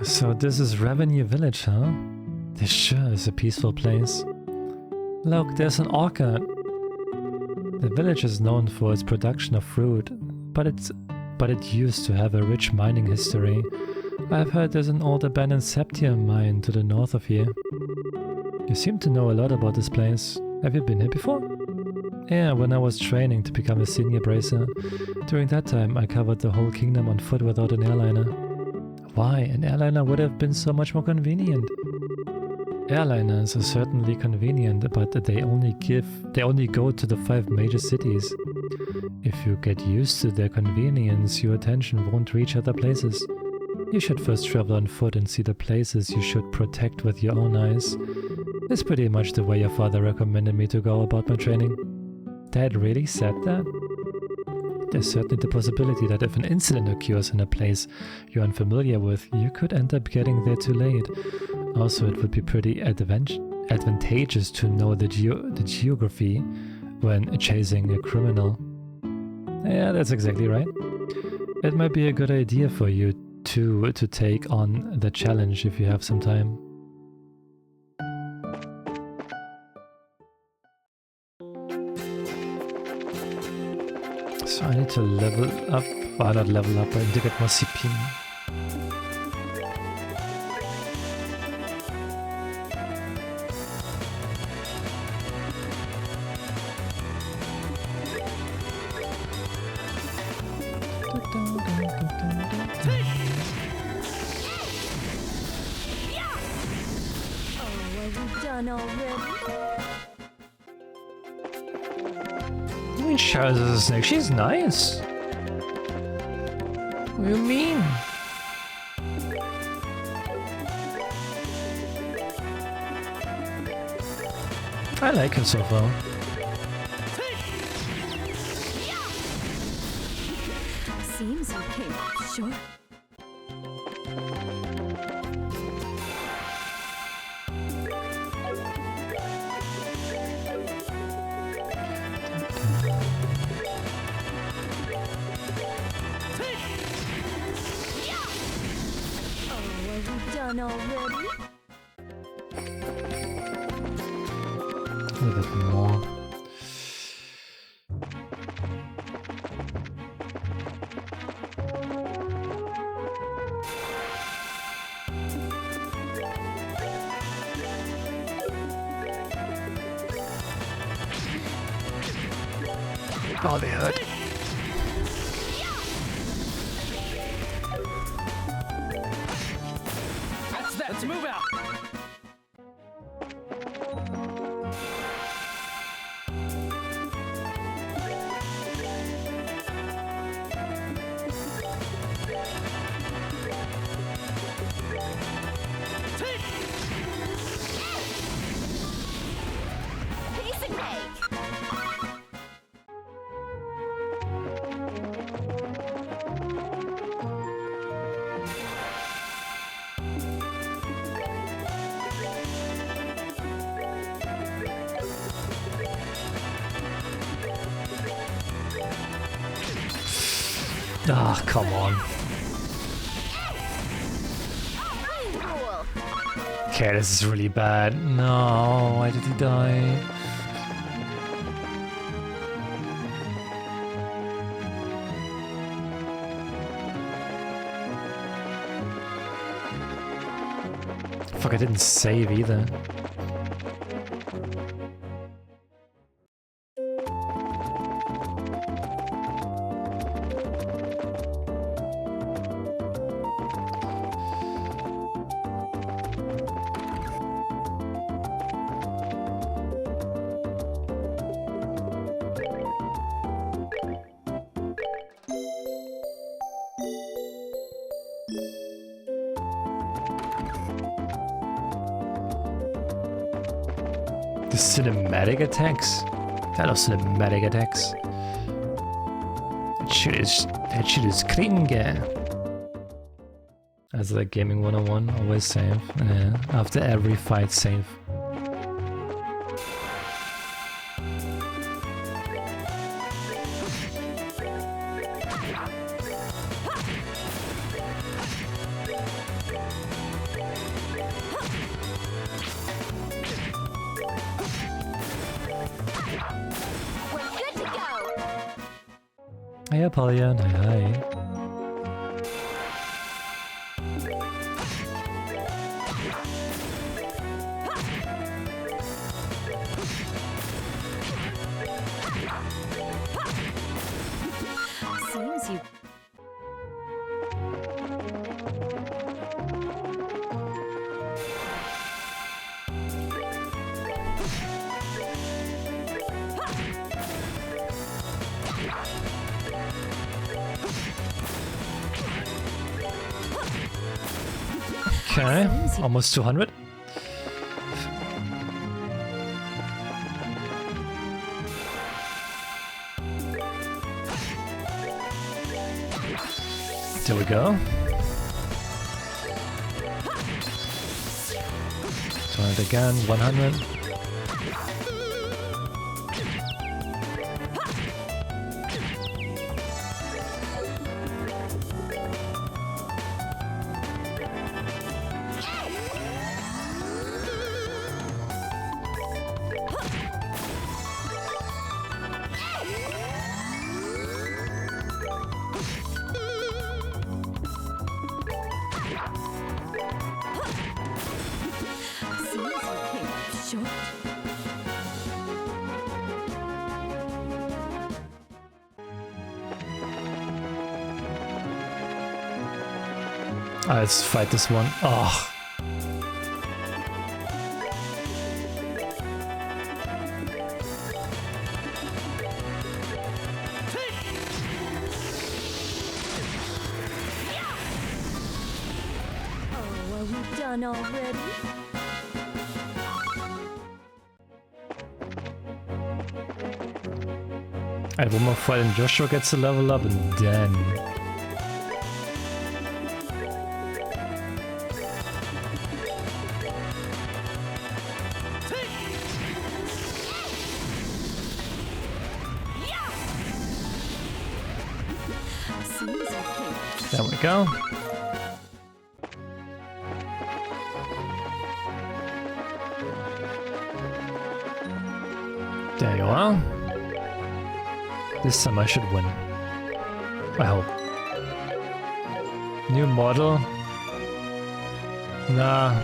So this is Revenue Village, huh? This sure is a peaceful place. Look, there's an orchard. The village is known for its production of fruit, but it used to have a rich mining history. I've heard there's an old abandoned septium mine to the north of here. You seem to know a lot about this place. Have you been here before? Yeah, when I was training to become a senior bracer. During that time, I covered the whole kingdom on foot without an airliner. Why? An airliner would have been so much more convenient. Airliners are certainly convenient, but they only go to the 5 major cities. If you get used to their convenience, your attention won't reach other places. You should first travel on foot and see the places you should protect with your own eyes. That's pretty much the way your father recommended me to go about my training. Dad really said that? There's certainly the possibility that if an incident occurs in a place you're unfamiliar with, you could end up getting there too late. Also, it would be pretty advantageous to know the geography when chasing a criminal. Yeah, that's exactly right. It might be a good idea for you to take on the challenge if you have some time. So I need to level up, well, not level up, I need to get more CP. Done already? I mean, Charles is a snake. She's nice. What do you mean? I like her so far. Seems okay, sure. Done already? A little bit more. Oh, they hurt. Let's move out. Piece of cake! Ah, come on. Okay, this is really bad. No, why did he die? Fuck, I didn't save either. The cinematic attacks? Hello, cinematic attacks. That shit is cringe. As like gaming 101, always save. Yeah, after every fight, save. Hiya, Polyan. Hi, hi. Seems you. Okay, almost 200. There we go. 200 again, 100. Seems you came up short. Let's fight this one. Oh. Oh, are we done already? Alright, one more fight and Joshua gets a level up and then... Seems you came up There we go. There you are. This time I should win. I hope. New model? Nah.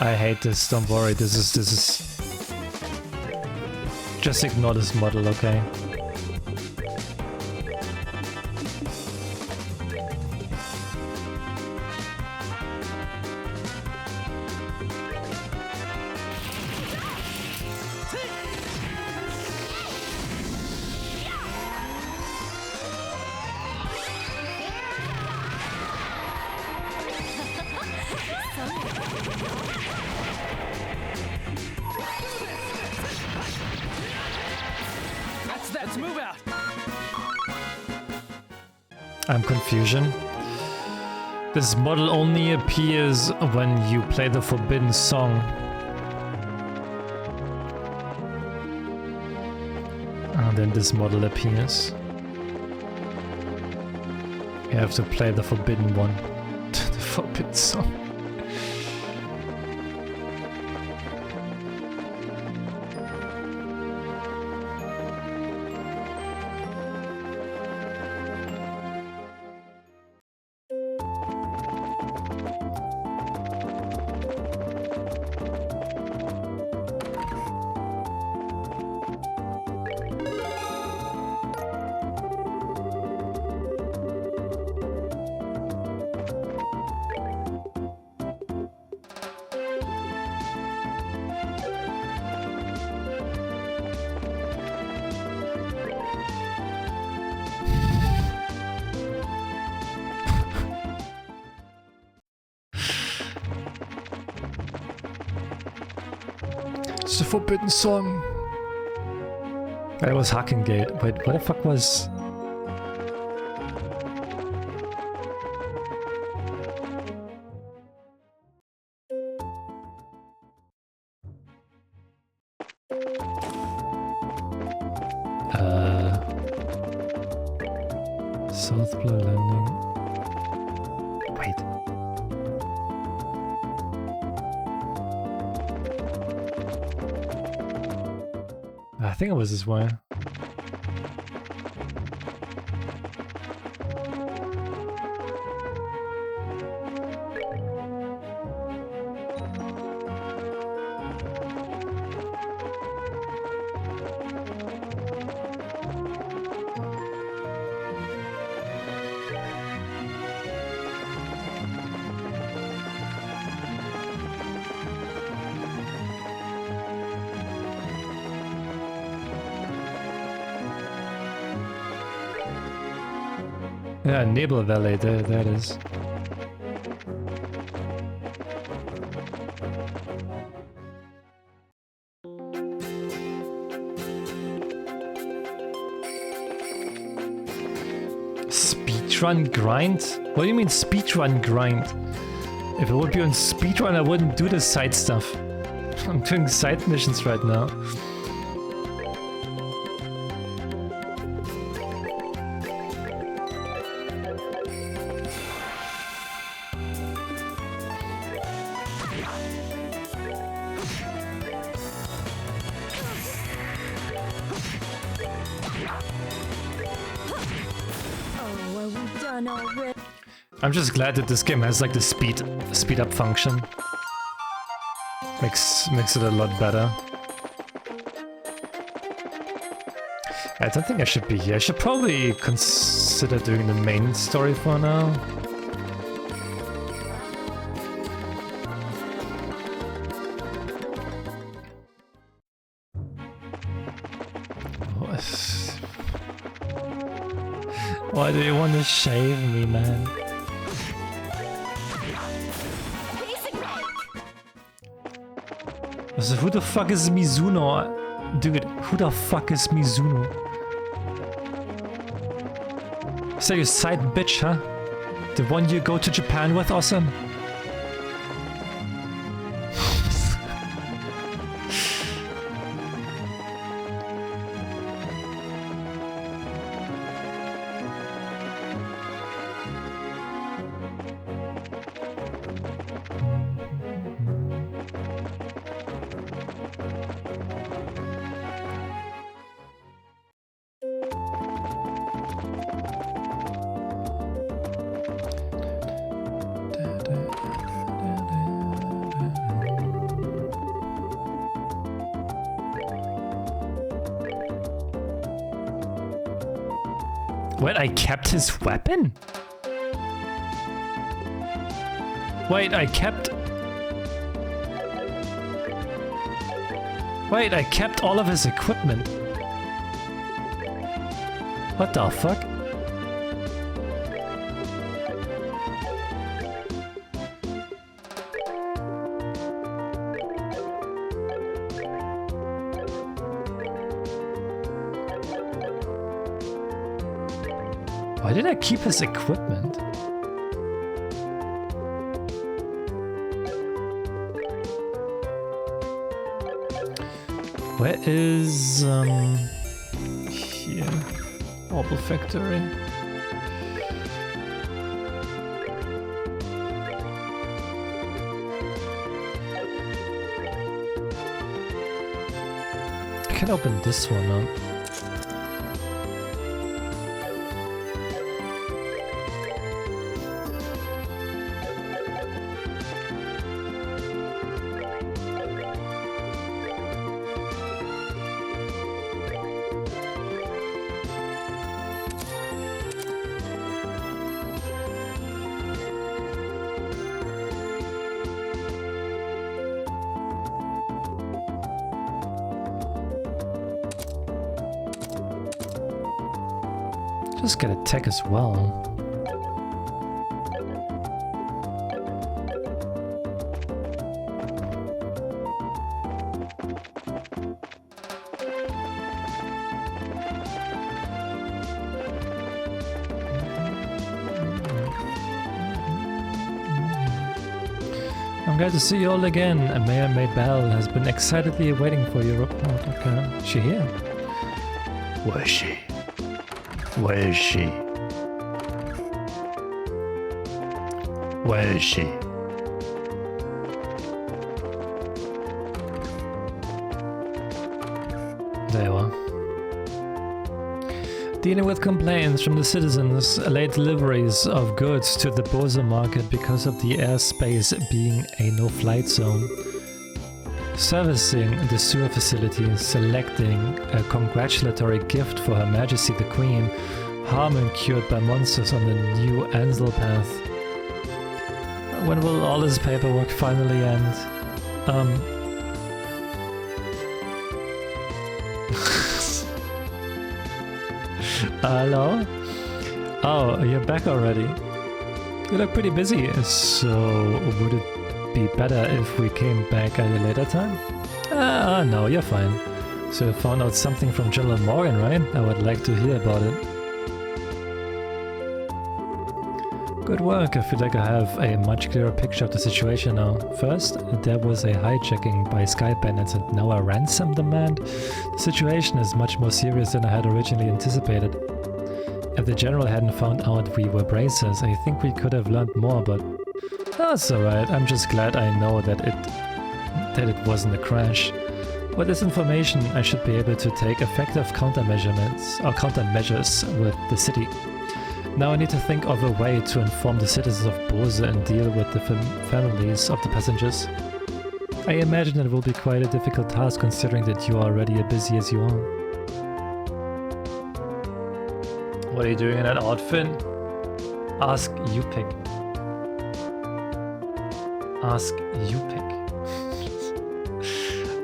I hate this, don't worry, this is... Just ignore this model, okay? Let's move out. I'm confusion. This model only appears when you play the forbidden song. And then this model appears. You have to play the forbidden one. The forbidden song. It's the forbidden song. That was Hackengate. Wait, what the fuck was... South Blue Landing. Wait. I think it was this way. Yeah, Nebel Valley, there it is. Speedrun grind? What do you mean speedrun grind? If it would be on speedrun, I wouldn't do the side stuff. I'm doing side missions right now. Oh, are we done already? I'm just glad that this game has like the speed up function. Makes it a lot better. I don't think I should be here. I should probably consider doing the main story for now. Why do you want to shave me, man? So who the fuck is Mizuno? Dude, who the fuck is Mizuno? Is that your side bitch, huh? The one you go to Japan with, awesome? Wait, I kept his weapon? Wait, I kept all of his equipment. What the fuck? Why did I keep his equipment? Where is here? Orbital Factory. I can open this one up. Just get a tech as well. I'm glad to see you all again. Mayor Maybell has been excitedly waiting for your report. Okay, is she here? Where is she? Where is she? Where is she? There you are. Dealing with complaints from the citizens, late deliveries of goods to the Bosa market because of the airspace being a no-flight zone. Servicing the sewer facility, selecting a congratulatory gift for Her Majesty the Queen, harm incurred by monsters on the new Ansel path. When will all this paperwork finally end? Hello? Oh, you're back already. You look pretty busy, so would it be better if we came back at a later time? No, you're fine. So you found out something from General Morgan, right? I would like to hear about it. Good work, I feel like I have a much clearer picture of the situation now. First, there was a hijacking by Sky Bandits and now a ransom demand. The situation is much more serious than I had originally anticipated. If the General hadn't found out we were bracers, I think we could have learned more, but that's alright. I'm just glad I know that it wasn't a crash. With this information, I should be able to take effective countermeasures with the city. Now I need to think of a way to inform the citizens of Bose and deal with the families of the passengers. I imagine it will be quite a difficult task considering that you are already as busy as you are. What are you doing in that outfit? Ask you pick. Ask you pick.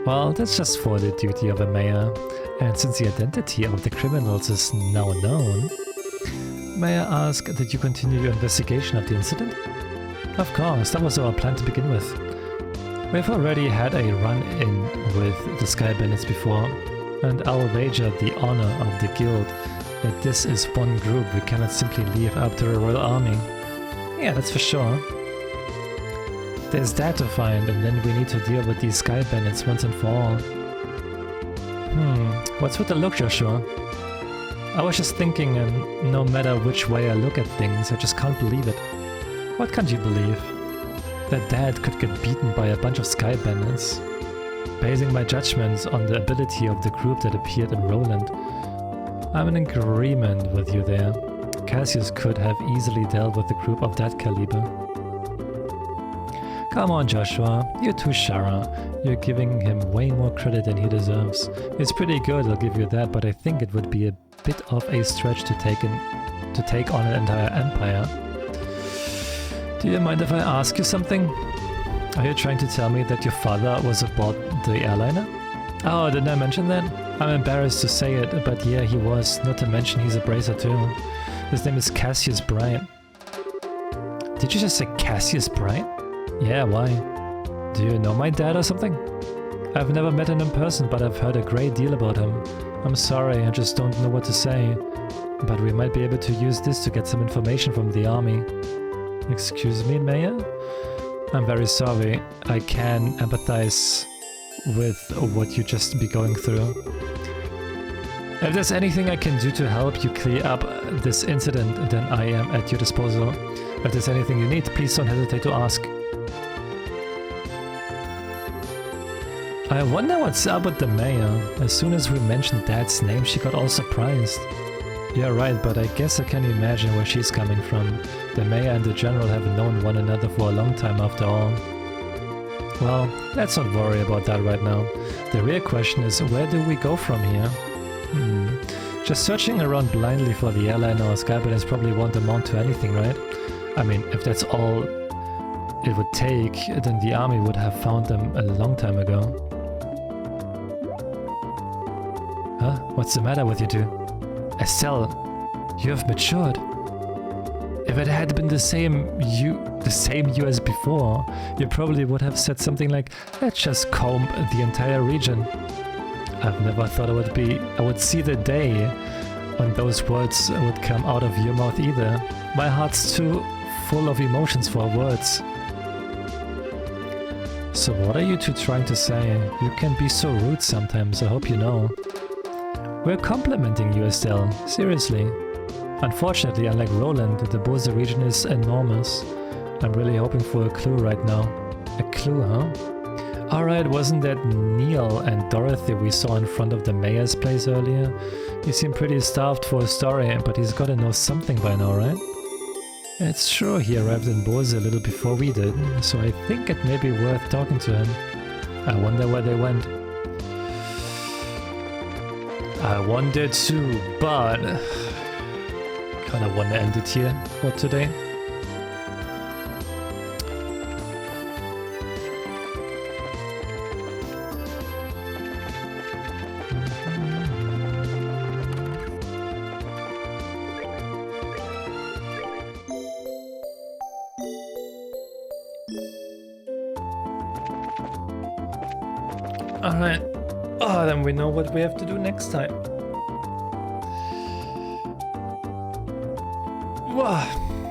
Well, that's just for the duty of a mayor. And since the identity of the criminals is now known, may I ask that you continue your investigation of the incident? Of course, that was our plan to begin with. We've already had a run-in with the Sky Bandits before, and I'll wager the honor of the guild that this is one group we cannot simply leave up to the Royal Army. Yeah, that's for sure. There's that to find, and then we need to deal with these Sky Bandits once and for all. What's with the look, Joshua? I was just thinking, and no matter which way I look at things, I just can't believe it. What can't you believe? That Dad could get beaten by a bunch of Sky Bandits. Basing my judgments on the ability of the group that appeared in Roland, I'm in agreement with you there. Cassius could have easily dealt with a group of that caliber. Come on, Joshua, you're too Shara. You're giving him way more credit than he deserves. It's pretty good, I'll give you that, but I think it would be a bit of a stretch to take on an entire empire. Do you mind if I ask you something? Are you trying to tell me that your father was aboard the airliner? Oh, didn't I mention that? I'm embarrassed to say it, but yeah, he was. Not to mention he's a bracer too. His name is Cassius Bright. Did you just say Cassius Bright? Yeah, why? Do you know my dad or something? I've never met him in person, but I've heard a great deal about him. I'm sorry, I just don't know what to say. But we might be able to use this to get some information from the army. Excuse me, Mayor? I'm very sorry. I can empathize with what you just be going through. If there's anything I can do to help you clear up this incident, then I am at your disposal. If there's anything you need, please don't hesitate to ask. I wonder what's up with the mayor. As soon as we mentioned Dad's name, she got all surprised. You're right, but I guess I can imagine where she's coming from. The mayor and the general have known one another for a long time after all. Well, let's not worry about that right now. The real question is, where do we go from here? Just searching around blindly for the airliner or Sky Bandits probably won't amount to anything, right? I mean, if that's all it would take, then the army would have found them a long time ago. Huh? What's the matter with you two? Estelle, you have matured. If it had been the same you as before, you probably would have said something like, let's just comb the entire region. I've never thought I would see the day when those words would come out of your mouth either. My heart's too full of emotions for words. So what are you two trying to say? You can be so rude sometimes, I hope you know. We're complimenting you, Estelle. Seriously. Unfortunately, unlike Roland, the Bose region is enormous. I'm really hoping for a clue right now. A clue, huh? Alright, wasn't that Neil and Dorothy we saw in front of the mayor's place earlier? He seemed pretty starved for a story, but he's gotta know something by now, right? It's true he arrived in Bose a little before we did, so I think it may be worth talking to him. I wonder where they went. I wonder too, but kinda wanna end it here for today. Alright. Oh, then we know what we have to do next time. Whoa.